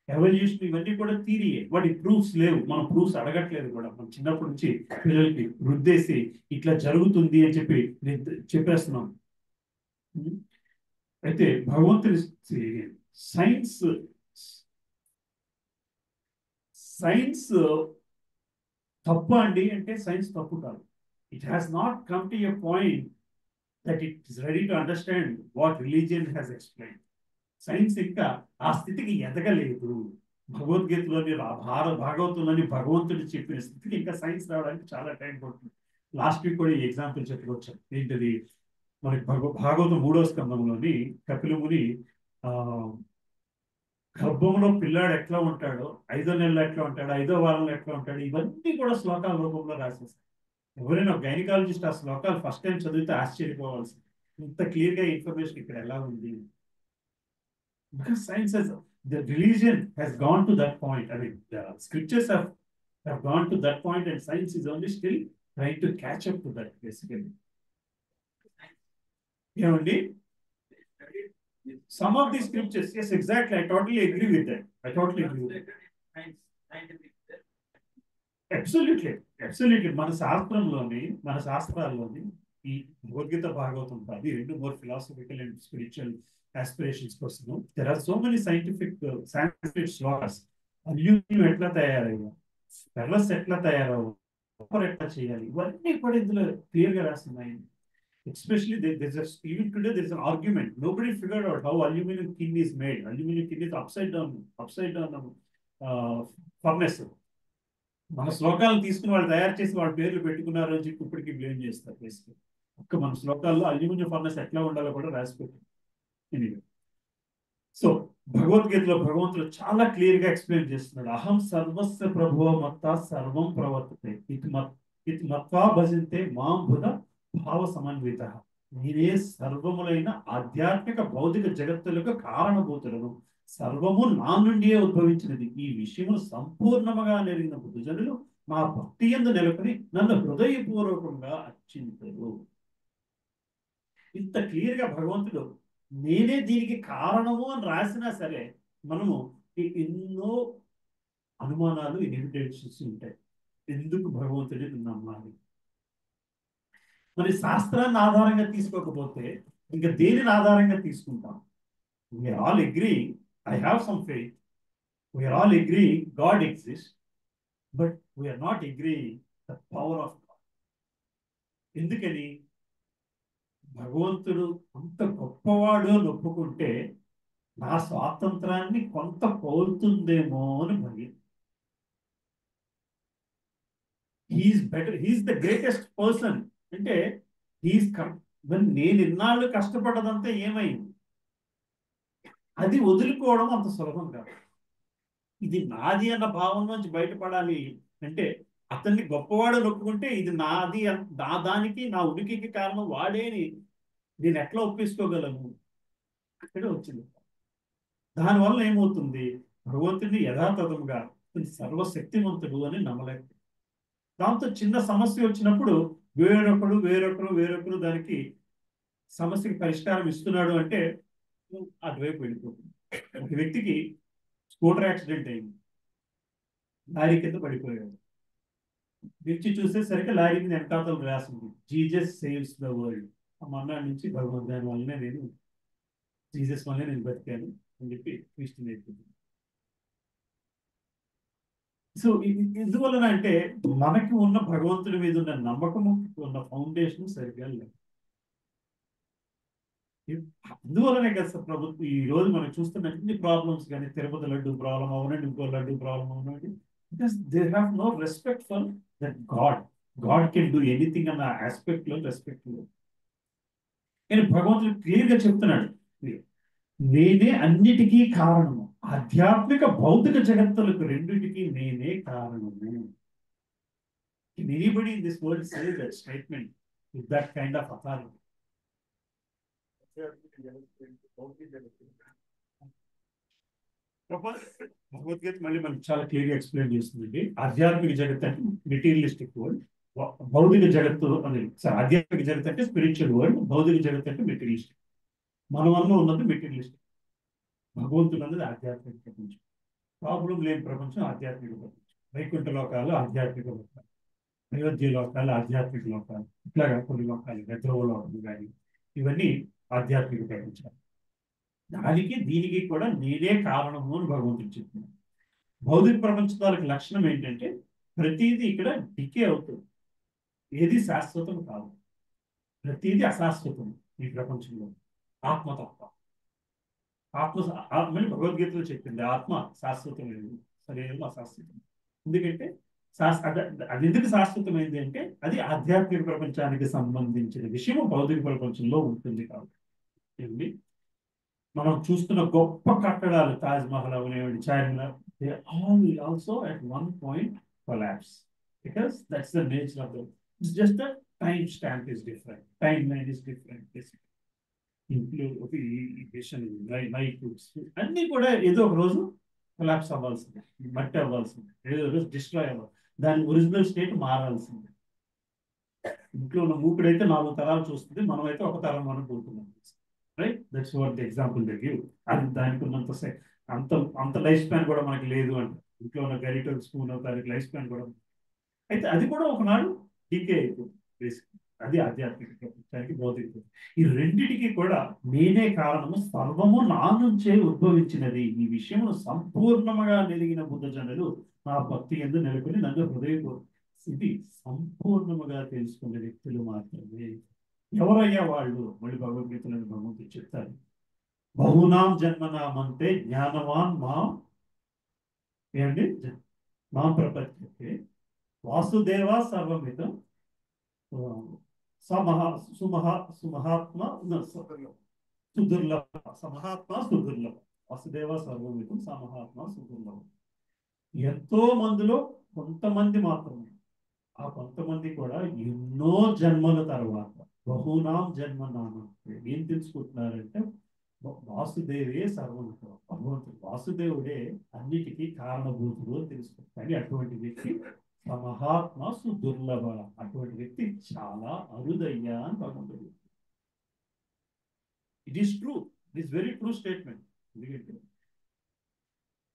ఎవల్యూషన్ ఇవన్నీ కూడా థియరీయే. వాటి ప్రూఫ్స్ లేవు. మనం ప్రూఫ్స్ అడగట్లేదు కూడా. మనం చిన్నప్పటి నుంచి పిల్లలకి వృద్ధేసి ఇట్లా జరుగుతుంది అని చెప్పేస్తున్నాం. అయితే భగవంతుని సైన్స్ తప్పు అండి అంటే సైన్స్ తప్పు కాదు. It has not come to a point that it is ready to understand what religion has explain. Science ఇంకా ఆ స్థితికి ఎదగలేదు. భగవద్గీతలోని భాగవతంలోని భగవంతుడు చెప్పిన స్థితికి ఇంకా సైన్స్ రావడానికి చాలా టైం పడుతుంది. లాస్ట్ వీక్ కూడా ఈ ఎగ్జాంపుల్ చెప్పుకొచ్చాం. ఏంటిది? మనకి భాగవతం 3వ స్కంధంలోని కపిలముని గర్భంలో పిల్లాడు ఎట్లా ఉంటాడో, 5వ నెలలో ఎట్లా ఉంటాడు, 5వ వారంలో ఎట్లా ఉంటాడు, ఇవన్నీ కూడా శ్లోకాల రూపంలో రాసేస్తారు. ఎవరైనా గైనకాలజిస్ట్ ఆ శ్లోకాలు ఫస్ట్ టైం చదివితే ఆశ్చర్యపోవాల్సింది. ఇంత క్లియర్ గా ఇన్ఫర్మేషన్ ఇక్కడ ఎలా ఉంది? Because science the religion has gone to that point. I mean, the scriptures have gone to that point, and science is only still trying to catch up to that, basically. Some of these scriptures, yes, exactly. I totally agree with that. Absolutely మన శాస్త్రాల్లోని ఈ భగవద్గీత భాగవతం కాదు, ఈ రెండు more philosophical and spiritual aspirations కోసం there are so many Sanskrit shlokas. Aluminium ఎట్లా తయారయ్యా, ఫెర్రస్ ఎట్లా తయారవు, ఎట్లా చేయాలి, ఇవన్నీ కూడా ఇందులో క్లియర్ గా రాస్తున్నాయి. Especially even today there is an argument. Nobody figured out how aluminum tin is made. Aluminum tin is upside down furnace. మన శ్లోకాలను తీసుకుని వాళ్ళు తయారు చేసి వాళ్ళ పేర్లు పెట్టుకున్నారు అని చెప్పి ఇప్పటికీ బ్లేమ్ చేస్తారు. బేసిక్గా ఒక్క మన శ్లోకాల్లో అల్యూమినియం ఫర్నెస్ ఎట్లా ఉండాలో కూడా రాసి పెట్టారు. సో భగవద్గీతలో భగవంతుడు చాలా క్లియర్ గా ఎక్స్ప్లెయిన్ చేస్తున్నాడు. అహం సర్వస్య ప్రభువ మత్త సర్వం ప్రవర్తతే ఇది మత్వా భజంతే మాం బుధ భావ సమన్విత. నేనే సర్వములైన ఆధ్యాత్మిక భౌతిక జగత్తులకు కారణభూతులను, సర్వము నా నుండియే ఉద్భవించినది. ఈ విషయమును సంపూర్ణముగా నెరిగిన బుద్ధుజనులు నా భక్తి యందు నెలకొని నన్ను హృదయపూర్వకంగా అర్చించరు. ఇంత క్లియర్ గా భగవంతుడు నేనే దీనికి కారణము అని రాసినా సరే మనము ఎన్నో అనుమానాలు, ఇన్హిబిటేషన్స్ ఉంటాయి. ఎందుకు భగవంతుడిని నమ్మాలి? మరి శాస్త్రాన్ని ఆధారంగా తీసుకోకపోతే ఇంకా దేనిని ఆధారంగా తీసుకుంటాం? We are all agree, I have some faith, we are all agree God exist, but we are not agree the power of God. ఎందుకని? భగవంతుడు అంత గొప్పవాడు అని ఒప్పుకుంటే నా స్వాతంత్రాన్ని కొంత కోరుతుందేమో అని భయం. He is better, he is the greatest person అంటే నేను ఇన్నాళ్ళు కష్టపడ్డదంతా ఏమైంది? అది వదులుకోవడం అంత సులభం కాదు. ఇది నాది అన్న భావం నుంచి బయటపడాలి అంటే అతన్ని గొప్పవాడు ఒప్పుకుంటే ఇది నాది, నా దానికి నా ఉనికికి కారణం వాడేని నేను ఎట్లా ఒప్పించుకోగలను? అక్కడే వచ్చింది. దానివల్ల ఏమవుతుంది? భగవంతుడిని యథాతథముగా సర్వశక్తివంతుడు అని నమ్మలేక, దాంతో చిన్న సమస్య వచ్చినప్పుడు వేరొకరు దానికి సమస్యకి పరిష్కారం ఇస్తున్నాడు అంటే అటువైపు వెళ్ళిపోతుంది. ఒక వ్యక్తికి స్కూటర్ యాక్సిడెంట్ అయింది, లారీ కింద పడిపోయాడు. వచ్చి చూసేసరికి లారీ కింద వెనకాతలు రాసింది జీసస్ సేవ్స్ ద వరల్డ్. మన్నాడు నుంచి భగవంతు దాని వల్లనే నేను జీసస్ వల్లనే నేను బతికాను అని చెప్పి క్రిస్టియన్ అయిపోయింది. సో ఎందువలన అంటే మనకి ఉన్న భగవంతుడి మీద ఉన్న నమ్మకము, ఉన్న ఫౌండేషన్ సరిగ్గా లేదు. అందువలనే కదా సార్ ప్రభుత్వం ఈ రోజు మనం చూస్తున్న అన్ని ప్రాబ్లమ్స్, కానీ తిరుపతి లడ్డు ప్రాబ్లం అవునండి, ఇంకో లడ్డు ప్రాబ్లం అవునండి, because they have no respect for that God can do anything అన్న ఆస్పెక్ట్ లో రెస్పెక్ట్ లేదు. కానీ భగవంతుడు క్లియర్ గా చెప్తున్నాడు, నేనే అన్నిటికీ కారణము, ఆధ్యాత్మిక భౌతిక జగత్తులకు రెండింటికి నేనే కారణము. Can anybody in this world say that statement with that kind of authority? Bhagavad Gita మళ్ళీ మనకి చాలా క్లియర్గా ఎక్స్ప్లెయిన్ చేస్తుందండి. ఆధ్యాత్మిక జగత్ అంటే మెటీరియలిస్టిక్ వరల్డ్, భౌతిక జగత్తు అనేది ఆధ్యాత్మిక జగత్ అంటే స్పిరిచువల్ వరల్డ్, భౌతిక జగత్ అంటే మెటీరియలిస్టిక్. మనమన్న ఉన్నది మెటీరియలిస్టిక్, భగవంతుడు అన్నది ఆధ్యాత్మిక ప్రపంచం. ప్రాబ్లం లేని ప్రపంచం ఆధ్యాత్మిక ప్రపంచం. వైకుంఠ లోకాలు ఆధ్యాత్మిక లోకాలు, అయోధ్య లోకాలు ఆధ్యాత్మిక లోకాలు, ఇట్లాగా కొన్ని లోకాలు, గద్రవ లోకాలు కానీ ఇవన్నీ ఆధ్యాత్మిక ప్రపంచాలు. దానికి దీనికి కూడా నేనే కారణము అని భగవంతుడు చెప్తున్నాడు. భౌతిక ప్రపంచాలకు లక్షణం ఏంటంటే ప్రతిదీ ఇక్కడ డికే అవుతుంది, ఏది శాశ్వతం కాదు, ప్రతిదీ అశాశ్వతం ఈ ప్రపంచంలో. ఆత్మ తప్ప, ఆత్మని భగవద్గీతలో చెప్పింది ఆత్మ శాశ్వతం లేదు, శరీరం అశాశ్వతం. ఎందుకంటే అది ఎందుకు శాశ్వతమైంది అంటే అది ఆధ్యాత్మిక ప్రపంచానికి సంబంధించిన విషయం భౌతిక ప్రపంచంలో ఉంటుంది కాబట్టి. మనం చూస్తున్న గొప్ప కట్టడాలు, తాజ్ మహల్ అవనివ్వండి, Charminar, they all will also at one point collapse, because that's the nature of the, it's just the time stamp is different, time line is different. అన్ని కూడా ఏదో ఒక రోజు కొలాప్స్ అవ్వాల్సిందే, మట్టి అవ్వాల్సిందే, ఏదో రోజు డిస్ట్రాయ్ అవ్వాలి, దాని ఒరిజినల్ స్టేట్ మారాల్సిందే. ఇంట్లో ఉన్న మూకుడైతే 4 తరాలు చూస్తుంది, మనమైతే ఒక తరం అనుకుంటున్నాం. Right, that's what the example they give. అది దానికి ఉన్నంత అంత లైఫ్ స్పాన్ కూడా మనకి లేదు అంట. ఇంట్లో ఉన్న గరిటల్ స్పూన్ దానికి లైఫ్ స్పాన్ కూడా అయితే అది కూడా ఒకనాడు డీకే అయిపోతుంది బేసిక్. అది ఆధ్యాత్మిక ప్రపంచానికి భౌతిక. ఈ రెండిటికి కూడా నేనే కారణము, సర్వము నా నుంచే ఉద్భవించినది. ఈ విషయమును సంపూర్ణముగా నెరిగిన బుద్ధజనులు నా భక్తి యందు నెలకొని నన్ను హృదయపూర్వక ఇది సంపూర్ణముగా తెలుసుకునే వ్యక్తులు మాత్రమే. ఎవరయ్యా వాళ్ళు? మళ్ళీ భగవద్గీతలను భగవంతుడు చెప్తారు. బహునాం జన్మనామంతే జ్ఞానవాన్ మా ఏంటి మా ప్రపంచే వాసుదేవ సర్వమితం సుమహాత్మ సుదుర్లభ. సమహాత్మ సుదుర్లభ. వాసుదేవ సర్వమితం సమహాత్మ సుదుర్లభ. ఎంతో మందిలో కొంతమంది మాత్రమే. ఆ కొంతమంది కూడా ఎన్నో జన్మల తర్వాత బహునాం జన్మనామం ఏం తెలుసుకుంటున్నారంటే వాసుదేవే సర్వమితం. భగవంతుడు వాసుదేవుడే అన్నిటికీ కారణభూతుడు అని తెలుసుకుంటారు. కానీ అటువంటి వ్యక్తి సమహాత్మ సుదుర్లభ. అటువంటి వ్యక్తి చాలా అరుదయ్యా అని భగవంతుడు. It is true. It is very true statement. ఎందుకంటే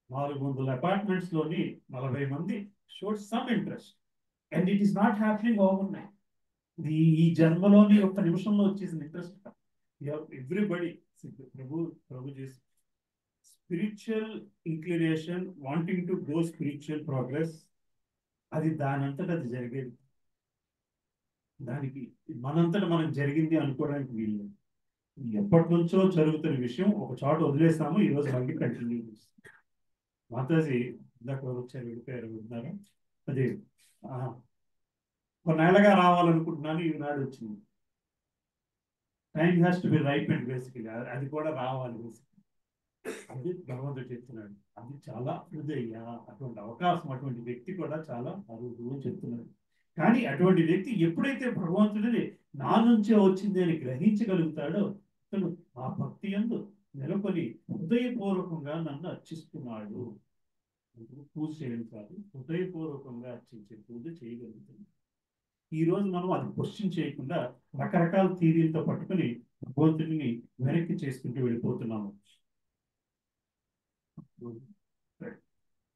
400 అపార్ట్మెంట్స్ లోని 40 మంది showed some interest and it is not happening over night. ఈ జన్మలోని ఒక్క నిమిషంలో వచ్చేసిన ఇంట్రెస్ట్ ఎవ్రీబడి ప్రభు చేసి spiritual inclination, wanting to go spiritual progress, అది దానంతటా అది జరిగేది. దానికి మనంతటా మనకు జరిగింది అనుకోవడానికి వీలు. ఎప్పటి నుంచో జరుగుతున్న విషయం ఒక చోట వదిలేస్తాము, ఈ రోజు మళ్ళీ కంటిన్యూ చేస్తాం. మాతాజీ ఇందాక వచ్చారు, వెళ్ళిపోయారు ఉన్నారు. అది కొన్నేళ్ళగా రావాలనుకుంటున్నాను, ఈనాడు వచ్చింది. Time has to be right and basically అది కూడా రావాలి బేసిక్. అది భగవంతుడు చెప్తున్నాడు. అది చాలా హృదయ. అటువంటి అవకాశం అటువంటి వ్యక్తి కూడా చాలా అరుదు అని చెప్తున్నాడు. కానీ అటువంటి వ్యక్తి ఎప్పుడైతే భగవంతుడిని నా నుంచే వచ్చింది అని గ్రహించగలుగుతాడో అతను ఆ భక్తి యందు నెలకొని హృదయపూర్వకంగా నన్ను అర్చిస్తున్నాడు. పూజ చేయడం కాదు, హృదయపూర్వకంగా అర్చించే పూజ చేయగలుగుతుంది. ఈ రోజు మనం అది క్వశ్చన్ చేయకుండా రకరకాల థీరీలతో పట్టుకుని భగవంతుడిని వెనక్కి చేసుకుంటూ వెళ్ళిపోతున్నాము.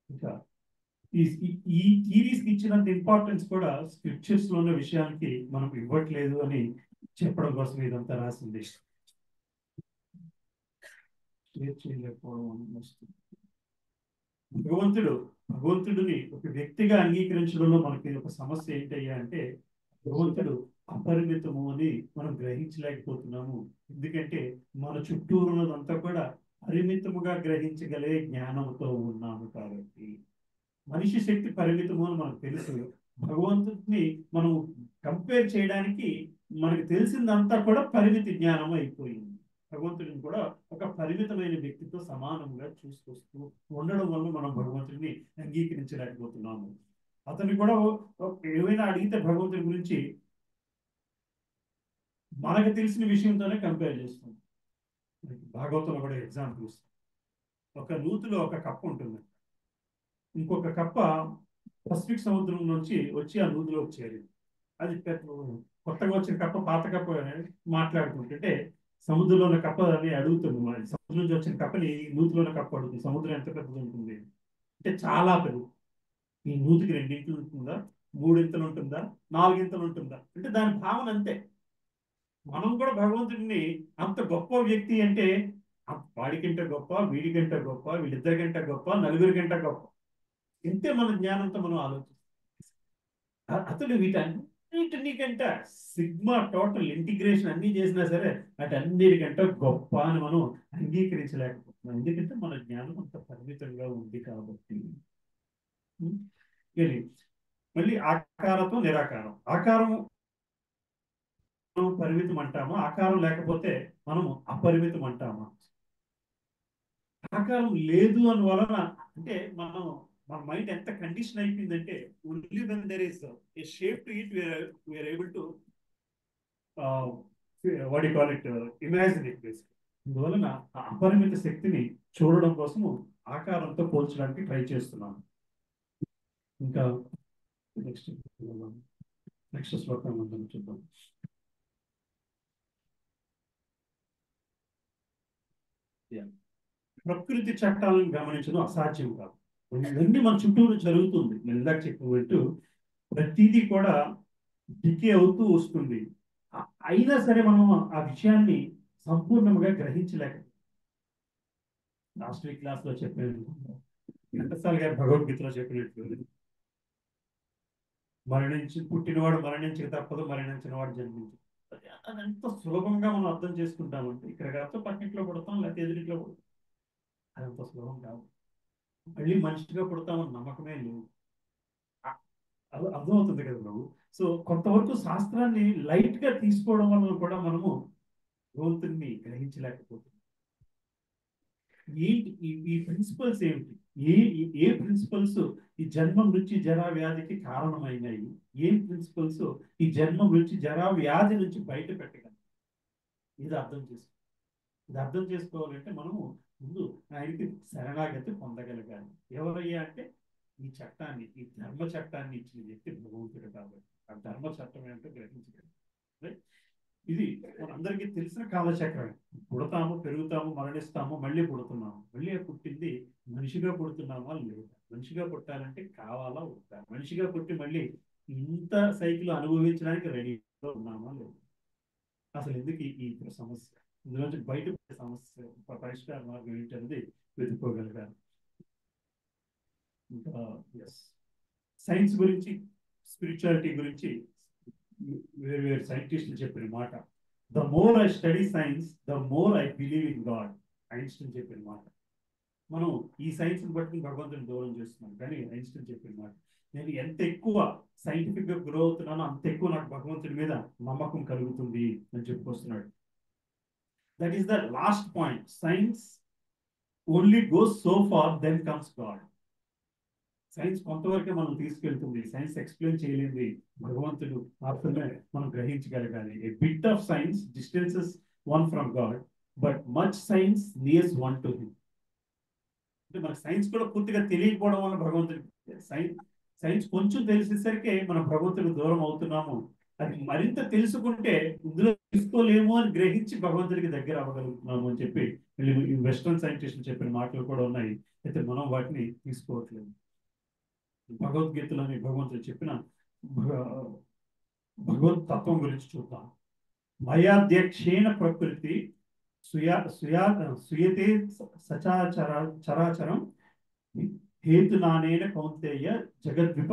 ఇంకా ఈ థీరీస్ ఇచ్చినంత ఇంపార్టెన్స్ కూడా స్క్రిప్చర్స్ లో ఉన్న విషయానికి మనం ఇవ్వట్లేదు అని చెప్పడం కోసం ఇదంతా రాసింది. భగవంతుడిని ఒక వ్యక్తిగా అంగీకరించడంలో మనకి ఒక సమస్య ఏంటయ్యా అంటే భగవంతుడు అపరిమితము అని మనం గ్రహించలేకపోతున్నాము. ఎందుకంటే మన చుట్టూరు ఉన్నదంతా కూడా పరిమితముగా గ్రహించగలే జ్ఞానంతో ఉన్నాము. కాబట్టి మనిషి శక్తి పరిమితము అని మనకు తెలుసు. భగవంతుడిని మనం కంపేర్ చేయడానికి మనకు తెలిసిందంతా కూడా పరిమితి జ్ఞానం అయిపోయింది. భగవంతుడిని కూడా ఒక పరిమితమైన వ్యక్తితో సమానంగా చూసుకొస్తూ ఉండడం వల్ల మనం భగవంతుడిని అంగీకరించలేకపోతున్నాము. అతన్ని కూడా ఏమైనా అడిగితే భగవంతుడి గురించి మనకు తెలిసిన విషయంతోనే కంపేర్ చేస్తాం. భాగవతంలో కూడా ఎగ్జాంపుల్ ఇస్తాం. ఒక నూతిలో ఒక కప్ప ఉంటుంది, ఇంకొక కప్ప పసిఫిక్ సముద్రం నుంచి వచ్చి ఆ నూతిలోకి చేరింది. అది కొత్తగా వచ్చిన కప్ప పాత కప్ప మాట్లాడుకుంటుంటే సముద్రంలో ఉన్న కప్ప అని అడుగుతుంది. సముద్రం నుంచి వచ్చిన కప్పని నూతిలో ఉన్న కప్ప అడుగుతుంది, సముద్రం ఎంత పెద్దది ఉంటుంది అంటే చాలా పెద్ద. ఈ నూతికి 2 ఇంతలు ఉంటుందా, 3 ఇంతలు ఉంటుందా, 4 ఇంతలు ఉంటుందా అంటే దాని భావన అంతే. మనం కూడా భగవంతుడిని అంత గొప్ప వ్యక్తి అంటే వాడికంటే గొప్ప, వీడికంటే గొప్ప, వీళ్ళిద్దరికంటే గొప్ప, నలుగురికంటే గొప్ప, ఇంతే మన జ్ఞానంతో మనం ఆలోచిస్తాం. అతడు వీటన్నిటికంటే సిగ్మా టోటల్ ఇంటిగ్రేషన్ అన్ని చేసినా సరే అటన్నిటికంటే గొప్ప అని మనం అంగీకరించలేకపోతున్నాం. ఎందుకంటే మన జ్ఞానం అంత పరిమితంగా ఉంది కాబట్టి. మళ్ళీ ఆకారతో నిరాకారం. ఆకారం పరిమితం అంటాము, ఆకారం లేకపోతే మనము అపరిమితం అంటాము. ఆకారం లేదు అని వలన అంటే మన మైండ్ ఎంత కండిషన్ అయిపోయిందంటే only when there is a shape to it we are able to what you call it imagine it basic. అందువలన ఆ అపరిమిత శక్తిని చూడడం కోసము ఆకారంతో పోల్చడానికి ట్రై చేస్తున్నాను. ఇంకా నెక్స్ట్ శ్లోకం మనం చూద్దాం. ప్రకృతి చట్టాలను గమనించడం అసాధ్యం కాదు. ఇవన్నీ మన చుట్టూరు జరుగుతుంది. నేను ఇందాక చెప్పినట్టు ప్రతిదీ కూడా డికే అవుతూ వస్తుంది. అయినా సరే మనం ఆ విషయాన్ని సంపూర్ణంగా గ్రహించలేక లాస్ట్ వీక్ క్లాస్ లో చెప్పాను, ఘంటసాల గారు భగవద్గీతలో చెప్పినట్లు పుట్టినవాడు మరణించక తప్పదు, మరణించినవాడు జన్మించు. అది ఎంత సులభంగా మనం అర్థం చేసుకుంటామంటే ఇక్కడ కాకపోతే పక్కింట్లో పుడతాం లేకపోతే ఎదురింట్లో పుడతాం, అది అంత సులభం కాదు. మళ్ళీ మనిషిగా పుడతామని నమ్మకమే లేదు. అర్థమవుతుంది కదా బాబు. సో కొంతవరకు శాస్త్రాన్ని లైట్ గా తీసుకోవడం వల్ల కూడా మనము భగవంతుని గ్రహించలేకపోతున్నాం. ఏంటి ఈ ప్రిన్సిపల్స్ ఏమిటి? ఏ ప్రిన్సిపల్స్ ఈ జన్మ మృత్యు జరా వ్యాధికి కారణమైనాయి? ఏం ప్రిన్సిపల్స్ ఈ జన్మ మృత్యు జరా వ్యాధి నుంచి బయట పెట్టగలరు? ఇది అర్థం చేసుకోవాలంటే మనము ముందు ఆయనకి శరణాగతి పొందగలగాలి. ఎవరయ్యా అంటే ఈ చట్టాన్ని, ఈ ధర్మ చట్టాన్ని ఇచ్చిన వ్యక్తి భగవంతుడు కాబట్టి ఆ ధర్మ చట్టం ఏంటో గ్రహించగలరు. ఇది మనందరికీ తెలిసిన కాలచక్రమే. పుడతాము, పెరుగుతాము, మరణిస్తాము, మళ్ళీ పుడుతున్నాము. మళ్ళీ పుట్టింది మనిషిగా పుడుతున్నామా లేదా? మనిషిగా పుట్టాలంటే కావాలా వద్దా? మనిషిగా పుట్టి మళ్ళీ ఇంత సైకిల్ అనుభవించడానికి రెడీగా ఉన్నామా లేదా? అసలు ఎందుకు ఈ సమస్య? ఇందులోంచి బయటపడే సమస్య పరిష్కార మార్గం ఏంటనేది వెతుక్కోగలిగారు. ఇంకా సైన్స్ గురించి, స్పిరిచువాలిటీ గురించి వేరు సైంటిస్టులు చెప్పిన మాట, the more I study science the more I believe in God. Einstein చెప్పిన మాట. మనం ఈ సైన్స్ బట్టి భగవంతుని దూరం చేస్తున్నాం, కానీ ఐన్స్టీన్ చెప్పిన మాట, నేను ఎంత ఎక్కువ సైంటిఫిక్ గా గ్రో అవుతున్నానో అంత ఎక్కువ నాకు భగవంతుడి మీద నమ్మకం కలుగుతుంది అని చెప్పుకొస్తున్నాడు. That is the last point. Science only goes so far, then comes god. Science కొంతవరకే మనం తీసుకెళ్తుంది. సైన్స్ ఎక్స్ప్లెయిన్ చేయలేంది భగవంతుడు మాత్రమే మనం గ్రహించగలగాలి. A bit of science distances one from god, but much science nears one to him. అంటే మన సైన్స్ కూడా పూర్తిగా తెలియకపోవడం వల్ల భగవంతుడి సైన్స్ కొంచెం తెలిసేసరికి మనం భగవంతుడికి దూరం అవుతున్నాము. అది మరింత తెలుసుకుంటే ఇందులో తీసుకోలేము అని గ్రహించి భగవంతుడికి దగ్గర అవ్వగలుగుతున్నాము అని చెప్పి వెస్ట్రన్ సైంటిస్టులు చెప్పిన మాటలు కూడా ఉన్నాయి. అయితే మనం వాటిని తీసుకోవట్లేదు. భగవద్గీతలోని భగవంతుడు చెప్పిన భగవత్ తత్వం గురించి చూద్దాం. మయాధ్యక్షేణ ప్రకృతి సుయతే చరాచరం హేతునానేన కౌంతేయ జగద్విప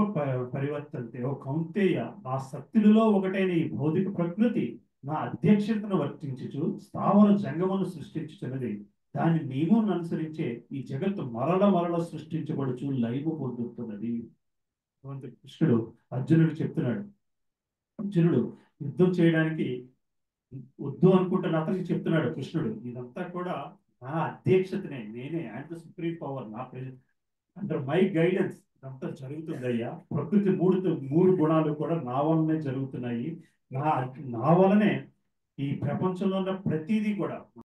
పరివర్తంతే. ఓ కౌంతేయ, నా శక్తులలో ఒకటైన ఈ భౌతిక ప్రకృతి నా అధ్యక్షతను వర్తించుచు స్థావర జంగమును సృష్టించుతున్నది. దాని నియమం అనుసరించే ఈ జగత్తు మరల సృష్టించబడుచు లైవ్ పొందుతున్నది. కృష్ణుడు అర్జునుడు చెప్తున్నాడు. అర్జునుడు యుద్ధం చేయడానికి వద్దు అనుకుంటున్న అతనికి చెప్తున్నాడు కృష్ణుడు, ఇదంతా కూడా నా అధ్యక్షతనే, నేనే అండ్ ద సుప్రీం పవర్, నా అండర్ మై గైడెన్స్ ఇదంతా జరుగుతుందయ్యా. ప్రకృతి మూడు గుణాలు కూడా నా వల్లనే జరుగుతున్నాయి. నా వల్లనే ఈ ప్రపంచంలో ఉన్న ప్రతిదీ కూడా